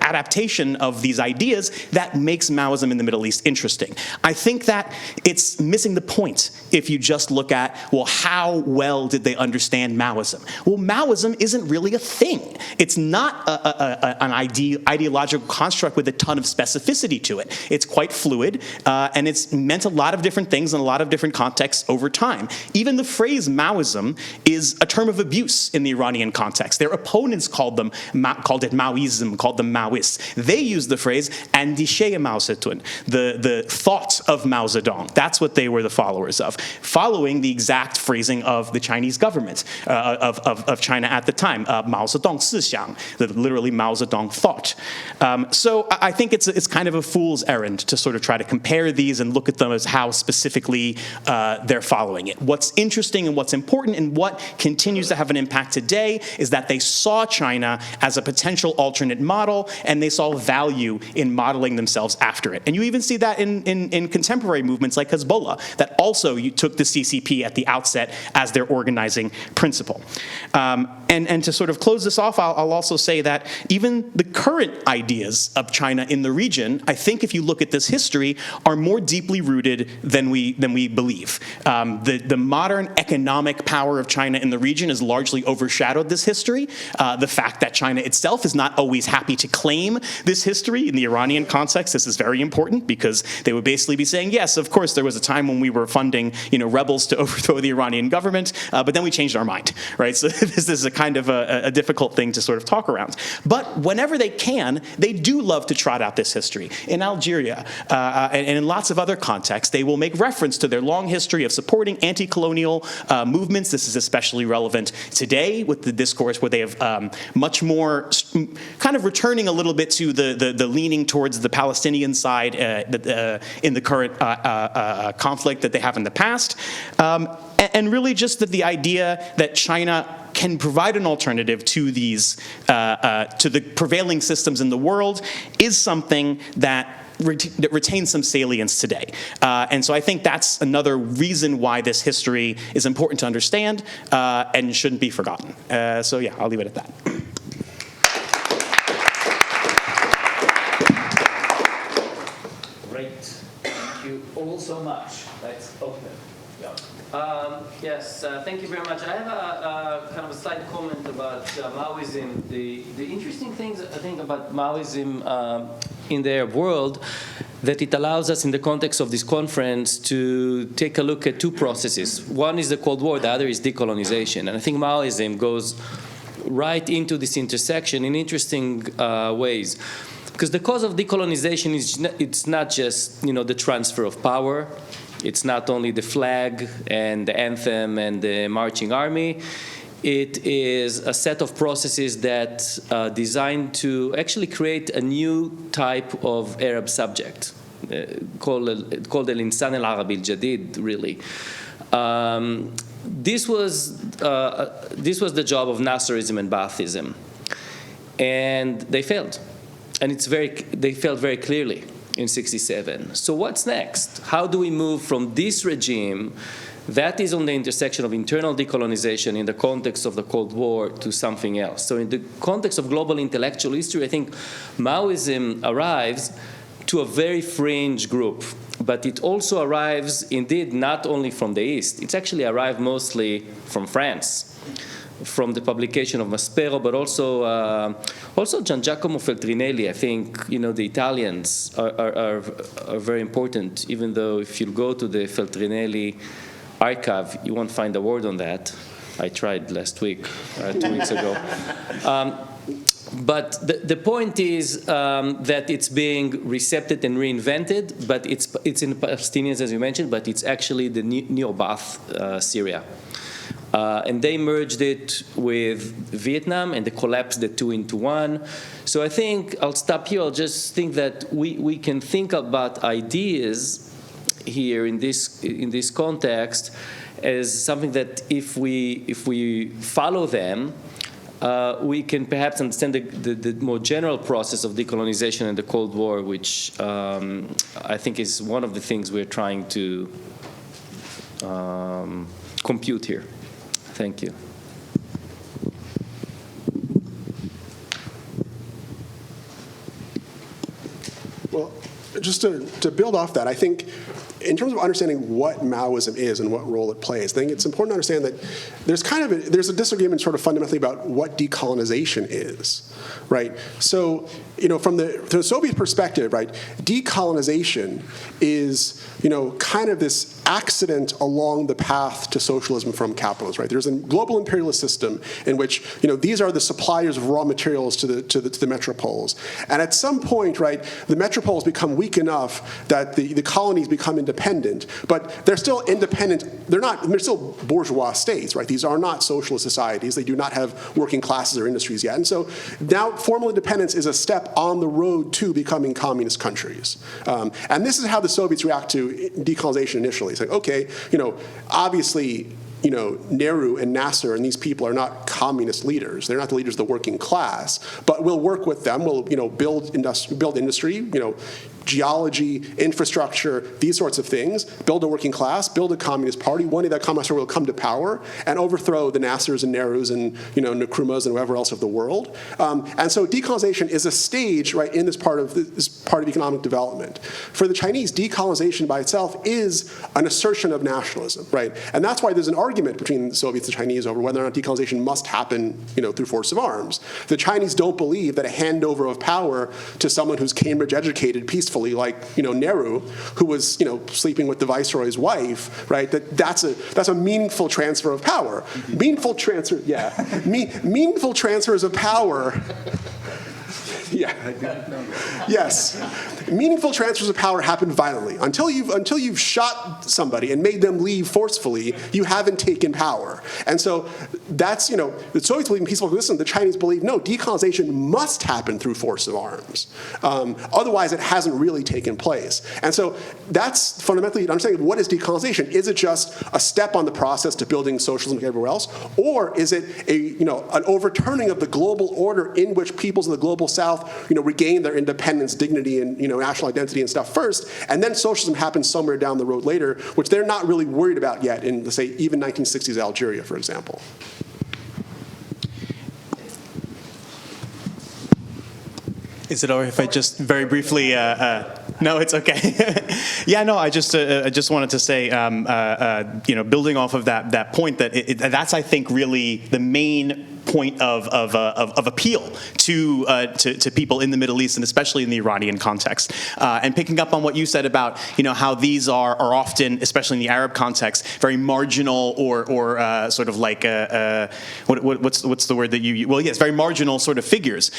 E: adaptation of these ideas that makes Maoism in the Middle East interesting. I think that it's missing the point if you just look at, well, how well did they understand Maoism? Well, Maoism isn't really a thing. It's not an ideological construct with a ton of specificity to it. It's quite fluid, and it's meant a lot of different things in a lot of different contexts over time. Even the phrase Maoism is a term of abuse in the Iranian context. Their opponents called it Maoism, called them Maoists. They used the phrase Andishe Mao Zedong, the thought of Mao Zedong. That's what they were the followers of, following the exact phrasing of the Chinese government, of China at the time, Mao Zedong Sixiang, literally Mao Zedong thought. So I think it's kind of a fool's errand to sort of try to compare these and look at them as how specifically they're following it. What's interesting and what's important and what continues to have an impact today is that they saw China as a potential alternate model, and they saw value in modeling themselves after it. And you even see that in contemporary movements like Hezbollah, that also took the CCP at the outset as their organizing principle. And to sort of close this off, I'll also say that even the current ideas of China in the region, I think if you look at this history, are more deeply rooted than we believe. The modern economic power of China in the region has largely overshadowed this history. The fact that China itself is not always happy to claim this history in the Iranian context, this is very important because they would basically be saying, yes, of course, there was a time when we were funding, rebels to overthrow the Iranian government, but then we changed our mind, right? So this is a kind of a difficult thing to sort of talk around. But whenever they can, they do love to trot out this history. In Algeria and in lots of other contexts, they will make reference to their long history of supporting anti-colonial movements. This is especially relevant today with the discourse where they have much more kind of returning a little bit to the leaning towards the Palestinian side in the current conflict that they have in the past. And really just the idea that China can provide an alternative to these, to the prevailing systems in the world is something that retains some salience today. And so I think that's another reason why this history is important to understand and shouldn't be forgotten. So yeah, I'll leave it at that.
B: Great. Thank you all so much. Let's open.
K: Yes, thank you very much. I have a kind of a slight comment about Maoism. The interesting things I think about Maoism in their world, that it allows us in the context of this conference to take a look at two processes. One is the Cold War, the other is decolonization. And I think Maoism goes right into this intersection in interesting ways. Because the cause of decolonization it's not just the transfer of power. It's not only the flag and the anthem and the marching army. It is a set of processes that are designed to actually create a new type of Arab subject called al-Insan al-Arabi al-Jadid, really. This was the job of Nasserism and Baathism. And they failed. And they failed very clearly in '67. So what's next? How do we move from this regime that is on the intersection of internal decolonization in the context of the Cold War to something else? So in the context of global intellectual history, I think Maoism arrives to a very fringe group, but it also arrives indeed not only from the East. It's actually arrived mostly from France, from the publication of Maspero, but also Gian Giacomo Feltrinelli. I think the Italians are very important, even though if you go to the Feltrinelli archive, you won't find a word on that. I tried last week, 2 weeks ago. But the point is that it's being recepted and reinvented, but it's in Palestinians, as you mentioned, but it's actually the Neo-Baath Syria. And they merged it with Vietnam, and they collapsed the two into one. So I think I'll stop here. I'll just think that we can think about ideas here in this context as something that if we follow them, we can perhaps understand the more general process of decolonization and the Cold War, which I think is one of the things we're trying to compute here. Thank you.
J: Well, just to build off that, I think in terms of understanding what Maoism is and what role it plays, I think it's important to understand that there's a disagreement sort of fundamentally about what decolonization is, right? So, from the Soviet perspective, right, decolonization is, kind of this accident along the path to socialism from capitalism, right? There's a global imperialist system in which, these are the suppliers of raw materials to the metropoles. And at some point, right, the metropoles become weak enough that the colonies become independent, but they're still independent. They're still bourgeois states, right? These are not socialist societies. They do not have working classes or industries yet. And so now formal independence is a step on the road to becoming communist countries. And this is how the Soviets react to decolonization initially. It's like, okay, obviously, Nehru and Nasser and these people are not communist leaders. They're not the leaders of the working class, but we'll work with them. We'll, build industry, geology, infrastructure, these sorts of things, build a working class, build a communist party. One day that communist party will come to power and overthrow the Nassers and Nehrus and Nkrumahs and whoever else of the world. And so decolonization is a stage, right, in this part of economic development. For the Chinese, decolonization by itself is an assertion of nationalism, right? And that's why there's an argument between the Soviets and the Chinese over whether or not decolonization must happen, through force of arms. The Chinese don't believe that a handover of power to someone who's Cambridge educated peacefully, like Nehru, who was sleeping with the viceroy's wife, right? That's a meaningful transfer of power. Meaningful transfers of power. Yeah. Yes. Meaningful transfers of power happen violently. Until you've shot somebody and made them leave forcefully, you haven't taken power. And so that's, the Soviets believe in peaceful coexistence. The Chinese believe, no, decolonization must happen through force of arms. Otherwise, it hasn't really taken place. And so that's fundamentally understanding what is decolonization. Is it just a step on the process to building socialism like everywhere else? Or is it an overturning of the global order in which peoples of the global South regain their independence, dignity, and national identity and stuff first, and then socialism happens somewhere down the road later, which they're not really worried about yet in, let's say, even 1960s Algeria, for example.
E: Is it all right if I just very briefly? No, it's okay. Yeah, no, I just wanted to say, building off of that point, that's I think really the main point of appeal to people in the Middle East and especially in the Iranian context. And picking up on what you said about how these are often, especially in the Arab context, very marginal or sort of like what's the word that you use? Well, yes, very marginal sort of figures.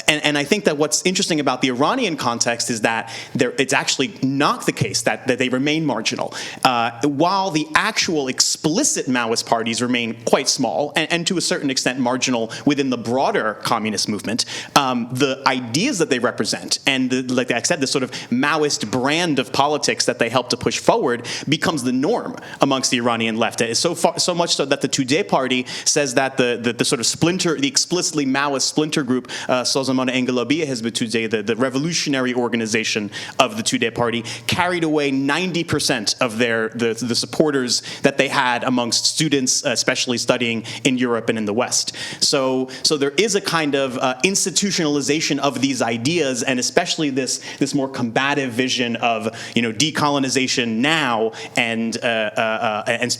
E: And I think that what's interesting about the Iranian context is that it's actually not the case that they remain marginal. While the actual explicit Maoist parties remain quite small and to a certain extent marginal within the broader communist movement, the ideas that they represent and, like I said, the sort of Maoist brand of politics that they help to push forward becomes the norm amongst the Iranian left. So much so that the Tudeh party says that the sort of splinter, the explicitly Maoist splinter group, Sozamona Engelabiyya Hizb Tudeh, the revolutionary organization of the Tudeh party, carried away 90% of the supporters that they had amongst students, especially studying in Europe and in the West. So there is a kind of institutionalization of these ideas, and especially this more combative vision of decolonization now and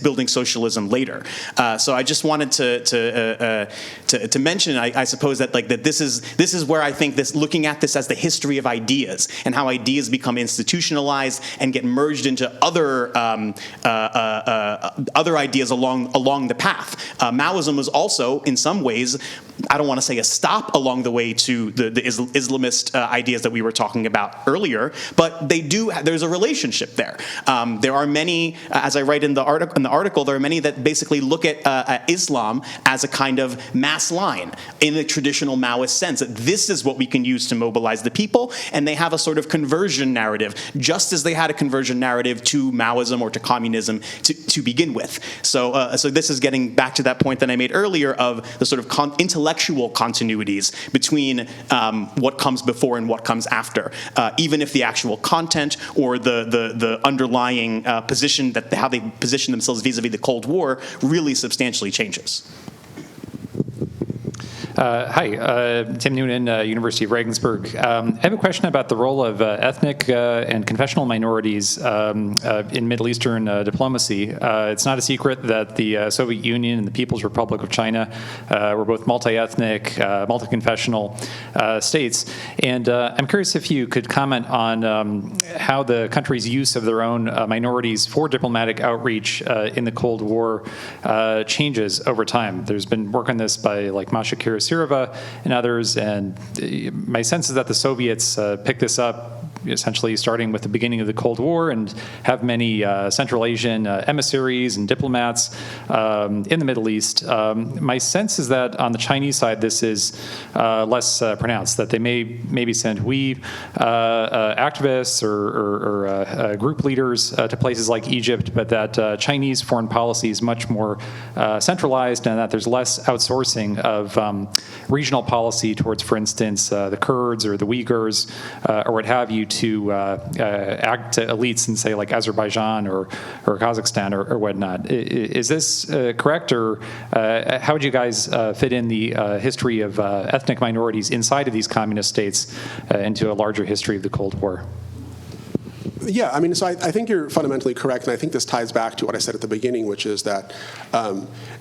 E: building socialism later. So I just wanted to mention, I suppose that this is where I think looking at this as the history of ideas and how ideas become institutionalized and get merged into other ideas along the path. Maoism was also, in some ways, I don't want to say a stop along the way to the Islamist ideas that we were talking about earlier, but there's a relationship there. There are many, as I write in the article, there are many that basically look at Islam as a kind of mass line in the traditional Maoist sense, that this is what we can use to mobilize the people, and they have a sort of conversion narrative, just as they had a conversion narrative to Maoism or to communism to begin with. So this is getting back to that point that I made earlier of the sort of intellectual continuities between what comes before and what comes after, even if the actual content or the underlying position, how they position themselves vis-a-vis the Cold War, really substantially changes.
L: Hi, Tim Noonan, University of Regensburg. I have a question about the role of ethnic and confessional minorities in Middle Eastern diplomacy. It's not a secret that the Soviet Union and the People's Republic of China were both multi-ethnic, multi-confessional states. And I'm curious if you could comment on how the country's use of their own minorities for diplomatic outreach in the Cold War changes over time. There's been work on this by Masha Kirasirova and others, and my sense is that the Soviets picked this up essentially starting with the beginning of the Cold War and have many Central Asian emissaries and diplomats in the Middle East. My sense is that on the Chinese side, this is less pronounced, that they maybe send activists or group leaders to places like Egypt, but that Chinese foreign policy is much more centralized, and that there's less outsourcing of regional policy towards, for instance, the Kurds or the Uyghurs or what have you, to act to elites in, say, like Azerbaijan or Kazakhstan or whatnot. Is this correct, or how would you guys fit in the history of ethnic minorities inside of these communist states into a larger history of the Cold War?
J: Yeah, I mean, so I think you're fundamentally correct, and I think this ties back to what I said at the beginning, which is that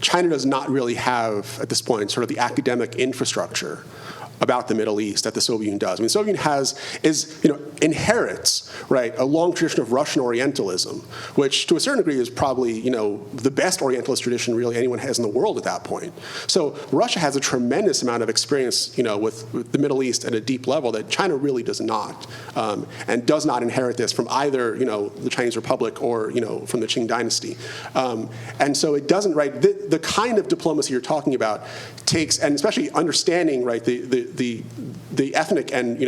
J: China does not really have, at this point, sort of the academic infrastructure about the Middle East that the Soviet Union does. I mean, the Soviet Union inherits, right, a long tradition of Russian Orientalism, which to a certain degree is probably, the best Orientalist tradition really anyone has in the world at that point. So Russia has a tremendous amount of experience, with the Middle East at a deep level that China really does not, and does not inherit this from either, the Chinese Republic or, from the Qing dynasty. And so it doesn't, right, the kind of diplomacy you're talking about takes, and especially understanding, right, the ethnic and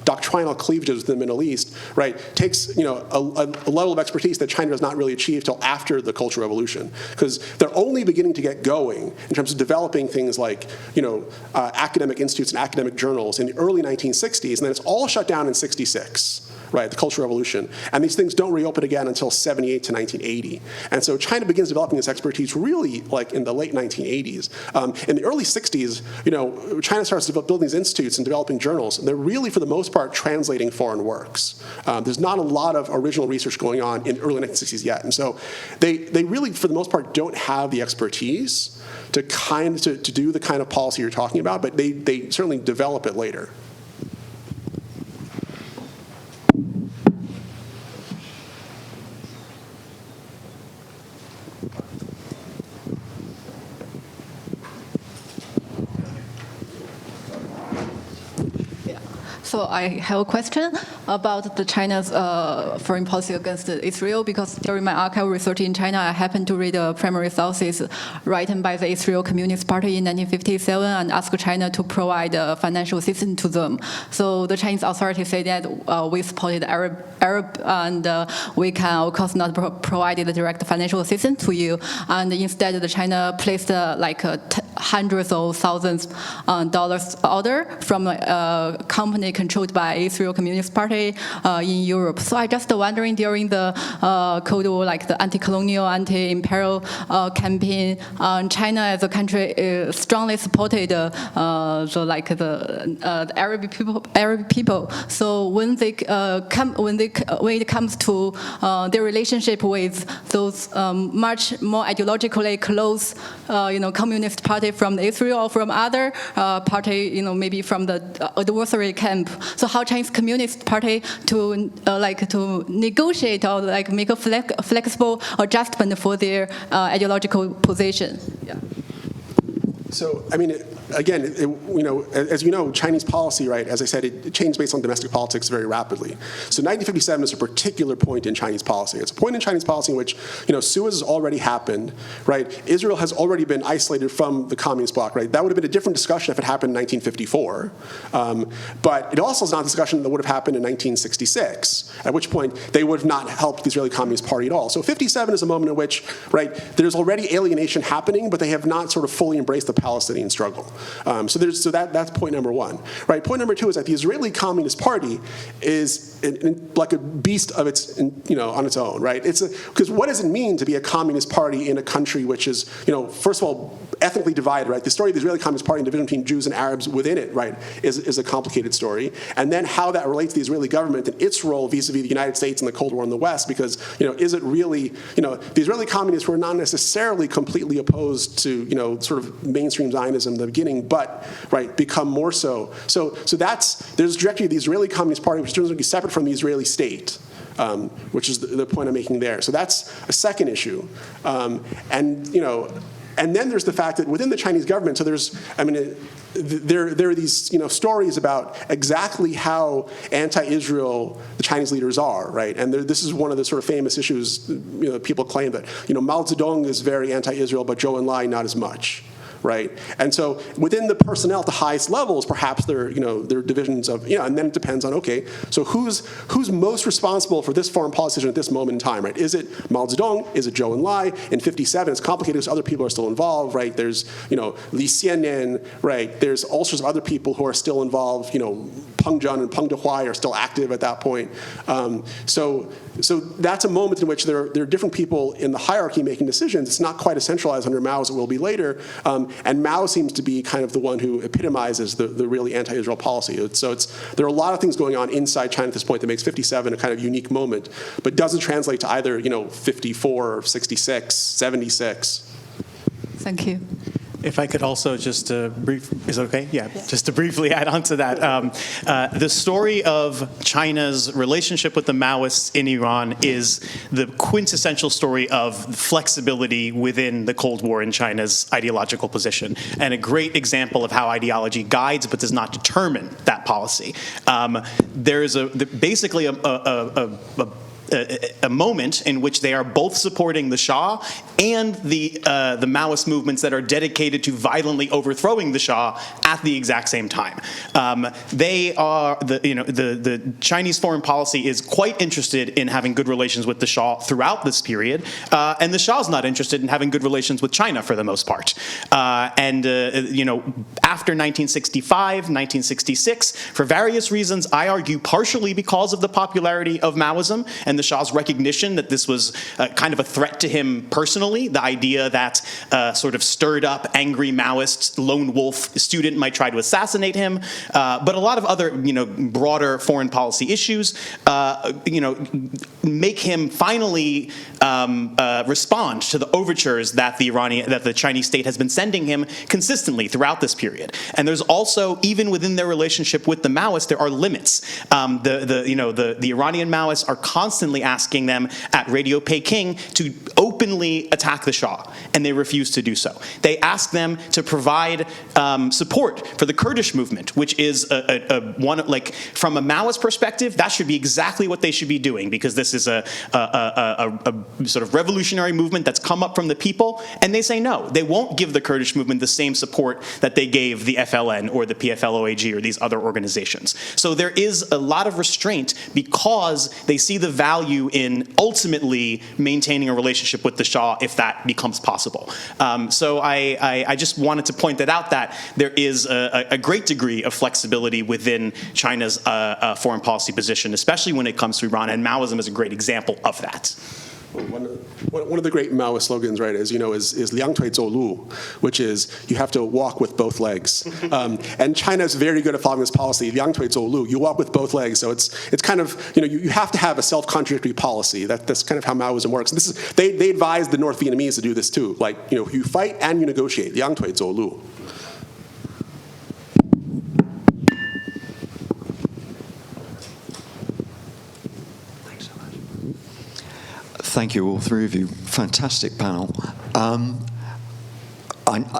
J: doctrinal cleavages within the Middle East, right, takes a level of expertise that China does not really achieve till after the Cultural Revolution, because they're only beginning to get going in terms of developing things like academic institutes and academic journals in the early 1960s, and then it's all shut down in '66. Right, the Cultural Revolution. And these things don't reopen again until 78 to 1980. And so China begins developing this expertise really like in the late 1980s. In the early 60s, China starts building these institutes and developing journals, and they're really, for the most part, translating foreign works. There's not a lot of original research going on in the early 1960s yet. And so they really, for the most part, don't have the expertise to do the kind of policy you're talking about, but they certainly develop it later.
M: So I have a question about the China's foreign policy against Israel, because during my archival research in China, I happened to read a primary sources written by the Israel Communist Party in 1957 and asked China to provide financial assistance to them. So the Chinese authorities say that we supported Arab and we can, of course, not provide the direct financial assistance to you. And instead, the China placed hundreds of thousands dollars order from a company controlled by Israel Communist Party in Europe. So I just wondering, during the Cold War, like the anti-colonial, anti-imperial campaign, China as a country strongly supported the Arab people. So when it comes to their relationship with those much more ideologically close, communist party from Israel or from other party, maybe from the adversary camp. So how Chinese Communist Party to negotiate or make a flexible adjustment for their ideological position? Yeah.
J: So, I mean, again, as you know, Chinese policy, right, as I said, it changed based on domestic politics very rapidly. So 1957 is a particular point in Chinese policy. It's a point in Chinese policy in which, Suez has already happened, right? Israel has already been isolated from the communist bloc, right? That would have been a different discussion if it happened in 1954. But it also is not a discussion that would have happened in 1966, at which point they would have not helped the Israeli Communist Party at all. So 57 is a moment in which, right, there's already alienation happening, but they have not sort of fully embraced the Palestinian struggle. So that's point number one. Right. Point number two is that the Israeli Communist Party is like a beast of its, on its own. Right. Because what does it mean to be a communist party in a country which is, first of all, ethnically divided? Right. The story of the Israeli Communist Party and division between Jews and Arabs within it, right, is a complicated story. And then how that relates to the Israeli government and its role vis-a-vis the United States and the Cold War in the West. Because is it really, the Israeli communists were not necessarily completely opposed to sort of mainstream Zionism in the beginning, but right, become more so. So there's a trajectory of the Israeli Communist Party, which turns out to be separate from the Israeli state, which is the point I'm making there. So that's a second issue, and then there's the fact that within the Chinese government, so there are these stories about exactly how anti-Israel the Chinese leaders are, right? And this is one of the sort of famous issues. People claim that Mao Zedong is very anti-Israel, but Zhou Enlai not as much. right? And so within the personnel at the highest levels, perhaps there are divisions of, and then it depends on, okay, so who's most responsible for this foreign policy decision at this moment in time, right? Is it Mao Zedong? Is it Zhou Enlai? In 1957, it's complicated because other people are still involved, right? There's, Li Xiannian, right? There's all sorts of other people who are still involved, Peng Zhen and Peng Dehuai are still active at that point. So that's a moment in which there are different people in the hierarchy making decisions. It's not quite as centralized under Mao as it will be later. And Mao seems to be kind of the one who epitomizes the really anti-Israel policy. So there are a lot of things going on inside China at this point that makes 1957 a kind of unique moment, but doesn't translate to either 1954, 1966, 1976.
M: Thank you.
E: If I could also just is it okay? Yeah, just to briefly add on to that. The story of China's relationship with the Maoists in Iran is the quintessential story of flexibility within the Cold War in China's ideological position, and a great example of how ideology guides but does not determine that policy. There is basically a moment in which they are both supporting the Shah and the Maoist movements that are dedicated to violently overthrowing the Shah at the exact same time. They are the Chinese foreign policy is quite interested in having good relations with the Shah throughout this period, and the Shah's not interested in having good relations with China for the most part. After 1965, 1966, for various reasons, I argue partially because of the popularity of Maoism and the Shah's recognition that this was kind of a threat to him personally, the idea that sort of stirred up angry Maoist lone wolf student might try to assassinate him, but a lot of other broader foreign policy issues make him finally respond to the overtures that the Chinese state has been sending him consistently throughout this period. And there's also, even within their relationship with the Maoists, there are limits. The Iranian Maoists are constantly asking them at Radio Peking to openly attack the Shah, and they refuse to do so. They ask them to provide support for the Kurdish movement, which is from a Maoist perspective, that should be exactly what they should be doing, because this is a sort of revolutionary movement that's come up from the people, and they say no. They won't give the Kurdish movement the same support that they gave the FLN or the PFLOAG or these other organizations. So there is a lot of restraint because they see the value in ultimately maintaining a relationship with the Shah if that becomes possible. So I just wanted to point that out, that there is a great degree of flexibility within China's foreign policy position, especially when it comes to Iran, and Maoism is a great example of that.
J: One of the great Maoist slogans, right, is Liang Tui Zhou Lu, which is you have to walk with both legs. And China is very good at following this policy, Liang Tui Zhou Lu. You walk with both legs. So it's kind of, you have to have a self-contradictory policy. That's kind of how Maoism works. And they advise the North Vietnamese to do this too. Like, you fight and you negotiate, Liang Tui Zhou Lu.
F: Thank you, all three of you. Fantastic panel.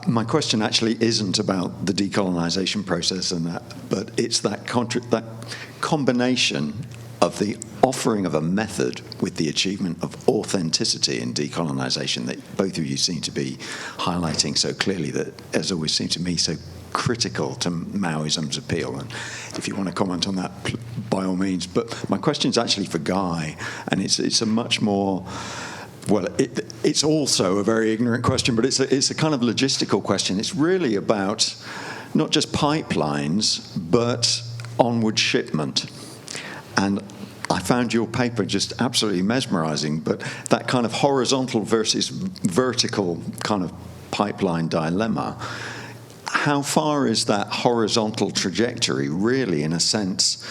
F: My question actually isn't about the decolonization process and that, but it's that combination of the offering of a method with the achievement of authenticity in decolonization that both of you seem to be highlighting so clearly, that has always seemed to me so critical to Maoism's appeal. And if you want to comment on that, by all means. But my question is actually for Guy, and it's a much more, well, it's also a very ignorant question, but it's a kind of logistical question. It's really about not just pipelines, but onward shipment. And I found your paper just absolutely mesmerizing, but that kind of horizontal versus vertical kind of pipeline dilemma, how far is that horizontal trajectory really, in a sense,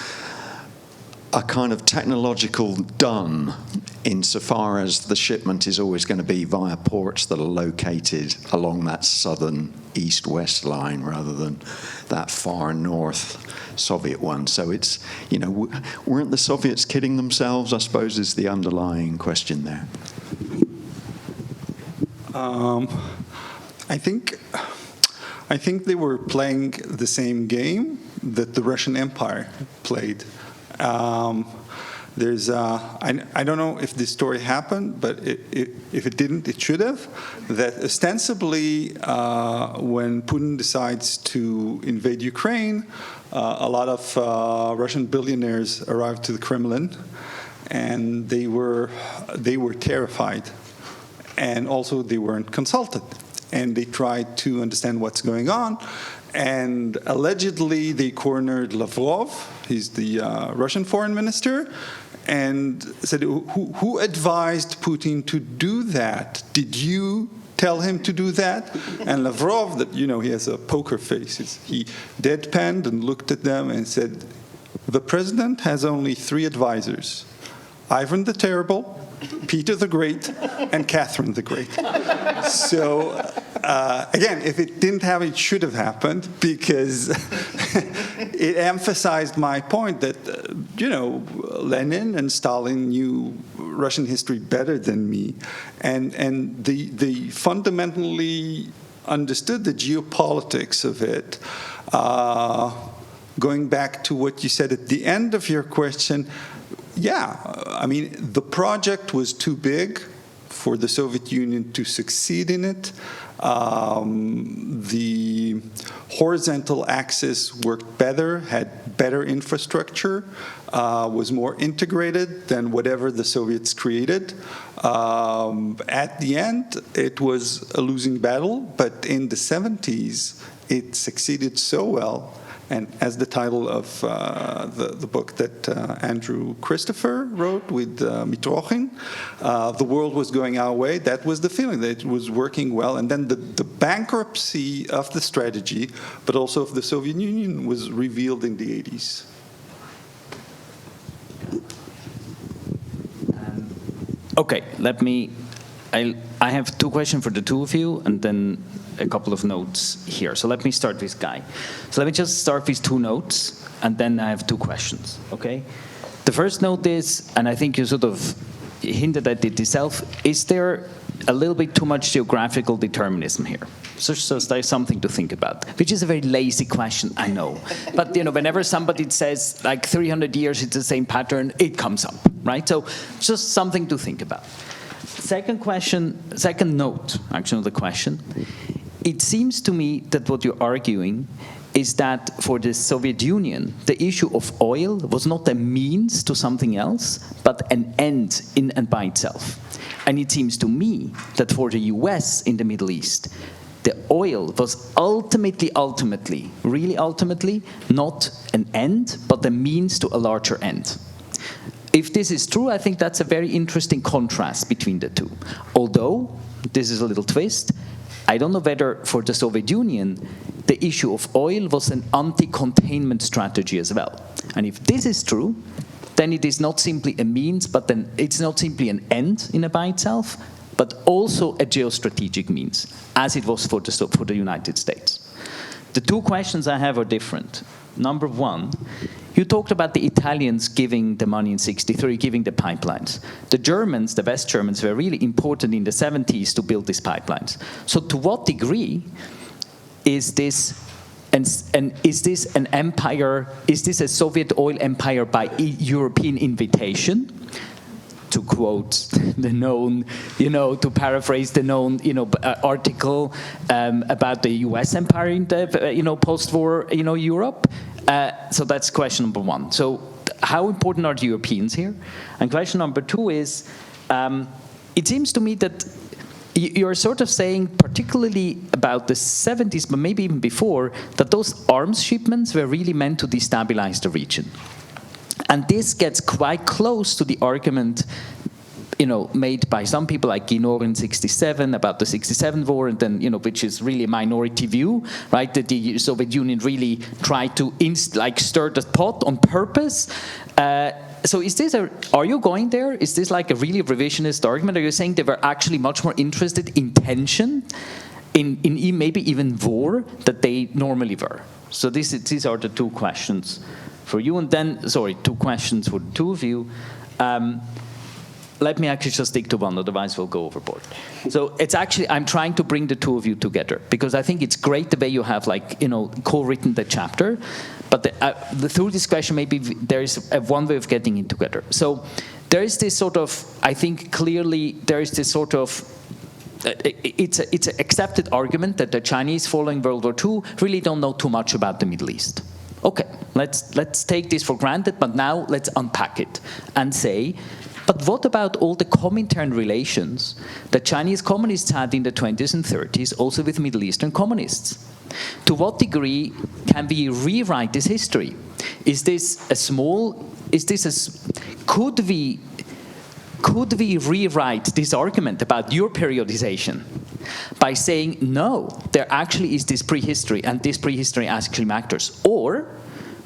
F: a kind of technological done, insofar as the shipment is always going to be via ports that are located along that southern east-west line rather than that far north Soviet one? So it's, weren't the Soviets kidding themselves, I suppose, is the underlying question there.
I: I think they were playing the same game that the Russian Empire played. There's, I don't know if this story happened, but if it didn't, it should have, that ostensibly when Putin decides to invade Ukraine, a lot of Russian billionaires arrived to the Kremlin, and they were terrified. And also they weren't consulted. And they tried to understand what's going on. And allegedly they cornered Lavrov, he's the Russian foreign minister, and said, who advised Putin to do that? Did you tell him to do that? And Lavrov, that he has a poker face, he deadpanned and looked at them and said, the president has only 3 advisors, Ivan the Terrible, Peter the Great, and Catherine the Great. So, again, if it didn't happen, it should have happened, because it emphasized my point that, Lenin and Stalin knew Russian history better than me. And they fundamentally understood the geopolitics of it. Going back to what you said at the end of your question, yeah, I mean, the project was too big for the Soviet Union to succeed in it. The horizontal axis worked better, had better infrastructure, was more integrated than whatever the Soviets created. At the end, it was a losing battle, but in the 70s, it succeeded so well. And as the title of the book that Andrew Christopher wrote with Mitrokhin, the world was going our way. That was the feeling, that it was working well. And then the bankruptcy of the strategy, but also of the Soviet Union, was revealed in the 80s.
B: Okay, I have 2 questions for the 2 of you, and then a couple of notes here. So let me start with Guy. So let me just start with 2 notes, and then I have 2 questions, okay? The first note is, and I think you sort of hinted at it yourself, is there a little bit too much geographical determinism here? So there's something to think about, which is a very lazy question, I know. But whenever somebody says like 300 years, it's the same pattern, it comes up, right? So just something to think about. Second note, actually, of the question. It seems to me that what you're arguing is that for the Soviet Union, the issue of oil was not a means to something else, but an end in and by itself. And it seems to me that for the US in the Middle East, the oil was ultimately, really ultimately, not an end, but a means to a larger end. If this is true, I think that's a very interesting contrast between the two. Although, this is a little twist, I don't know whether for the Soviet Union, the issue of oil was an anti-containment strategy as well. And if this is true, then it is not simply a means, but then it's not simply an end in and by itself, but also a geostrategic means, as it was for the United States. The 2 questions I have are different. Number 1, you talked about the Italians giving the money in '63, giving the pipelines. The Germans, the West Germans, were really important in the 70s to build these pipelines. So to what degree is this an empire, is this a Soviet oil empire by European invitation? To quote the known, to paraphrase the known, article about the U.S. empire in the, post-war, Europe. So that's question number 1. So how important are the Europeans here? And question number 2 is, it seems to me that you're sort of saying, particularly about the 70s, but maybe even before, that those arms shipments were really meant to destabilize the region. And this gets quite close to the argument, made by some people like Guinor in '67 about the '67 war, and then, which is really a minority view, right? That the Soviet Union really tried to stir the pot on purpose. So are you going there? Is this like a really revisionist argument? Are you saying they were actually much more interested in tension, in maybe even war, that they normally were? So these are the 2 questions for you. And then, 2 questions for the 2 of you. let me actually just stick to one, otherwise we'll go overboard. So it's actually, I'm trying to bring the two of you together, because I think it's great the way you have, like, you know, co-written the chapter, but through this question, maybe there is one way of getting it together. So there is this sort of, I think clearly there is this sort of, it's an accepted argument that the Chinese following World War II really don't know too much about the Middle East. Okay, let's take this for granted, but now let's unpack it and say, but what about all the Comintern relations that Chinese communists had in the 20s and 30s, also with Middle Eastern communists? To what degree can we rewrite this history? Could we rewrite this argument about your periodization by saying, no, there actually is this prehistory, and this prehistory actually matters? Or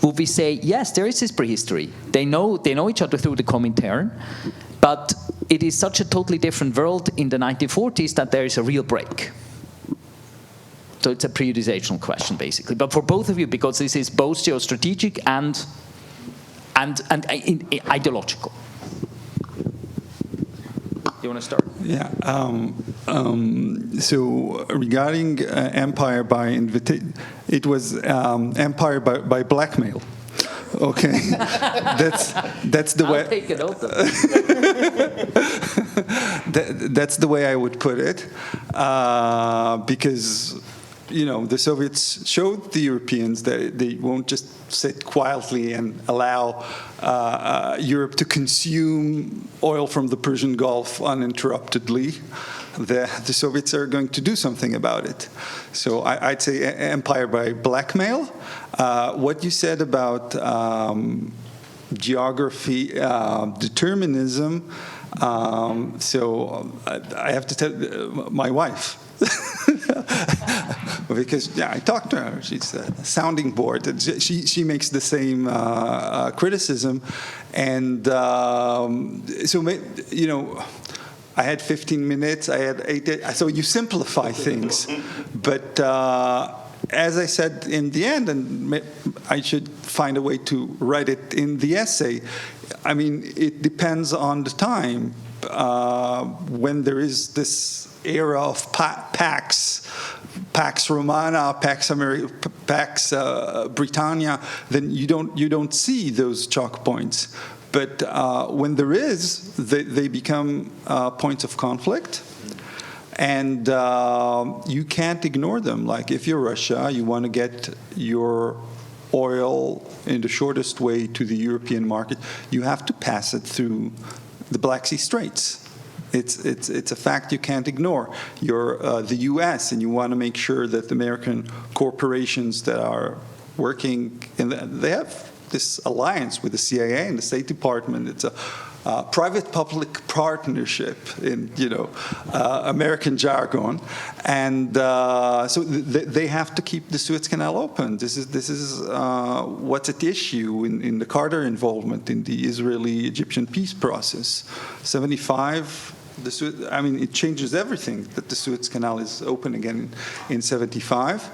B: would we say, yes, there is this prehistory. They know each other through the Comintern, but it is such a totally different world in the 1940s that there is a real break. So it's a periodizational question, basically. But for both of you, because this is both geostrategic and ideological. You want to start?
I: Yeah. So regarding empire by invitation, it was empire by blackmail. Okay, that's the way.
B: I'll take it out.
I: That's the way I would put it, because, you know, the Soviets showed the Europeans that they won't just sit quietly and allow Europe to consume oil from the Persian Gulf uninterruptedly. The Soviets are going to do something about it. So I'd say empire by blackmail. What you said about geography, determinism, so I have to tell my wife, because I talked to her. She's a sounding board. She makes the same criticism, and so, you know, I had 15 minutes. I had 8. So you simplify things, but as I said in the end, and I should find a way to write it in the essay. I mean, it depends on the time. When there is this era of Pax Romana, Pax Britannia, then you don't see those chalk points. But when there is, they become points of conflict, and you can't ignore them. Like if you're Russia, you want to get your oil in the shortest way to the European market, you have to pass it through the Black Sea Straits. It's a fact you can't ignore. You're the U.S. and you want to make sure that the American corporations that are working, they have this alliance with the CIA and the State Department. It's a private-public partnership in, you know, American jargon, and so they have to keep the Suez Canal open. This is what's at issue in the Carter involvement in the Israeli-Egyptian peace process. 75. I mean, it changes everything that the Suez Canal is open again in 75.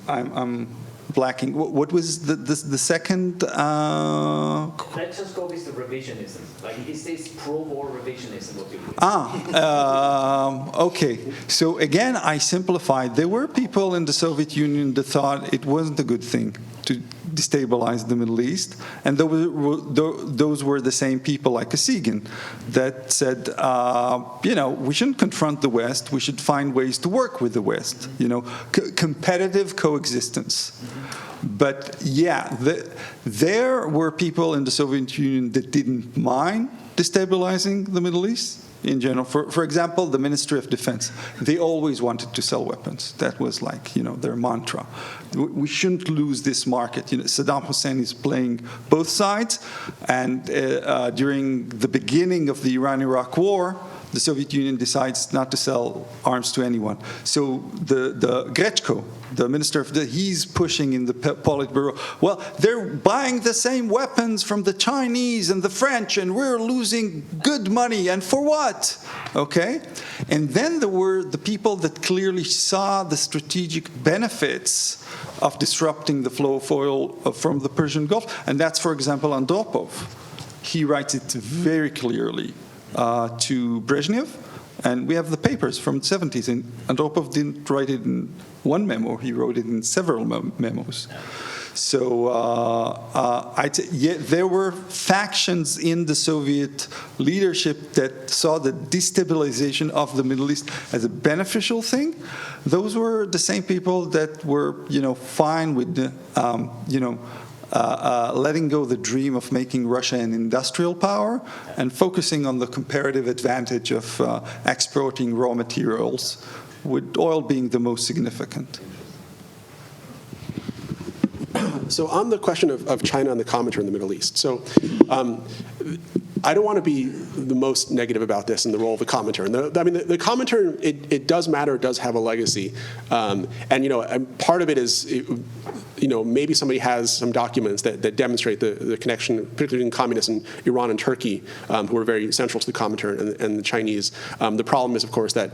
I: I'm blacking. What was the second?
B: Let's just go with the revisionism. Like, is this pro-war revisionism what you mean?
I: Okay. So again, I simplified. There were people in the Soviet Union that thought it wasn't a good thing to destabilize the Middle East, and those were the same people like Kosygin that said, you know, we shouldn't confront the West. We should find ways to work with the West. You know, competitive coexistence. But yeah, there were people in the Soviet Union that didn't mind destabilizing the Middle East in general. For example, the Ministry of Defense, they always wanted to sell weapons. That was like, you know, their mantra. We shouldn't lose this market. You know, Saddam Hussein is playing both sides, and during the beginning of the Iran-Iraq war, the Soviet Union decides not to sell arms to anyone. So the Grechko, the minister of he's pushing in the Politburo, well, they're buying the same weapons from the Chinese and the French, and we're losing good money, and for what? Okay? And then there were the people that clearly saw the strategic benefits of disrupting the flow of oil from the Persian Gulf, and that's, for example, Andropov. he writes it very clearly to Brezhnev. And we have the papers from the 70s, and Andropov didn't write it in one memo, he wrote it in several memos. So there were factions in the Soviet leadership that saw the destabilization of the Middle East as a beneficial thing. Those were the same people that were, fine with, letting go the dream of making Russia an industrial power and focusing on the comparative advantage of exporting raw materials, with oil being the most significant.
J: So on the question of China and the commentary in the Middle East, so I don't want to be the most negative about this and the role of the commentary. The commentary, it does matter, it does have a legacy. And part of it is, maybe somebody has some documents that demonstrate the connection, particularly in communists in Iran and Turkey, who are very central to the commentary, and the Chinese. The problem is, of course, that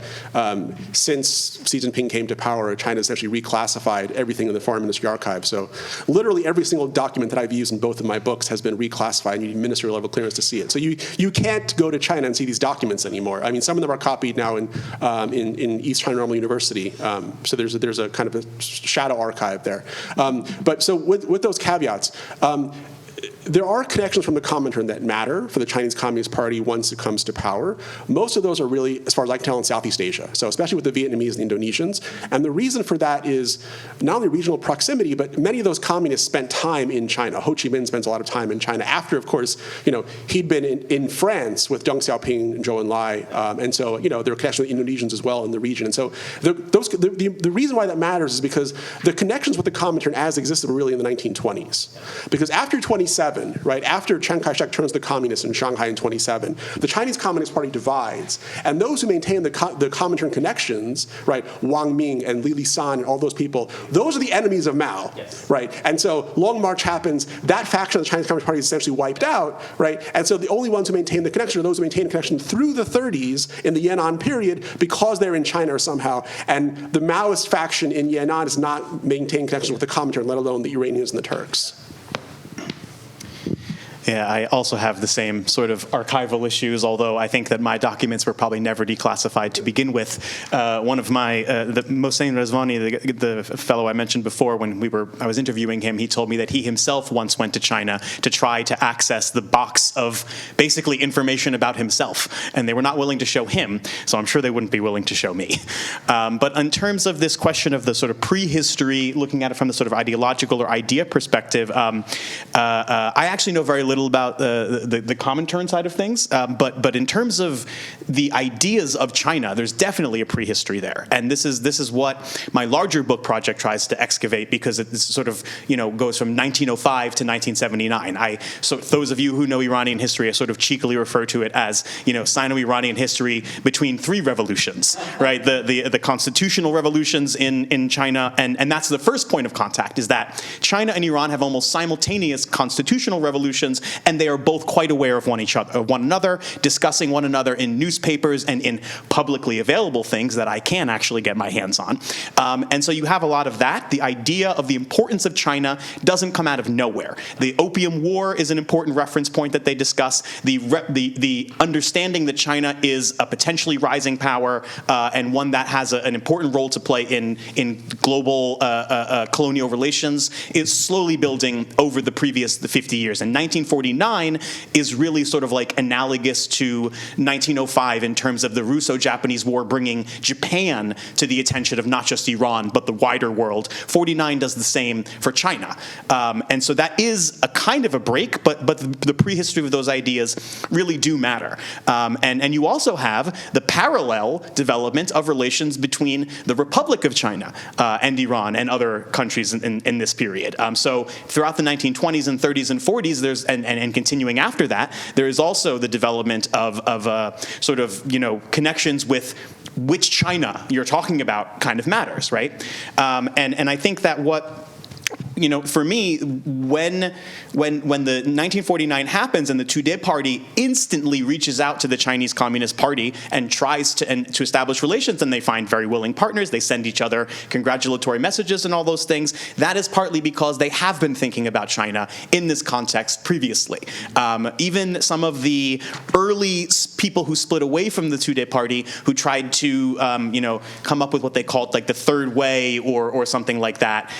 J: since Xi Jinping came to power, China has actually reclassified everything in the Foreign Ministry archive. So literally every single document that I've used in both of my books has been reclassified, and you need ministerial level clearance to see it. So you can't go to China and see these documents anymore. I mean, some of them are copied now in East China Normal University. So there's a kind of a shadow archive there. But so with those caveats, there are connections from the Comintern that matter for the Chinese Communist Party once it comes to power. Most of those are really, as far as I can tell, in Southeast Asia, so especially with the Vietnamese and the Indonesians. And the reason for that is not only regional proximity, but many of those communists spent time in China. Ho Chi Minh spends a lot of time in China after, of course, he'd been in France with Deng Xiaoping and Zhou Enlai. And so, there were connections with Indonesians as well in the region. And so the reason why that matters is because the connections with the Comintern as existed were really in the 1920s. Because after 27, right, after Chiang Kai-shek turns the communists in Shanghai in 27, the Chinese Communist Party divides, and those who maintain the Comintern connections, right, Wang Ming and Li Lisan and all those people, those are the enemies of Mao, yes. Right? And so Long March happens, that faction of the Chinese Communist Party is essentially wiped out, right? And so the only ones who maintain the connection are those who maintain the connection through the 30s in the Yan'an period because they're in China somehow, and the Maoist faction in Yan'an is not maintaining connections with the Comintern, let alone the Iranians and the Turks.
E: Yeah, I also have the same sort of archival issues, although I think that my documents were probably never declassified to begin with. One of my, Mohsen Razvani, the fellow I mentioned before, when I was interviewing him, he told me that he himself once went to China to try to access the box of basically information about himself, and they were not willing to show him, so I'm sure they wouldn't be willing to show me. But in terms of this question of the sort of prehistory, looking at it from the sort of ideological or idea perspective, I actually know very little about the Comintern side of things, but in terms of the ideas of China, there's definitely a prehistory there, and this is what my larger book project tries to excavate, because it sort of goes from 1905 to 1979. So those of you who know Iranian history, I sort of cheekily refer to it as Sino-Iranian history between three revolutions, right? The constitutional revolutions in China, and that's the first point of contact, is that China and Iran have almost simultaneous constitutional revolutions, and they are both quite aware of one another, discussing one another in newspapers and in publicly available things that I can actually get my hands on. And so you have a lot of that. The idea of the importance of China doesn't come out of nowhere. The Opium War is an important reference point that they discuss. The understanding that China is a potentially rising power and one that has an important role to play in global colonial relations is slowly building over the previous 50 years. And 1949 is really sort of like analogous to 1905 in terms of the Russo-Japanese War bringing Japan to the attention of not just Iran, but the wider world. 49 does the same for China. And so that is a kind of a break, but the prehistory of those ideas really do matter. And you also have the parallel development of relations between the Republic of China and Iran and other countries in this period. So throughout the 1920s and 30s and 40s, there's and continuing after that, there is also the development of sort of connections with which China you're talking about kind of matters, right? And I think that what for me, when the 1949 happens and the Tudeh Party instantly reaches out to the Chinese Communist Party and tries to establish relations, and they find very willing partners, they send each other congratulatory messages and all those things, that is partly because they have been thinking about China in this context previously. Even some of the early people who split away from the Tudeh Party, who tried to come up with what they called like the third way or something like that,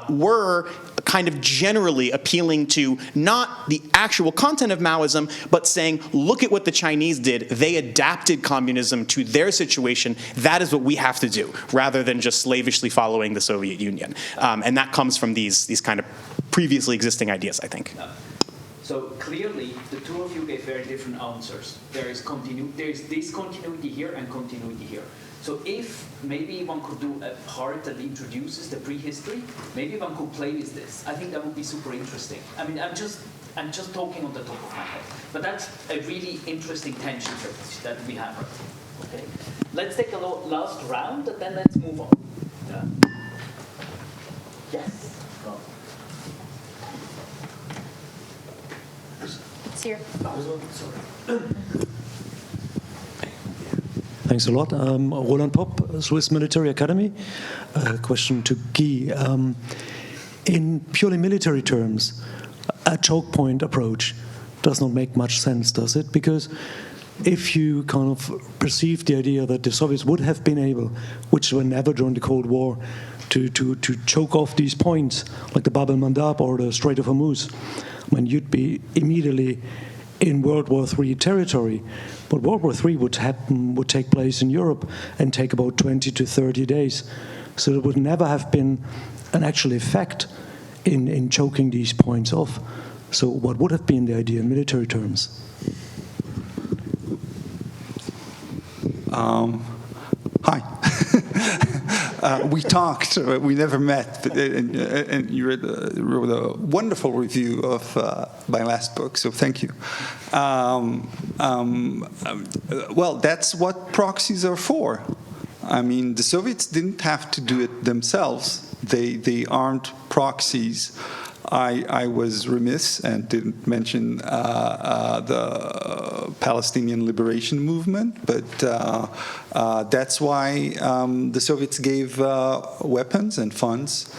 E: were kind of generally appealing to not the actual content of Maoism, but saying, look at what the Chinese did. They adapted communism to their situation. That is what we have to do, rather than just slavishly following the Soviet Union. And that comes from these kind of previously existing ideas, I think.
B: So clearly, the two of you gave very different answers. There is discontinuity here and continuity here. So if maybe one could do a part that introduces the prehistory, maybe one could play with this. I think that would be super interesting. I mean, I'm just talking on the top of my head. But that's a really interesting tension that we have right now. Okay? Let's take a last round, and then let's move on. Yeah. Yes. Go.
N: It's here.
B: Sorry.
O: Thanks a lot. Roland Popp, Swiss Military Academy. Question to Guy. In purely military terms, a choke point approach does not make much sense, does it? Because if you kind of perceive the idea that the Soviets would have been able, which were never during the Cold War, to choke off these points, like the Bab el-Mandab or the Strait of Hormuz, when you'd be immediately in World War III territory. But World War III would take place in Europe and take about 20 to 30 days. So there would never have been an actual effect in choking these points off. So what would have been the idea in military terms?
I: Hi. We talked, we never met, and you wrote a wonderful review of my last book, so thank you. Well, that's what proxies are for. I mean, the Soviets didn't have to do it themselves. They armed proxies. I was remiss and didn't mention the Palestinian Liberation Movement, but that's why the Soviets gave weapons and funds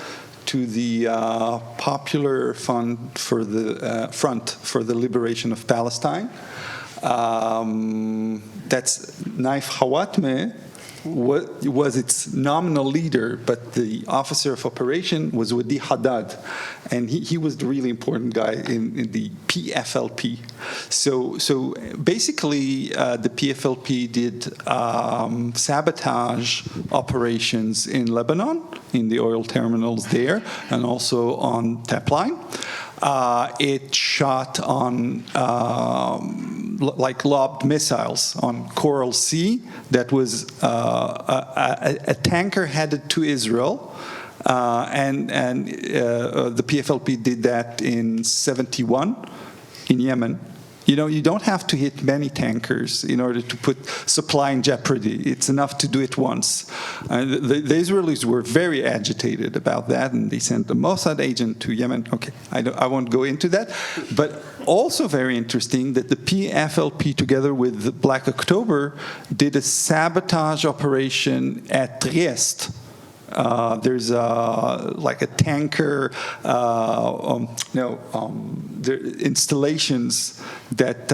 I: to the Popular Front for the Liberation of Palestine. That's Naif Hawatmeh was its nominal leader, but the officer of operation was Wadi Haddad, and he was the really important guy in the PFLP. So basically, the PFLP did sabotage operations in Lebanon, in the oil terminals there, and also on TAP line. It shot on like lobbed missiles on Coral Sea. That was a tanker headed to Israel, and the PFLP did that in '71 in Yemen. You know, you don't have to hit many tankers in order to put supply in jeopardy. It's enough to do it once. The Israelis were very agitated about that, and they sent a Mossad agent to Yemen. Okay, I won't go into that. But also very interesting that the PFLP, together with the Black October, did a sabotage operation at Trieste. There's like a tanker, installations that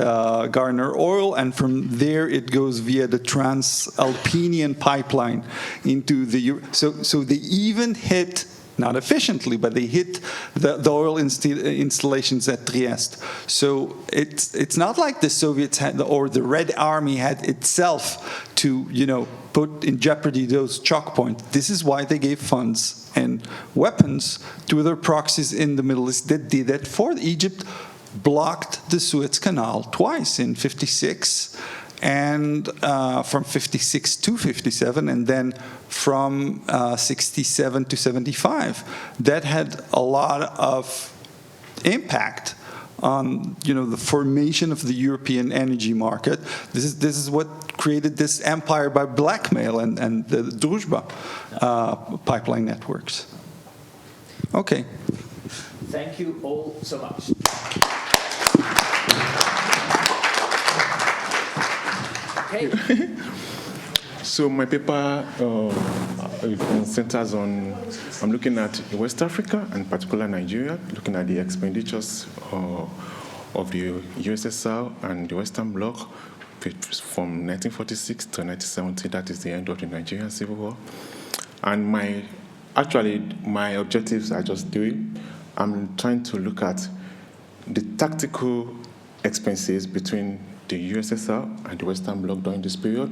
I: garner oil, and from there it goes via the Transalpinian pipeline into the. So they even hit. Not efficiently, but they hit the oil installations at Trieste. So it's not like the Soviets had, or the Red Army had itself to, put in jeopardy those choke points. This is why they gave funds and weapons to other proxies in the Middle East that did that for Egypt. Blocked the Suez Canal twice in '56. And from 56 to 57, and then from 67 to 75. That had a lot of impact on the formation of the European energy market. This is what created this empire by blackmail and the Druzhba pipeline networks. Okay.
B: Thank you all so much. Okay.
N: So my paper centers on, I'm looking at West Africa and particularly Nigeria, looking at the expenditures of the USSR and the Western Bloc from 1946 to 1970, that is the end of the Nigerian Civil War. And my objectives are just three. I'm trying to look at the tactical expenses between the USSR and the Western Bloc during this period.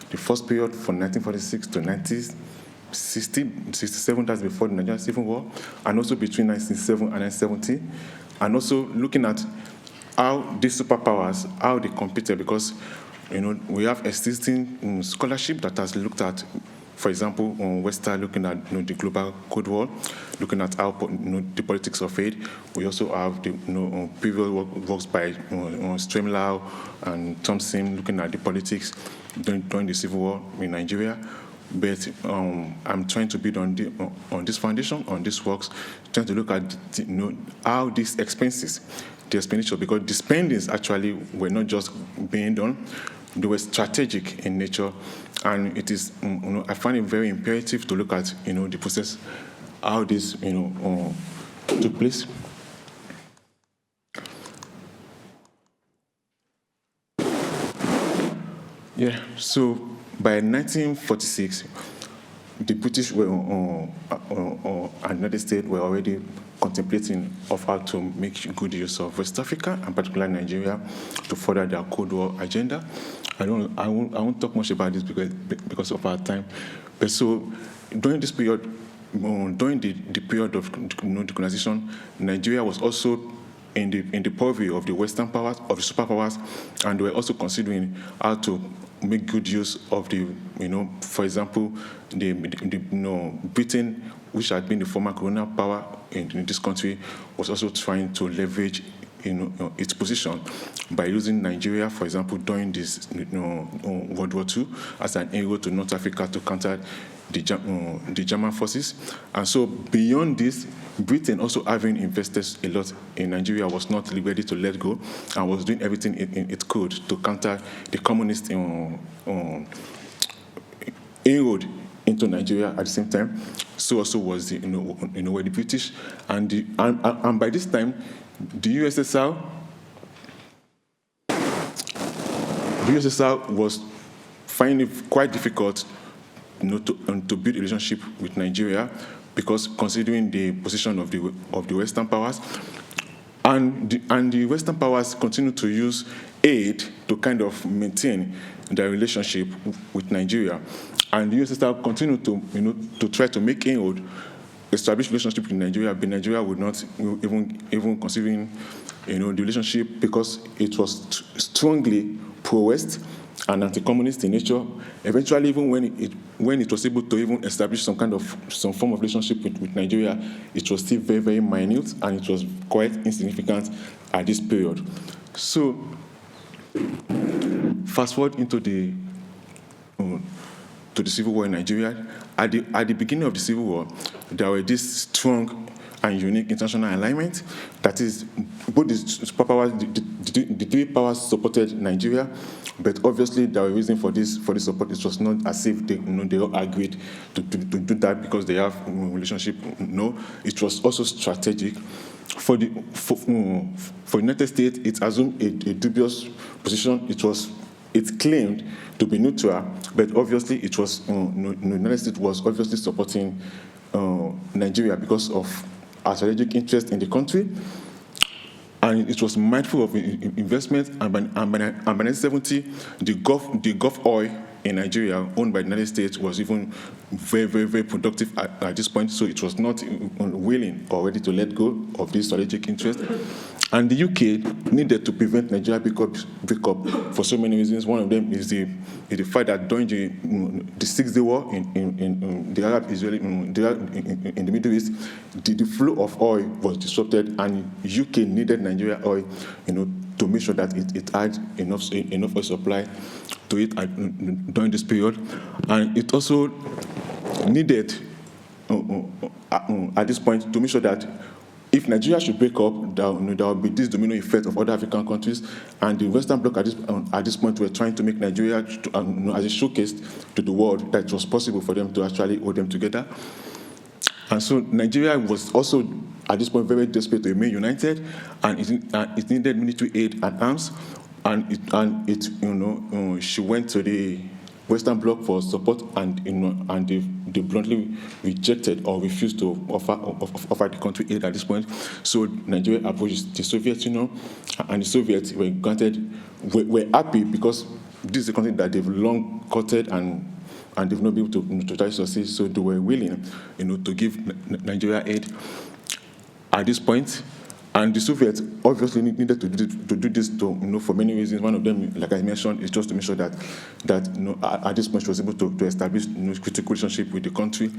N: The first period from 1946 to 1967, that's before the Nigerian Civil War, and also between 1967 and 1970, and also looking at how these superpowers, how they competed, because we have existing scholarship that has looked at, for example, Western looking at the global Cold War, looking at how the politics of aid. We also have the previous works by Stremlau and Thompson looking at the politics during the Civil War in Nigeria. But I'm trying to build on this foundation, on these works, trying to look at how these expenses, the expenditure, because the spendings actually were not just being done, they were strategic in nature, and it is, I find it very imperative to look at, the process, how this, took place. Yeah. So by 1946, the British were and the United States were already contemplating of how to make good use of West Africa and particularly Nigeria to further their Cold War agenda. I won't talk much about this because of our time. But so during this period, during the period of decolonization, Nigeria was also in the purview of the Western powers, of the superpowers, and they were also considering how to make good use of the, for example, the Britain, which had been the former colonial power in this country, was also trying to leverage its position by using Nigeria, for example, during this World War II as an inroad to North Africa to counter the German forces. And so beyond this, Britain, also having invested a lot in Nigeria, was not ready to let go and was doing everything it could to counter the communist inroad into Nigeria at the same time. So also was the, were the British, and by this time, the USSR was finding it quite difficult, to build a relationship with Nigeria, because considering the position of the Western powers, and the Western powers continue to use aid to kind of maintain their relationship with Nigeria, and the USSR continued to try to make inroad, establish relationship with Nigeria, but Nigeria would not even considering the relationship, because it was strongly pro-West and anti-communist in nature. Eventually, even when it was able to even establish some form of relationship with Nigeria, it was still very, very minute, and it was quite insignificant at this period. So, fast forward into the Civil War in Nigeria. At the beginning of the Civil War, there were this strong and unique international alignment. That is, both the superpowers, the three powers supported Nigeria, but obviously there were reasons for this support. It was not as if they all agreed to do that because they have a relationship. No, it was also strategic. For the United States, it assumed a dubious position. It claimed to be neutral, but obviously it was the United States was obviously supporting Nigeria because of our strategic interest in the country, and it was mindful of investment. And by 1970, the Gulf oil in Nigeria, owned by the United States, was even very, very, very productive at this point. So it was not willing or ready to let go of this strategic interest. And the UK needed to prevent Nigeria breakup for so many reasons. One of them is the fact that during the 6 Day War in the Arab-Israeli in the Middle East, the flow of oil was disrupted, and UK needed Nigeria oil, to make sure that it had enough oil supply to it during this period, and it also needed at this point to make sure that if Nigeria should break up, there will be this domino effect of other African countries, and the Western Bloc at this point were trying to make Nigeria as a showcase to the world that it was possible for them to actually hold them together. And so Nigeria was also at this point very desperate to remain united, and it needed military aid and arms, she went to the Western Bloc for support, and they bluntly rejected or refused to offer the country aid at this point. So Nigeria approached the Soviet Union, and the Soviets were happy because this is a country that they've long courted and they've not been able to try to succeed. So they were willing, to give Nigeria aid at this point. And the Soviets obviously needed to do this for many reasons. One of them, like I mentioned, is just to make sure that at this point she was able to establish critical relationship with the country.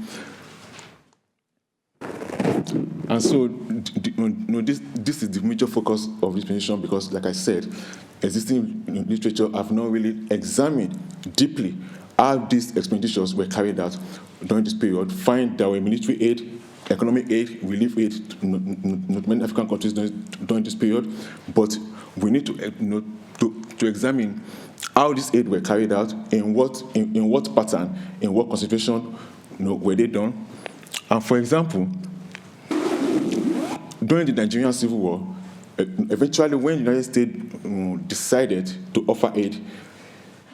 N: And so this is the major focus of this presentation, because, like I said, existing literature have not really examined deeply how these expenditures were carried out during this period. Find there were military aid, economic aid, relief aid to many African countries during this period, but we need to examine how this aid were carried out, in what pattern, in what concentration were they done. And for example, during the Nigerian Civil War, eventually when the United States decided to offer aid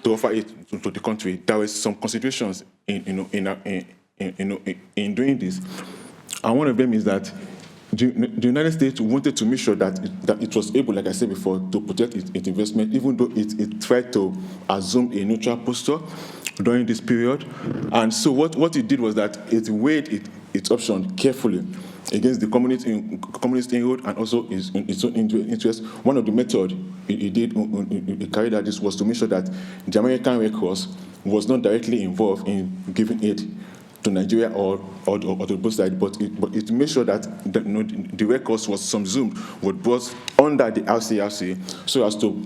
N: to the country, there were some considerations in doing this. And one of them is that the United States wanted to make sure that it was able, like I said before, to protect its investment, even though it tried to assume a neutral posture during this period. And so what it did was that it weighed its option carefully against the communist inroad and also its own interest. One of the methods it carried out this was to make sure that the American Red Cross was not directly involved in giving aid to Nigeria or to both sides, but it made sure that the Red Cross was subsumed, was under the RCRC, so as to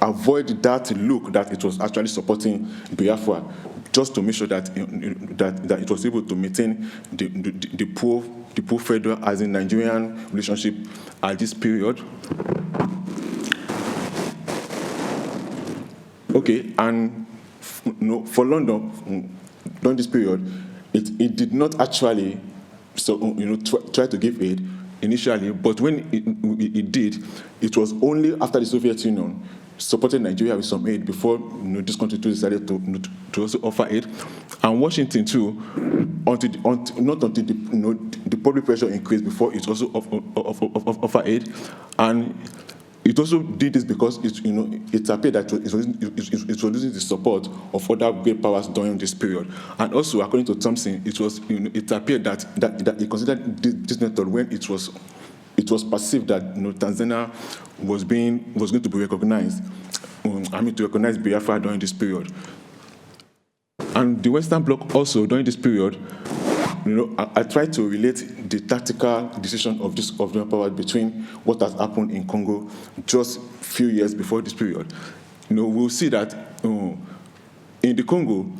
N: avoid that look that it was actually supporting Biafra, just to make sure that it was able to maintain the pro-federal as in Nigerian relationship at this period. Okay, and for London during this period, it did not actually try to give aid initially, but when it did, it was only after the Soviet Union supported Nigeria with some aid before this country too decided to also offer aid. And Washington too, not until the public pressure increased before it also offer aid. And it also did this because it appeared that it was losing the support of other great powers during this period. And also, according to Thompson, it appeared that he considered this method when it was perceived that Tanzania was going to be recognized. To recognize Biafra during this period. And the Western Bloc also during this period, I tried to relate the tactical decision of the power between what has happened in Congo just a few years before this period. We'll see that in the Congo,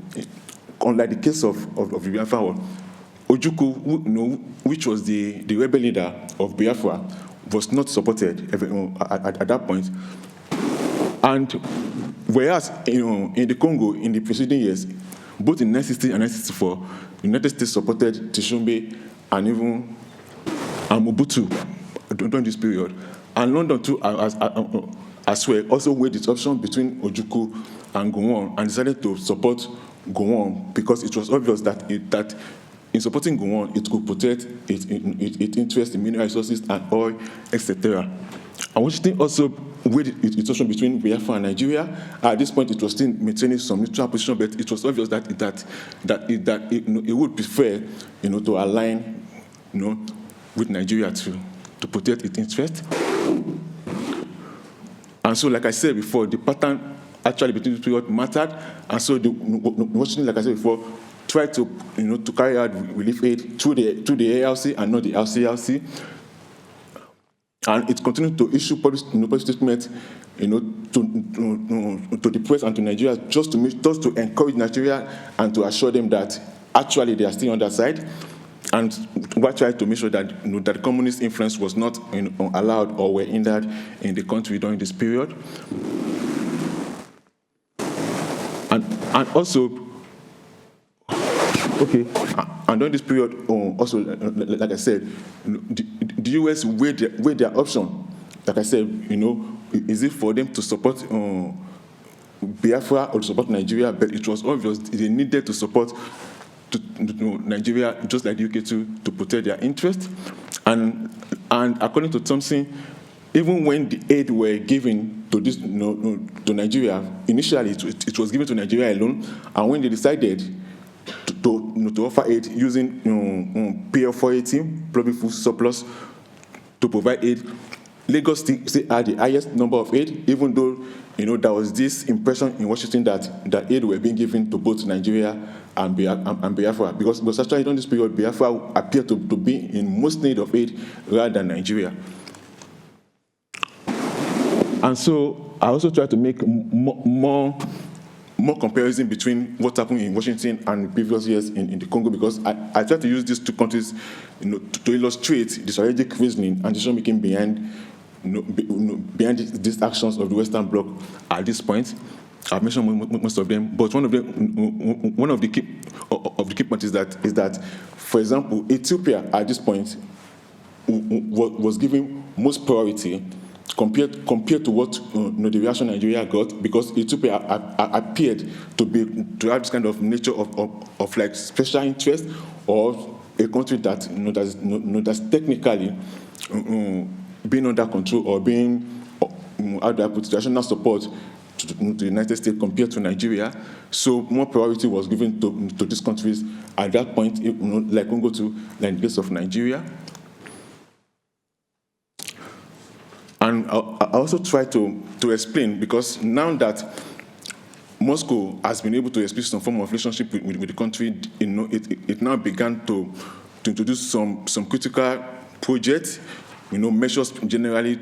N: unlike the case of the Biafra war, Ojukwu, which was the rebel leader of Biafra, was not supported at that point. And whereas in the Congo in the preceding years, both in 1960 and 1964, the United States supported Tshombe and even Mobutu during this period. And London too, as well, also weighed its option between Ojukwu and Gowon and decided to support Gowon because it was obvious that in supporting Gowon, it could protect its interest in mineral resources and oil, etc. And Washington also weighed its option between Biafra and Nigeria. At this point, it was still maintaining some neutral position, but it was obvious that it would prefer, to align, with Nigeria to protect its interest. And so, like I said before, the pattern actually between the period mattered, and so Washington, like I said before, tried to carry out relief aid through the ARC and not the RCRC. And it continued to issue public statements, to the press and to Nigeria, just to encourage Nigeria and to assure them that actually they are still on their side. and we tried to make sure that, that communist influence was not allowed or were hindered in the country during this period. And also, okay, and during this period, also, like I said, the US weighed their option. Like I said, is it for them to support Biafra or to support Nigeria? But it was obvious they needed to support Nigeria, just like the UK, to protect their interests. And according to Thompson, even when the aid were given to this to Nigeria, initially it was given to Nigeria alone, and when they decided to offer aid using Pierre 480 public food surplus to provide aid, Lagos still had the highest number of aid, even though there was this impression in Washington that aid were being given to both Nigeria and Biafra, because actually during this period, Biafra appeared to be in most need of aid rather than Nigeria. And so I also tried to make more comparison between what happened in Washington and previous years in the Congo, because I tried to use these two countries to illustrate the strategic reasoning and decision making behind these actions of the Western Bloc at this point. I've mentioned most of them, but one of the key points is that, for example, Ethiopia at this point was given most priority compared to what the reaction Nigeria got, because Ethiopia appeared to have this kind of nature of like special interest, or a country that that's technically being under control or being how do I put international support to the United States compared to Nigeria. So more priority was given to these countries at that point, like Congo to like the case of Nigeria. And I also try to explain, because now that Moscow has been able to establish some form of relationship with the country, it now began to introduce some critical projects, measures generally,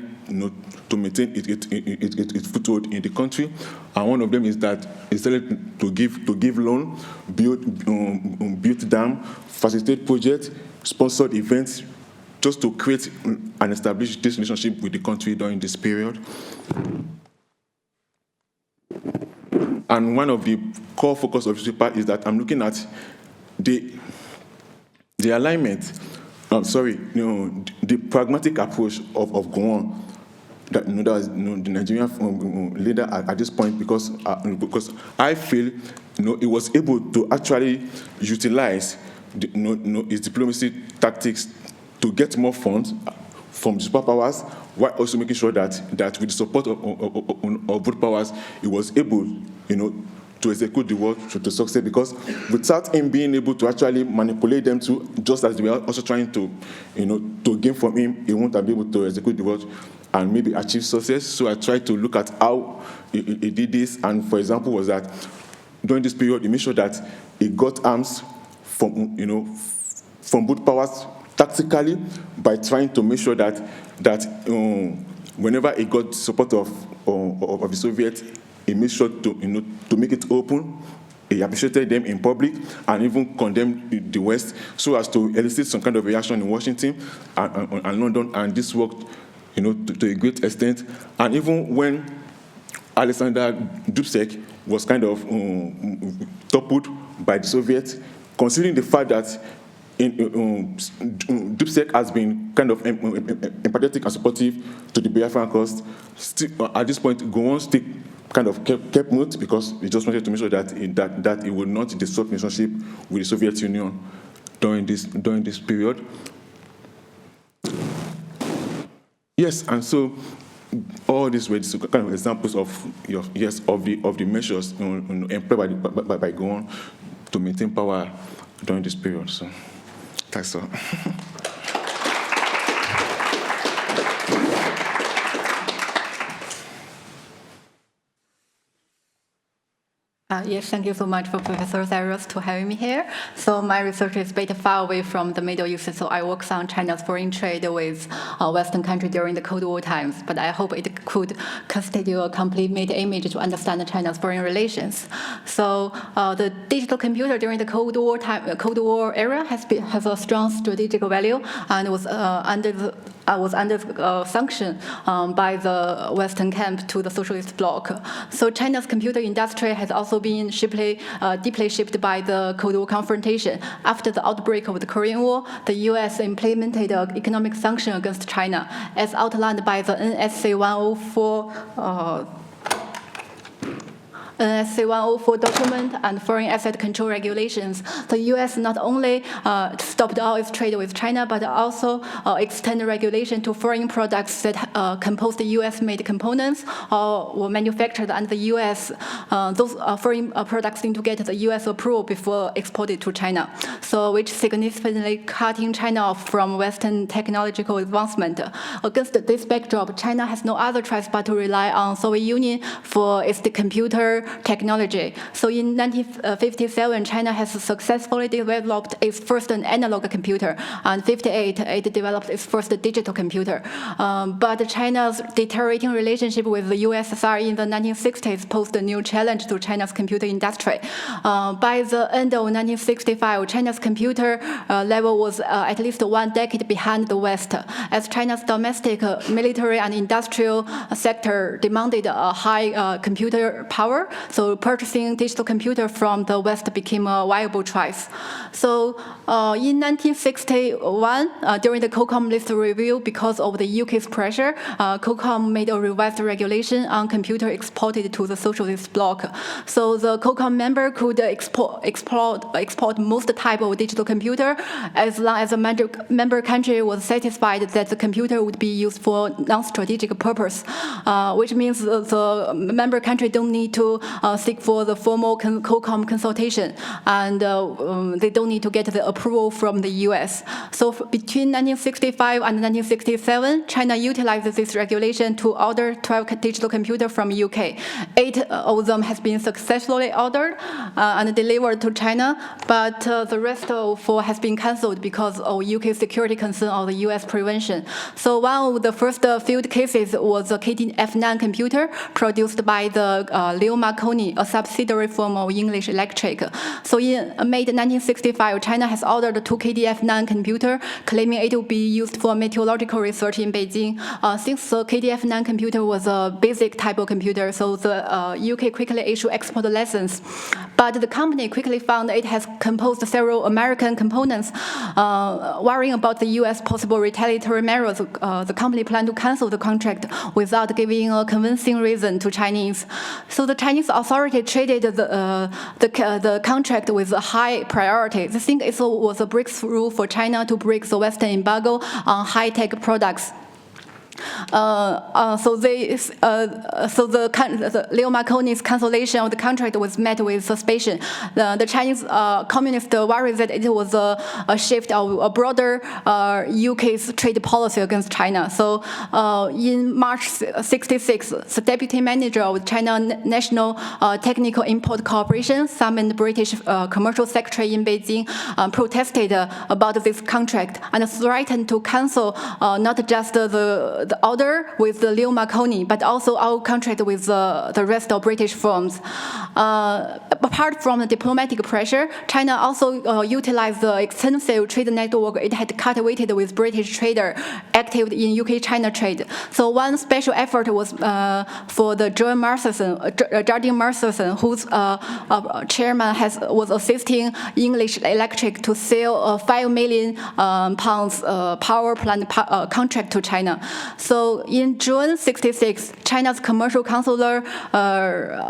N: to maintain its foothold in the country. And one of them is that it started to give loan, build dam, facilitate projects, sponsored events, just to create and establish this relationship with the country during this period. And one of the core focus of this paper is that I'm looking at the alignment, the pragmatic approach of Gowon, that was the Nigerian leader at this point, because I feel it was able to actually utilize its diplomacy tactics to get more funds from the superpowers, while also making sure that with the support of both powers, it was able, to execute the war to success. Because without him being able to actually manipulate them too, just as they were also trying to gain from him, he won't be able to execute the war and maybe achieve success. So I tried to look at how he did this, and for example, was that during this period, he made sure that he got arms from both powers tactically, by trying to make sure that whenever he got support of the Soviets, he made sure to make it open. He appreciated them in public and even condemned the West, so as to elicit some kind of reaction in Washington and London. And this worked, to a great extent. And even when Alexander Dubček was kind of toppled by the Soviets, considering the fact that Dubček has been kind of empathetic and supportive to the Biafran cause, at this point, Gowon still kind of kept mute, because he just wanted to make sure that it would not disrupt relationship with the Soviet Union during this period. Yes, and so all these were kind of examples of the measures employed by Gowon to maintain power during this period. So, thanks a lot.
M: Yes, thank you so much for Professor Cyrus to having me here. So my research is based far away from the Middle East, so I work on China's foreign trade with Western countries during the Cold War times, but I hope it could constitute a complete image to understand China's foreign relations. So the digital computer during the Cold War era has a strong strategic value and was under sanction by the Western camp to the socialist bloc. So China's computer industry has also been deeply shaped by the Cold War confrontation. After the outbreak of the Korean War, the U.S. implemented economic sanctions against China, as outlined by the NSC 104 document and foreign asset control regulations. The U.S. not only stopped all its trade with China, but also extended regulation to foreign products that compose the U.S.-made components or were manufactured under the U.S. Those foreign products need to get the U.S. approval before exported to China, so which significantly cutting China off from Western technological advancement. Against this backdrop, China has no other choice but to rely on Soviet Union for its computer technology. So in 1957, China has successfully developed its first analog computer, and 1958 it developed its first digital computer. But China's deteriorating relationship with the USSR in the 1960s posed a new challenge to China's computer industry. By the end of 1965, China's computer level was at least 1 decade behind the West, as China's domestic military and industrial sector demanded a high computer power. So purchasing digital computer from the West became a viable choice. So in 1961, during the COCOM list review, because of the UK's pressure, COCOM made a revised regulation on computer exported to the socialist bloc. So the COCOM member could export most type of digital computer as long as a member country was satisfied that the computer would be used for non-strategic purpose, which means the member country don't need to seek for the formal COCOM consultation, and they don't need to get the approval from the US. So between 1965 and 1967, China utilized this regulation to order 12 digital computers from UK. 8 of them has been successfully ordered and delivered to China, but the rest of 4 has been cancelled because of UK security concern or the US prevention. So one of the first field cases was a KDF-9 computer produced by the Leo Marconi, a subsidiary firm of English Electric. So in May 1965, China has ordered 2 KDF-9 computer, claiming it will be used for meteorological research in Beijing. Since the KDF-9 computer was a basic type of computer, so the UK quickly issued export license. But the company quickly found it has composed several American components. Worrying about the US possible retaliatory measures, the company planned to cancel the contract without giving a convincing reason to Chinese. So the Chinese authority treated the contract with a high priority. They think it was a breakthrough for China to break the Western embargo on high-tech products. So the Leo Marconi's cancellation of the contract was met with suspicion. The Chinese communists worried that it was a shift of a broader UK's trade policy against China. So in March 1966, the deputy manager of China National Technical Import Corporation summoned the British commercial secretary in Beijing, protested about this contract, and threatened to cancel not just the order with the Leo Marconi, but also our contract with the rest of British firms. Apart from the diplomatic pressure, China also utilized the extensive trade network it had cultivated with British traders active in UK-China trade. So one special effort was for the Jardine Masterson, whose chairman was assisting English Electric to sell a 5 million pounds power plant contract to China. So in June 1966, China's commercial counselor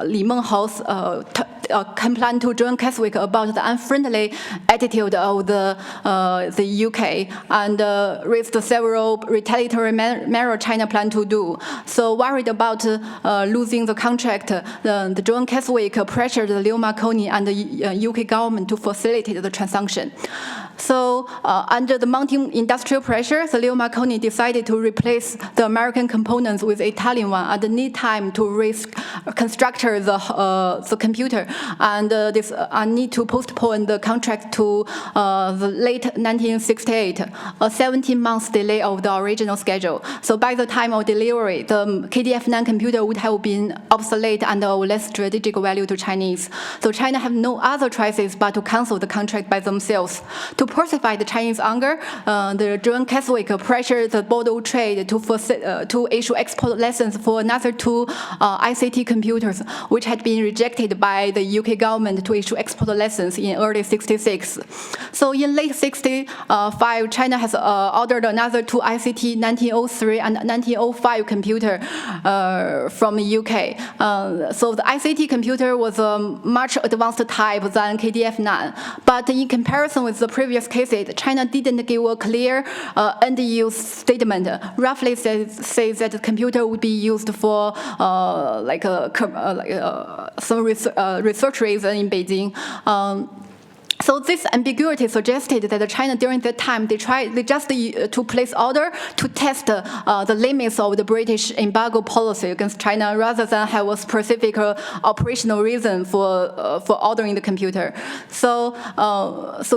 M: Li Menghao's complained to John Keswick about the unfriendly attitude of the UK and raised several retaliatory measures China planned to do. So worried about losing the contract, the John Keswick pressured the Leo Marconi and the UK government to facilitate the transaction. So under the mounting industrial pressure, the Leo Marconi decided to replace the American components with Italian one at the need time to reconstruct the computer, and this need to postpone the contract to the late 1968, a 17-month delay of the original schedule. So by the time of delivery, the KDF-9 computer would have been obsolete and of less strategic value to Chinese. So China have no other choices but to cancel the contract by themselves. To pacify the Chinese anger, the German Catholic pressured the Bordeaux trade to issue export license for another 2 ICT computers, which had been rejected by the UK government to issue export license in early 66. So in late 65, China has ordered another 2 ICT 1903 and 1905 computer from the UK. So the ICT computer was a much advanced type than KDF-9. But in comparison with the previous cases, China didn't give a clear end-use statement. Roughly says that the computer would be used for some research reason in Beijing. So this ambiguity suggested that China during that time they just to place order to test the limits of the British embargo policy against China rather than have a specific operational reason for ordering the computer. So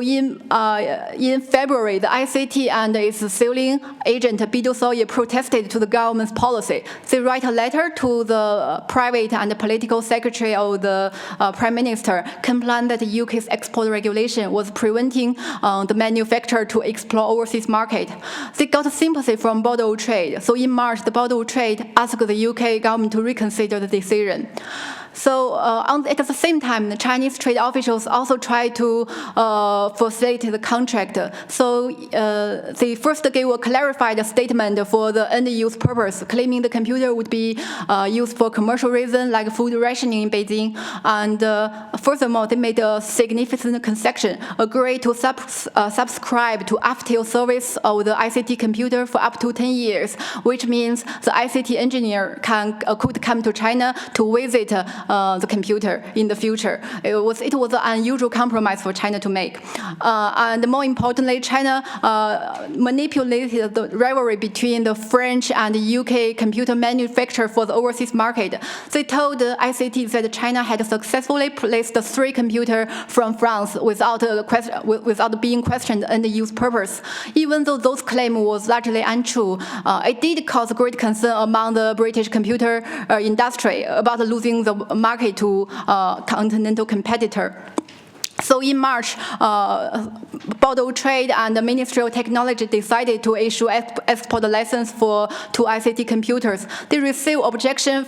M: in February, the ICT and its selling agent Bidu Soye protested to the government's policy. They write a letter to the private and political secretary of the Prime Minister, complaining that the UK's export regulation was preventing the manufacturer to explore overseas market. They got sympathy from Bordeaux trade. So in March, the Bordeaux trade asked the UK government to reconsider the decision. So at the same time, the Chinese trade officials also tried to facilitate the contract. So they first gave a clarified statement for the end-use purpose, claiming the computer would be used for commercial reasons like food rationing in Beijing. And furthermore, they made a significant concession, agreed to subscribe to after service of the ICT computer for up to 10 years, which means the ICT engineer could come to China to visit the computer in the future. It was an unusual compromise for China to make. And more importantly, China manipulated the rivalry between the French and the UK computer manufacturer for the overseas market. They told the ICT that China had successfully placed 3 computers from France without being questioned and the use purpose. Even though those claims was largely untrue, it did cause great concern among the British computer industry about losing the market to continental competitor. So in March, Bordeaux Trade and the Ministry of Technology decided to issue export license for 2 ICT computers. They received rejection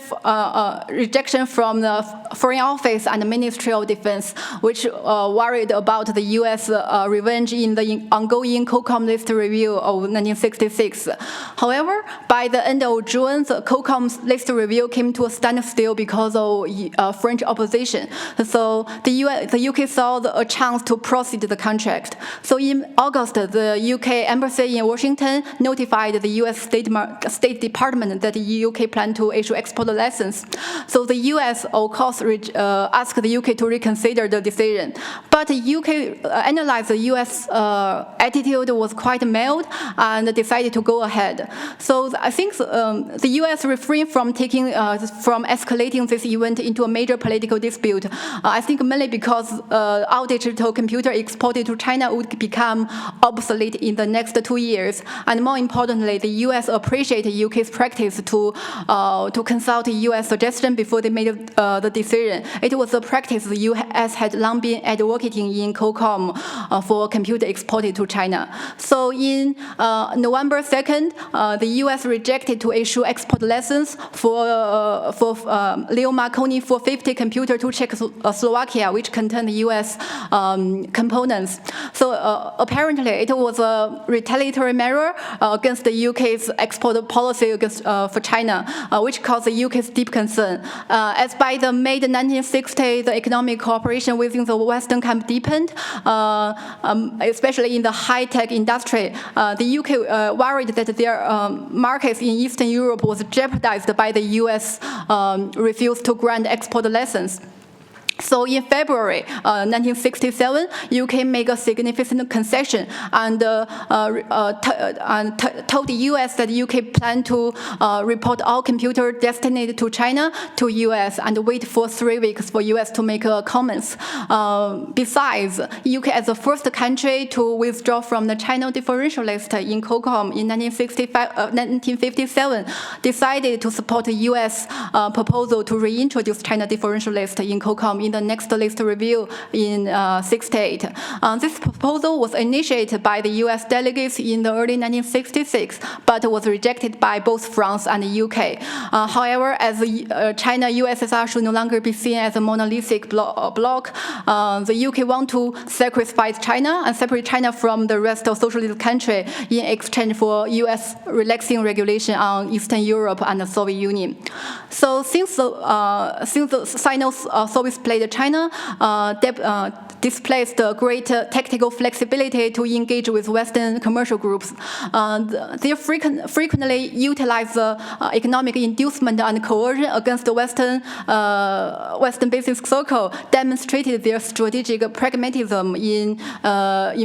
M: from the Foreign Office and the Ministry of Defense, which worried about the U.S. Revenge in the ongoing COCOM list review of 1966. However, by the end of June, the COCOM's list review came to a standstill because of French opposition. So the UK saw a chance to proceed the contract. So in August, the UK embassy in Washington notified the US State Department that the UK planned to issue export license. So the US, of course, asked the UK to reconsider the decision. But the UK analyzed the US attitude was quite mild and decided to go ahead. So I think the US refrained from escalating this event into a major political dispute. I think mainly because our digital computer exported to China would become obsolete in the next 2 years. And more importantly, the US appreciated UK's practice to consult US suggestion before they made the decision. It was a practice the US had long been advocating in COCOM for computer exported to China. So in November 2nd, the US rejected to issue export license for Leo Marconi 450 computer to Czechoslovakia, which contained US components. So apparently it was a retaliatory measure against the UK's export policy for China, which caused the UK's deep concern. As by the mid-1960s, the economic cooperation within the Western camp deepened, especially in the high-tech industry. The UK worried that their markets in Eastern Europe was jeopardized by the US refusal to grant export license. So in February 1967, UK made a significant concession and told the US that UK planned to report all computers destined to China to US and wait for 3 weeks for US to make comments. Besides, UK as the first country to withdraw from the China differential list in COCOM in 1957, decided to support the US proposal to reintroduce China differential list in COCOM in the next list review in 68. This proposal was initiated by the US delegates in the early 1966, but was rejected by both France and the UK. However, as China USSR should no longer be seen as a monolithic bloc, the UK want to sacrifice China and separate China from the rest of socialist country in exchange for US relaxing regulation on Eastern Europe and the Soviet Union. So since the Sino-Soviet played China displays the great tactical flexibility to engage with Western commercial groups. They frequently utilize the economic inducement and coercion against the Western business circle, demonstrated their strategic pragmatism in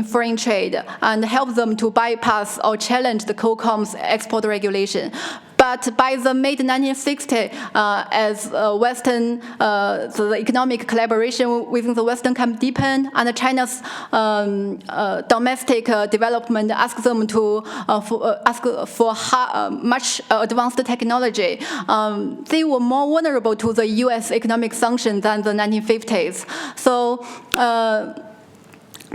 M: foreign trade, and helped them to bypass or challenge the COCOM's export regulation. But by the mid-1960s, as the economic collaboration within the Western can deepen, and China's domestic development asked them to ask for much advanced technology, they were more vulnerable to the U.S. economic sanctions than the 1950s. So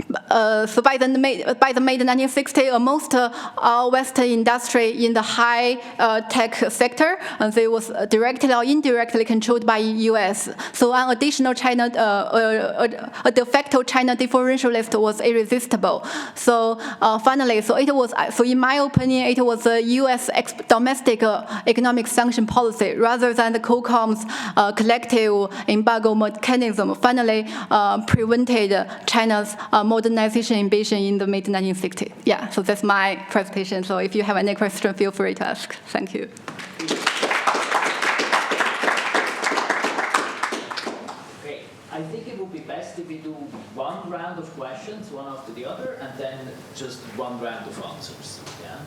M: by the mid-1960s, almost all Western industry in the high-tech sector, they was directly or indirectly controlled by U.S. So an additional China, a de facto China differential list was irresistible. So finally, so in my opinion, it was a U.S. domestic economic sanction policy rather than the COCOM's collective embargo mechanism finally prevented China's modernization ambition in the mid-1960s. Yeah, so that's my presentation. So if you have any question, feel free to ask. Thank you.
B: Okay, I think it would be best if we do one round of questions, one after the other, and then just one round of answers. Yeah.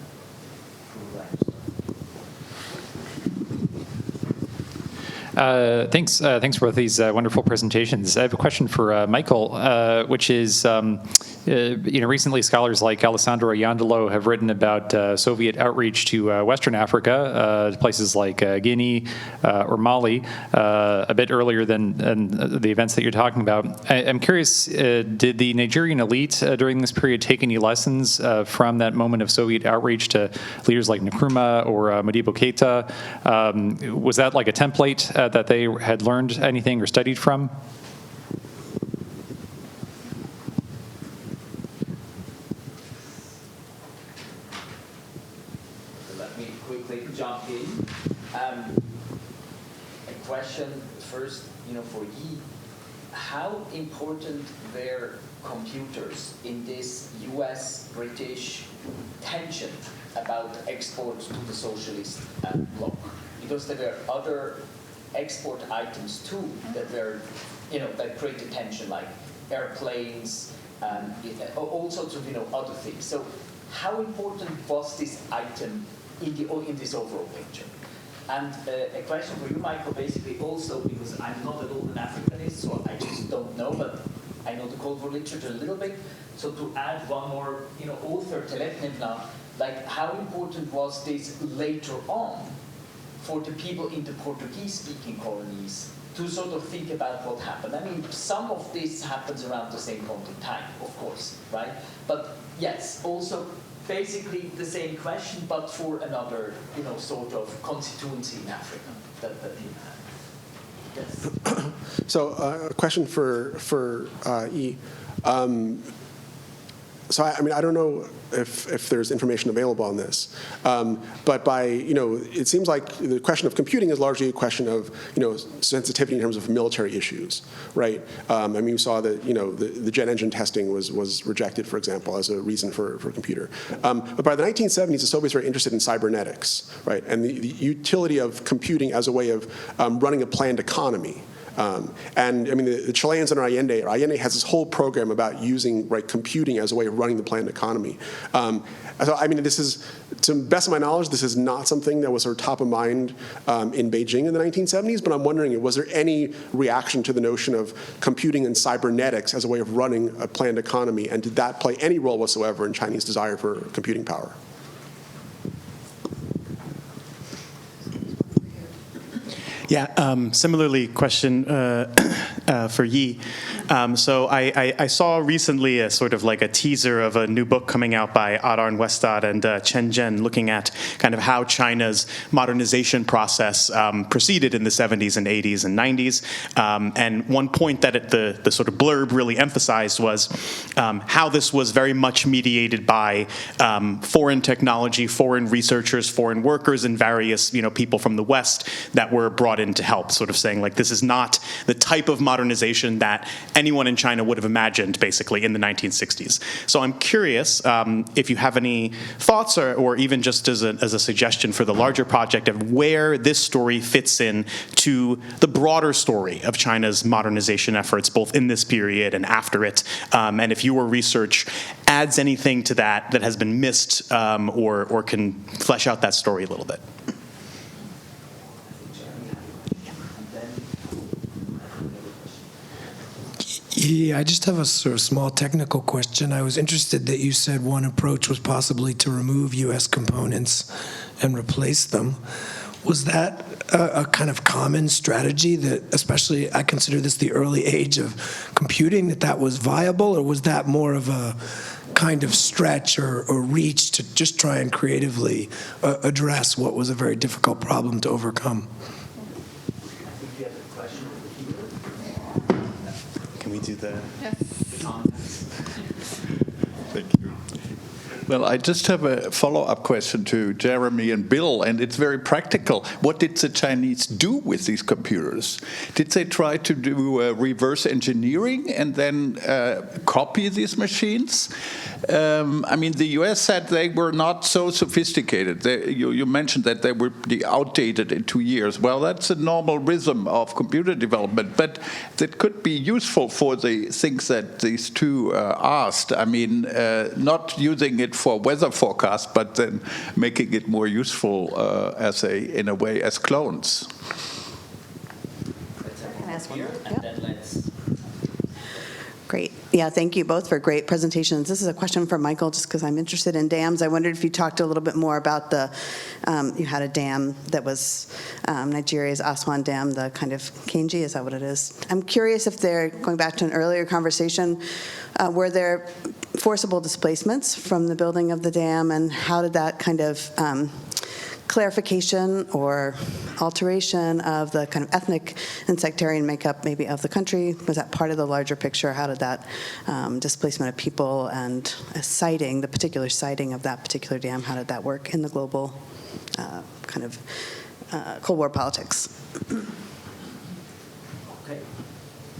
L: Thanks for these wonderful presentations. I have a question for Michael, which is, recently scholars like Alessandro Iandolo have written about Soviet outreach to Western Africa, places like Guinea or Mali, a bit earlier than the events that you're talking about. I'm curious, did the Nigerian elite during this period take any lessons from that moment of Soviet outreach to leaders like Nkrumah or Modibo Keita? Was that like a template that they had learned anything or studied from?
B: Let me quickly jump in. A question first, for Yi. How important were computers in this US-British tension about exports to the socialist bloc? Because there were other export items too that were, that created tension, like airplanes, all sorts of, other things. So, how important was this item in this overall picture? And a question for you, Michael, basically also because I'm not at all an Africanist, so I just don't know, but I know the Cold War literature a little bit. So to add one more, author, Teletnevna, like how important was this later on for the people in the Portuguese-speaking colonies to sort of think about what happened? I mean, some of this happens around the same point in time, of course, right? But yes, also basically the same question, but for another, sort of constituency in Africa that you had. Yes.
J: So a question for E. So I don't know if there's information available on this, but it seems like the question of computing is largely a question of sensitivity in terms of military issues, right? We saw that the jet engine testing was rejected, for example, as a reason for a computer. But by the 1970s, the Soviets were interested in cybernetics, right, and the utility of computing as a way of running a planned economy. And I mean, the Chileans under Allende has this whole program about using computing as a way of running the planned economy. So I mean, this is, to the best of my knowledge, this is not something that was sort of top of mind in Beijing in the 1970s, but I'm wondering, was there any reaction to the notion of computing and cybernetics as a way of running a planned economy, and did that play any role whatsoever in Chinese desire for computing power?
E: Yeah, similarly, question for Yi. So I saw recently a sort of like a teaser of a new book coming out by Adarn Westad and Chen Zhen, looking at kind of how China's modernization process proceeded in the 70s and 80s and 90s. And one point that the sort of blurb really emphasized was how this was very much mediated by foreign technology, foreign researchers, foreign workers, and various people from the West that were brought in to help, sort of saying like this is not the type of modernization that anyone in China would have imagined basically in the 1960s. So I'm curious if you have any thoughts or even just as a suggestion for the larger project of where this story fits in to the broader story of China's modernization efforts, both in this period and after it, and if your research adds anything to that has been missed or can flesh out that story a little bit.
G: Yeah, I just have a sort of small technical question. I was interested that you said one approach was possibly to remove U.S. components and replace them. Was that a kind of common strategy that, especially I consider this the early age of computing, that was viable, or was that more of a kind of stretch or reach to just try and creatively address what was a very difficult problem to overcome?
E: Can we do the baton?
P: Thank you. Well, I just have a follow-up question to Jeremy and Bill, and it's very practical. What did the Chinese do with these computers? Did they try to do reverse engineering and then copy these machines? I mean, the US said they were not so sophisticated. You mentioned that they would be outdated in 2 years. Well, that's a normal rhythm of computer development, but that could be useful for the things that these two asked. I mean, not using it for weather forecast, but then making it more useful in a way as clones.
D: Can I ask one? Great. Yeah, thank you both for great presentations. This is a question for Michael, just because I'm interested in dams. I wondered if you talked a little bit more about you had a dam that was Nigeria's Aswan Dam, the kind of Kenji, is that what it is? I'm curious if going back to an earlier conversation, were there forcible displacements from the building of the dam, and how did that kind of clarification or alteration of the kind of ethnic and sectarian makeup maybe of the country, was that part of the larger picture? How did that displacement of people and the particular siting of that particular dam, how did that work in the global kind of Cold War politics?
B: Okay.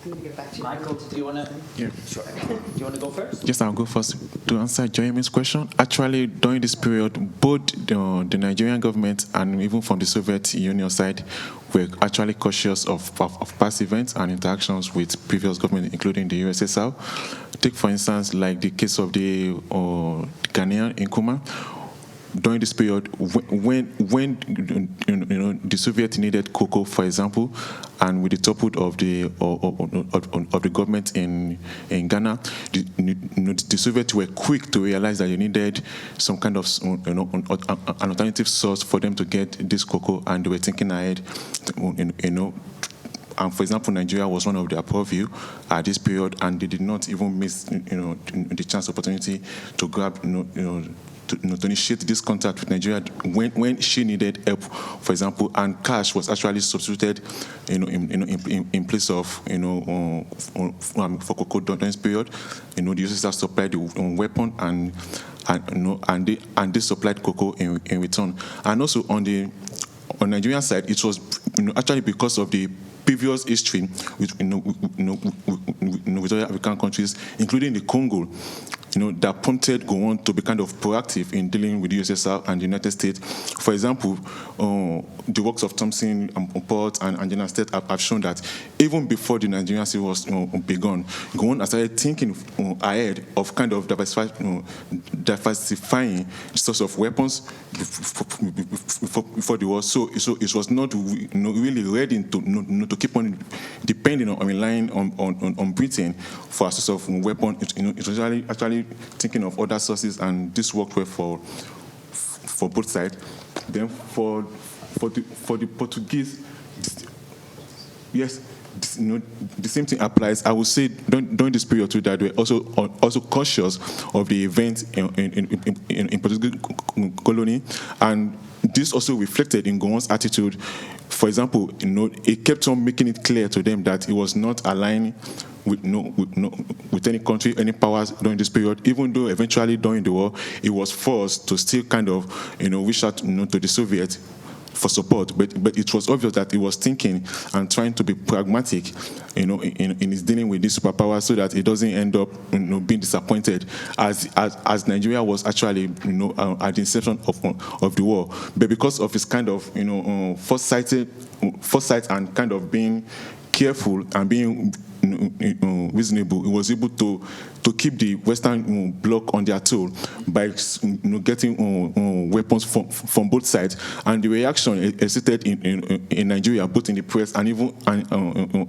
D: I'm going to get back to you.
B: Michael, do you want to?
N: Yeah.
B: Sure. Do you want to go first?
N: Yes, I'll go first. To answer Jeremy's question, actually, during this period, both the Nigerian government and even from the Soviet Union side were actually cautious of past events and interactions with previous governments, including the USSR. Take, for instance, like the case of the Ghanaian Nkrumah. During this period, when the Soviet needed cocoa, for example, and with the topple of the government in Ghana, the Soviets were quick to realize that they needed some kind of an alternative source for them to get this cocoa, and they were thinking ahead, And for example, Nigeria was one of their purview at this period, and they did not even miss, the chance opportunity to grab, to initiate this contact with Nigeria when she needed help, for example, and cash was actually substituted, in place of, for cocoa during this period. The USSR supplied the weapon and they supplied cocoa in return. And also on Nigerian side, it was actually because of the previous history with other African countries, including the Congo. that prompted Gowon to be kind of proactive in dealing with the USSR and the United States. For example, the works of Thompson, Port, and Angela State have shown that even before the Nigerian Civil War begun, Gowon has started thinking ahead of kind of diversifying the source of weapons before the war. So it was not really ready to keep on depending on relying on Britain for a source of weapon. It was actually thinking of other sources, and this worked well for both sides. Then for the Portuguese, yes, the same thing applies. I would say during this period too that we're also cautious of the events in Portuguese colony, and this also reflected in Gowon's attitude. For example, it kept on making it clear to them that he was not aligning with any country, any powers during this period, even though eventually during the war, he was forced to still kind of, reach out to the Soviets for support. But it was obvious that he was thinking and trying to be pragmatic, in his dealing with these superpowers, so that he doesn't end up, being disappointed as Nigeria was actually, at the inception of the war. But because of his kind of, foresight and kind of being careful and being reasonable, he was able to keep the Western Bloc on their tool by getting weapons from both sides. And the reaction elicited in Nigeria, both in the press and even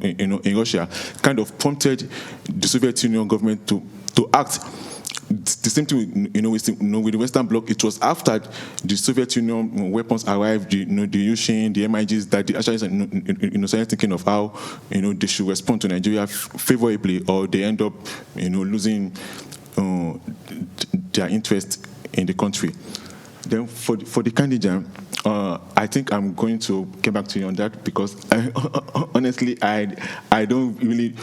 N: in Russia, kind of prompted the Soviet Union government to act. The same thing, with the Western Bloc. It was after the Soviet Union weapons arrived, the Ussr, the MIGs, that they actually started thinking of how, they should respond to Nigeria favorably, or they end up, losing their interest in the country. Then for the candidate, I think I'm going to get back to you on that, because honestly, I don't really.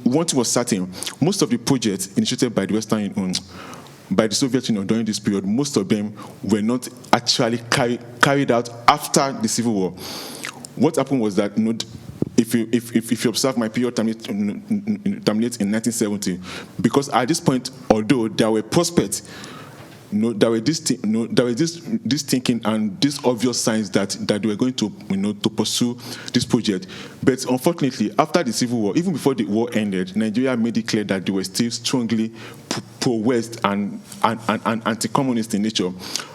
N: One thing was certain: most of the projects initiated by the by the Soviet Union during this period, most of them were not actually carried out after the Civil War. What happened was that, if you observe my period terminates in 1970, because at this point, although there were prospects, there were this thinking and these obvious signs that they were going to to pursue this project. But unfortunately, after the Civil War, even before the war ended, Nigeria made it clear that they were still strongly pro-West and anti-communist in nature.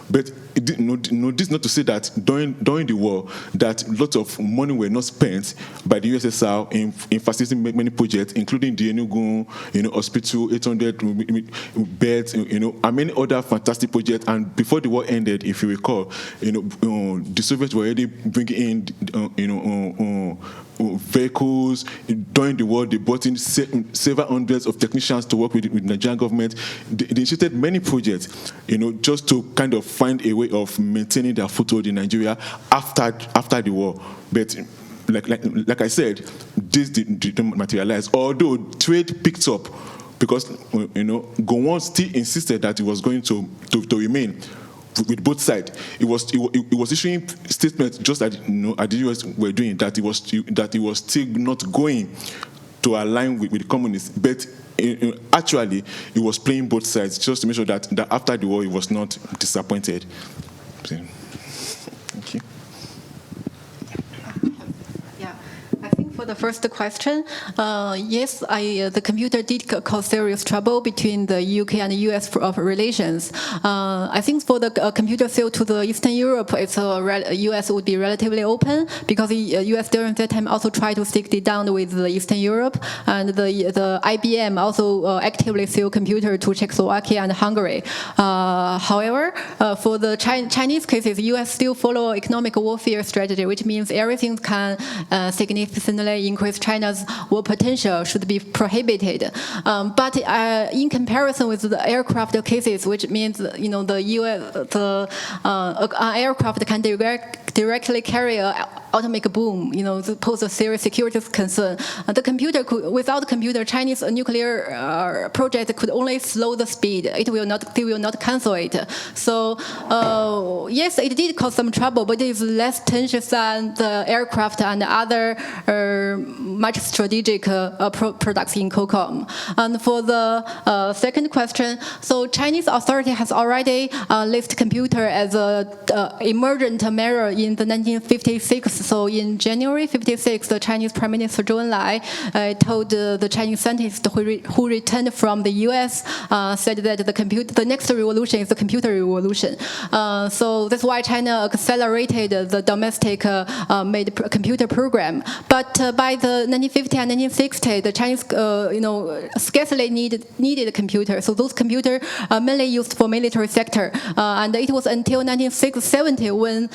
N: But this not to say that during the war that lots of money were not spent by the USSR in facilitating many projects, including the Enugu hospital, 800 beds, and many other fantastic projects. And before the war ended, if you recall, the Soviets were already bringing in vehicles. During the war, they brought in several hundreds of technicians to work with the Nigerian government. They initiated many projects, just to kind of find a way of maintaining their foothold in Nigeria after the war. But like I said, this didn't materialize. Although trade picked up, because Gowon still insisted that it was going to remain with both sides. It was issuing statements just that the US were doing, that it was still not going to align with the communists, but actually it was playing both sides just to make sure that after the war it was not disappointed. Thank you.
M: For the first question, yes, the computer did cause serious trouble between the UK and the US relations. I think for the computer sale to the Eastern Europe, US would be relatively open, because the US during that time also tried to stick it down with the Eastern Europe, and the IBM also actively sell computer to Czechoslovakia and Hungary. However, for the Chinese cases, US still follow economic warfare strategy, which means everything can significantly increase China's war potential should be prohibited. But in comparison with the aircraft cases, which means the US, an aircraft can directly carry atomic boom, pose a serious security concern. Without the computer, Chinese nuclear project could only slow the speed. They will not cancel it. So yes, it did cause some trouble, but it is less tensions than the aircraft and other much strategic products in COCOM. And for the second question, so Chinese authority has already listed computer as a emergent measure in the 1956. So in January 56, the Chinese Prime Minister Zhou Enlai told the Chinese scientists who returned from the U.S. Said that the next revolution is the computer revolution. So that's why China accelerated the domestic made computer program. But by the 1950 and 1960, the Chinese scarcely needed a computer. So those computers are mainly used for military sector. And it was until 1970 when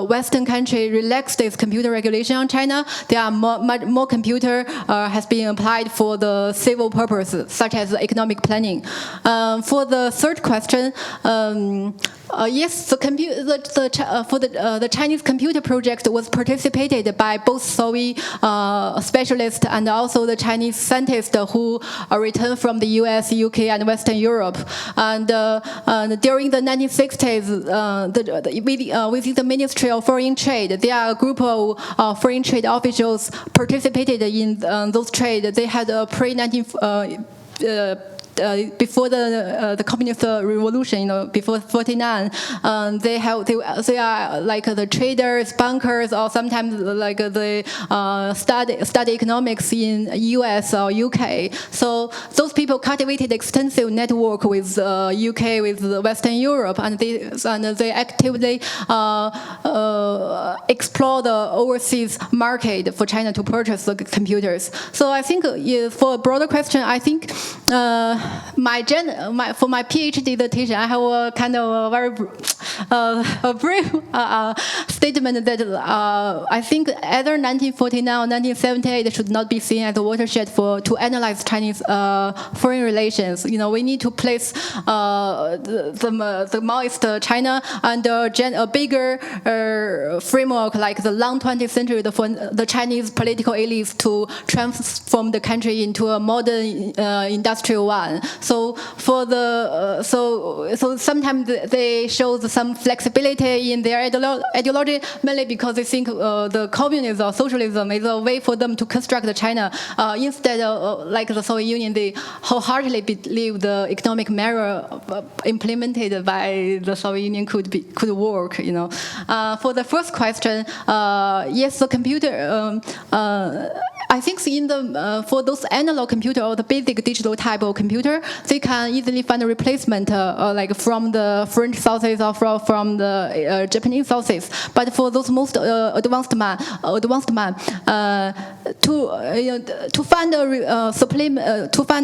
M: Western country relaxed its computer regulation on China, there are more computer has been applied for the civil purposes, such as economic planning. For the third question, yes, the Chinese computer project was participated by both Soviet specialists and also the Chinese scientists who returned from the US, UK, and Western Europe. And during the 1960s, within the Ministry of Foreign Trade, there are a group of foreign trade officials participated in those trade. They had a before the communist revolution, before 49, they are like the traders, bankers, or sometimes like they study economics in US or UK. So those people cultivated extensive network with UK, with Western Europe, and they actively explore the overseas market for China to purchase the computers. So I think for a broader question, I think for my PhD dissertation, I have a kind of very brief statement that I think either 1949 or 1978 should not be seen as a watershed to analyze Chinese foreign relations. We need to place the Maoist China under a bigger framework, like the long 20th century for the Chinese political elites to transform the country into a modern industrial one. So for the so sometimes they show some flexibility in their ideology, mainly because they think the communism or socialism is a way for them to construct China. Instead of like the Soviet Union, they wholeheartedly believe the economic measure implemented by the Soviet Union could work. For the first question, yes, the computer. I think for those analog computer or the basic digital type of computer, they can easily find a replacement, like from the French sources or from the Japanese sources. But for those most advanced man, to find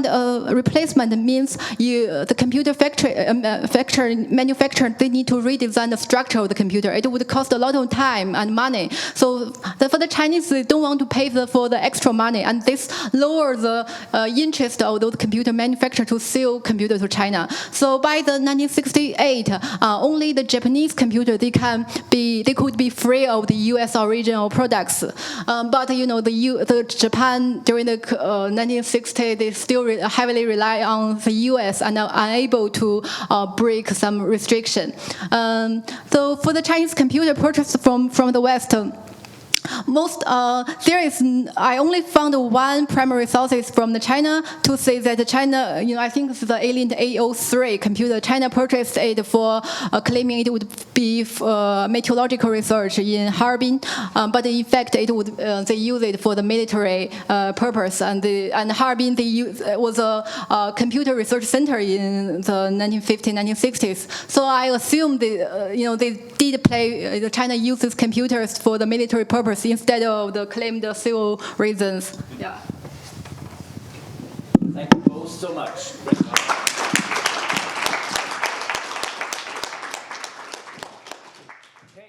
M: a replacement means the computer manufacturer they need to redesign the structure of the computer. It would cost a lot of time and money. So for the Chinese, they don't want to pay for the extra money, and this lowers the interest of those computer manufacturers to sell computers to China. So by the 1968, only the Japanese computer they could be free of the U.S. original products. But the Japan during the 1960s they still heavily rely on the U.S. and are unable to break some restriction. So for the Chinese computer purchased from the West. I only found one primary sources from the China to say that China, I think it's the Alien 803 computer. China purchased it for claiming it would be meteorological research in Harbin, but in fact they use it for the military purpose. And Harbin was a computer research center in the 1950s, 1960s. So I assume China uses computers for the military purpose instead of the claimed civil reasons. Yeah.
B: Thank you both so much.